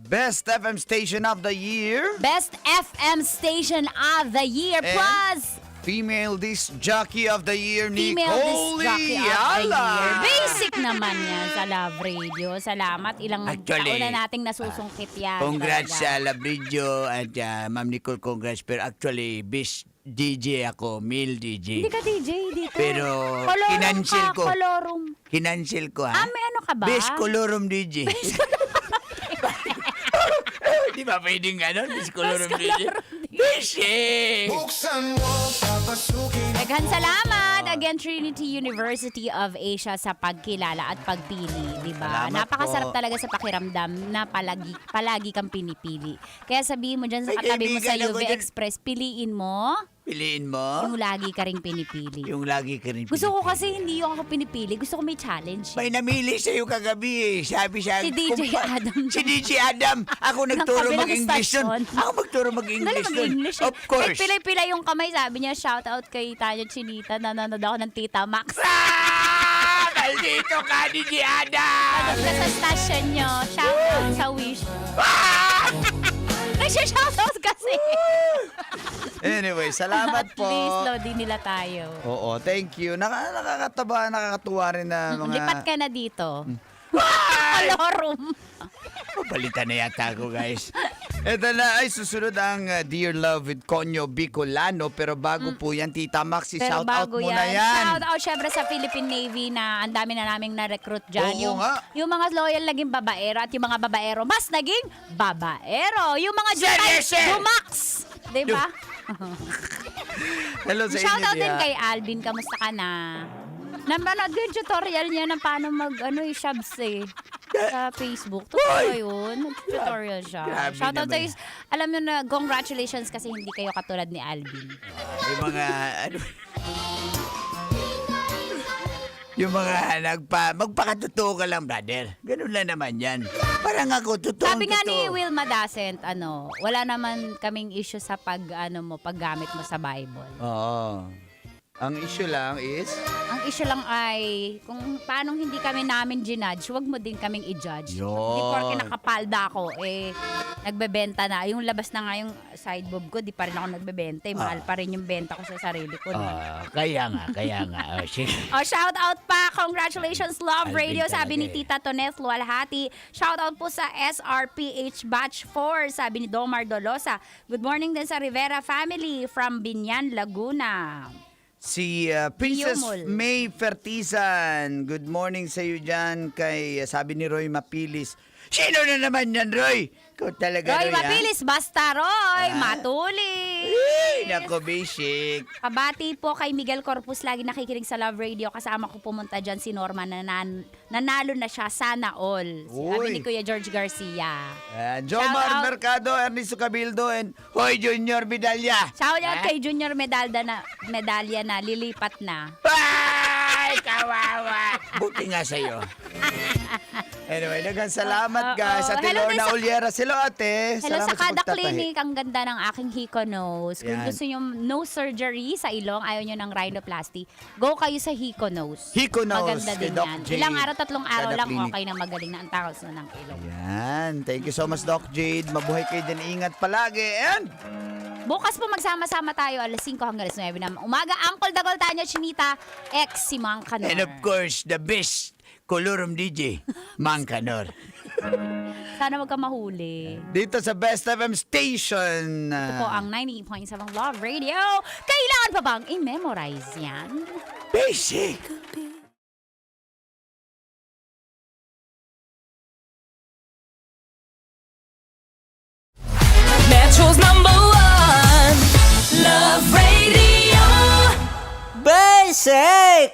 Best FM Station of the Year. Best FM Station of the Year And plus Female Disc Jockey of the Year, Female Disc Jockey of the Year. Nicole. Basic naman yan sa Love Radio. Salamat. Ilang Actually, taon na nating nasusungkit yan. Congrats talaga. sa Labridjo at Ma'am Nicole, congrats. Pero actually, best DJ ako, male DJ. Hindi ka DJ dito. Pero Colorum kinancel ka, ko. Colorum. Kinancel ko ha. May ano ka ba? Best Colorum DJ. Di ba pwedeng gano'n? Best Colorum DJ. Basic! Daghang salamat again Trinity University of Asia sa pagkilala at pagpili, di ba? Salamat Napakasarap po. talaga sa pakiramdam na palagi kang pinipili. Kaya sabihin mo dyan sa May katabi mo sa kaibigan ako UV dyan. Express, piliin mo Piliin mo? yung lagi ka ring pinipili. Yung lagi ka rin Gusto ko kasi hindi yung ako pinipili. Gusto ko may challenge. May namili sa'yo kagabi eh. Sabi siya, Si DJ Adam. Si DJ Adam. Ako nagturo kabilang mag-English nun. stasyon. Ako magturo mag-English Galing nun. mag-English. Of course. Pilay-pilay yung kamay. Sabi niya, shout out kay Tanya Chinita. Nanonood ako ng Tita Max. Maldito ka, DJ Adam! Pagod ka sa station nyo. Shout out sa Wish. Nagsha-shout out kasi. Anyway, salamat po. Please, loadin nila tayo. Oo, thank you. Nakakataba, nakakatuwa rin na mga... Lipat ka na dito. Colorum. Palitan na yata ako, guys. Ito na ay susunod ang Dear Love with Conyo Bicolano. Pero bago po yan, Tita Maxi, Pero shout out bago muna yan. Shout out syempre sa Philippine Navy na ang dami na naming na-recruit dyan. Oo nga. Yung mga loyal naging babaero at yung mga babaero mas naging babaero. Yung mga Dumax. Diba? Hello sa inyo, Shout out din Tia. kay Alvin. Kamusta ka na? Napanood ko yung tutorial niya ng paano shabs eh. Sa Facebook. Totoo yun. Tutorial siya. Grabe Shout out naman. sa'yo. Alam nyo na, congratulations kasi hindi kayo katulad ni Alvin. Yung mga, yung mga magpakatotoo ka lang, brother. Ganun lang naman yan. Parang ako, totoo. Sabi nga ni Wilma Dasent, wala naman kaming issue sa paggamit mo sa Bible. Oo. Ang issue lang is... Ang issue lang ay kung paano hindi kami namin ginudge, huwag mo din kaming i-judge. Yun. Di porke nakapalda ako, nagbebenta na. Yung labas na nga yung side boob ko, di pa rin ako nagbebenta. Mahal pa rin yung benta ko sa sarili ko. Kaya nga. Oh, sige. Shout out pa. Congratulations, Love Alvin Radio. Sabi ni talaga Tita Toneth Lualhati. Shout out po sa SRPH Batch 4. Sabi ni Domar Dolosa. Good morning din sa Rivera family from Binyan, Laguna. Si Princess Yumol. May Fertizan. Good morning sa iyo dyan kay, sabi ni Roy Mapilis. Sino na naman yan, Roy? Ikaw talaga, Roy Roy, ha? Mapilis, basta Roy, matuli. Ay, nako, basic. Kabati po kay Miguel Corpus, lagi nakikinig sa Love Radio. Kasama ko pumunta dyan si Norma, nanalo na siya, sana all. Sabi Uy. ni Kuya George Garcia. Jomar Shout out. Mercado, Ernesto Cabildo, and Hoy Junior Medalya. Shout out kay Junior medalya na, lilipat na. Ay, kawawa. Buti nga sa'yo. Anyway, nagang salamat guys. Oo. Ate Hello din Lorna sa- Olieras. Hello ate. Hello sa Salamat Kada pagtatahi. Clinic, ang ganda ng aking Hiko Nose. Kung Yan. gusto nyo nose surgery sa ilong, ayaw nyo ng rhinoplasty, go kayo sa Hiko Nose. Hiko Nose Maganda kay din Doc yan. Jade. Ilang araw, 3 araw Kada lang, Clinic. okay na magaling na ang taos na ng ilong. Yan. Thank you so much, Doc Jade. Mabuhay kayo din. Ingat palagi. And Bukas po magsama-sama tayo alas 5 hanggang alas 9 ng umaga. Uncle Dagol, Tanya Chinita, ex si Mang Kanor. And of course, the best Colorum DJ, Mang Kanor. Sana wag ka mahuli. dito sa Best FM Station. Ito po ang 98.7 Love Radio. Kailangan pa bang i-memorize yan? Basic. sake!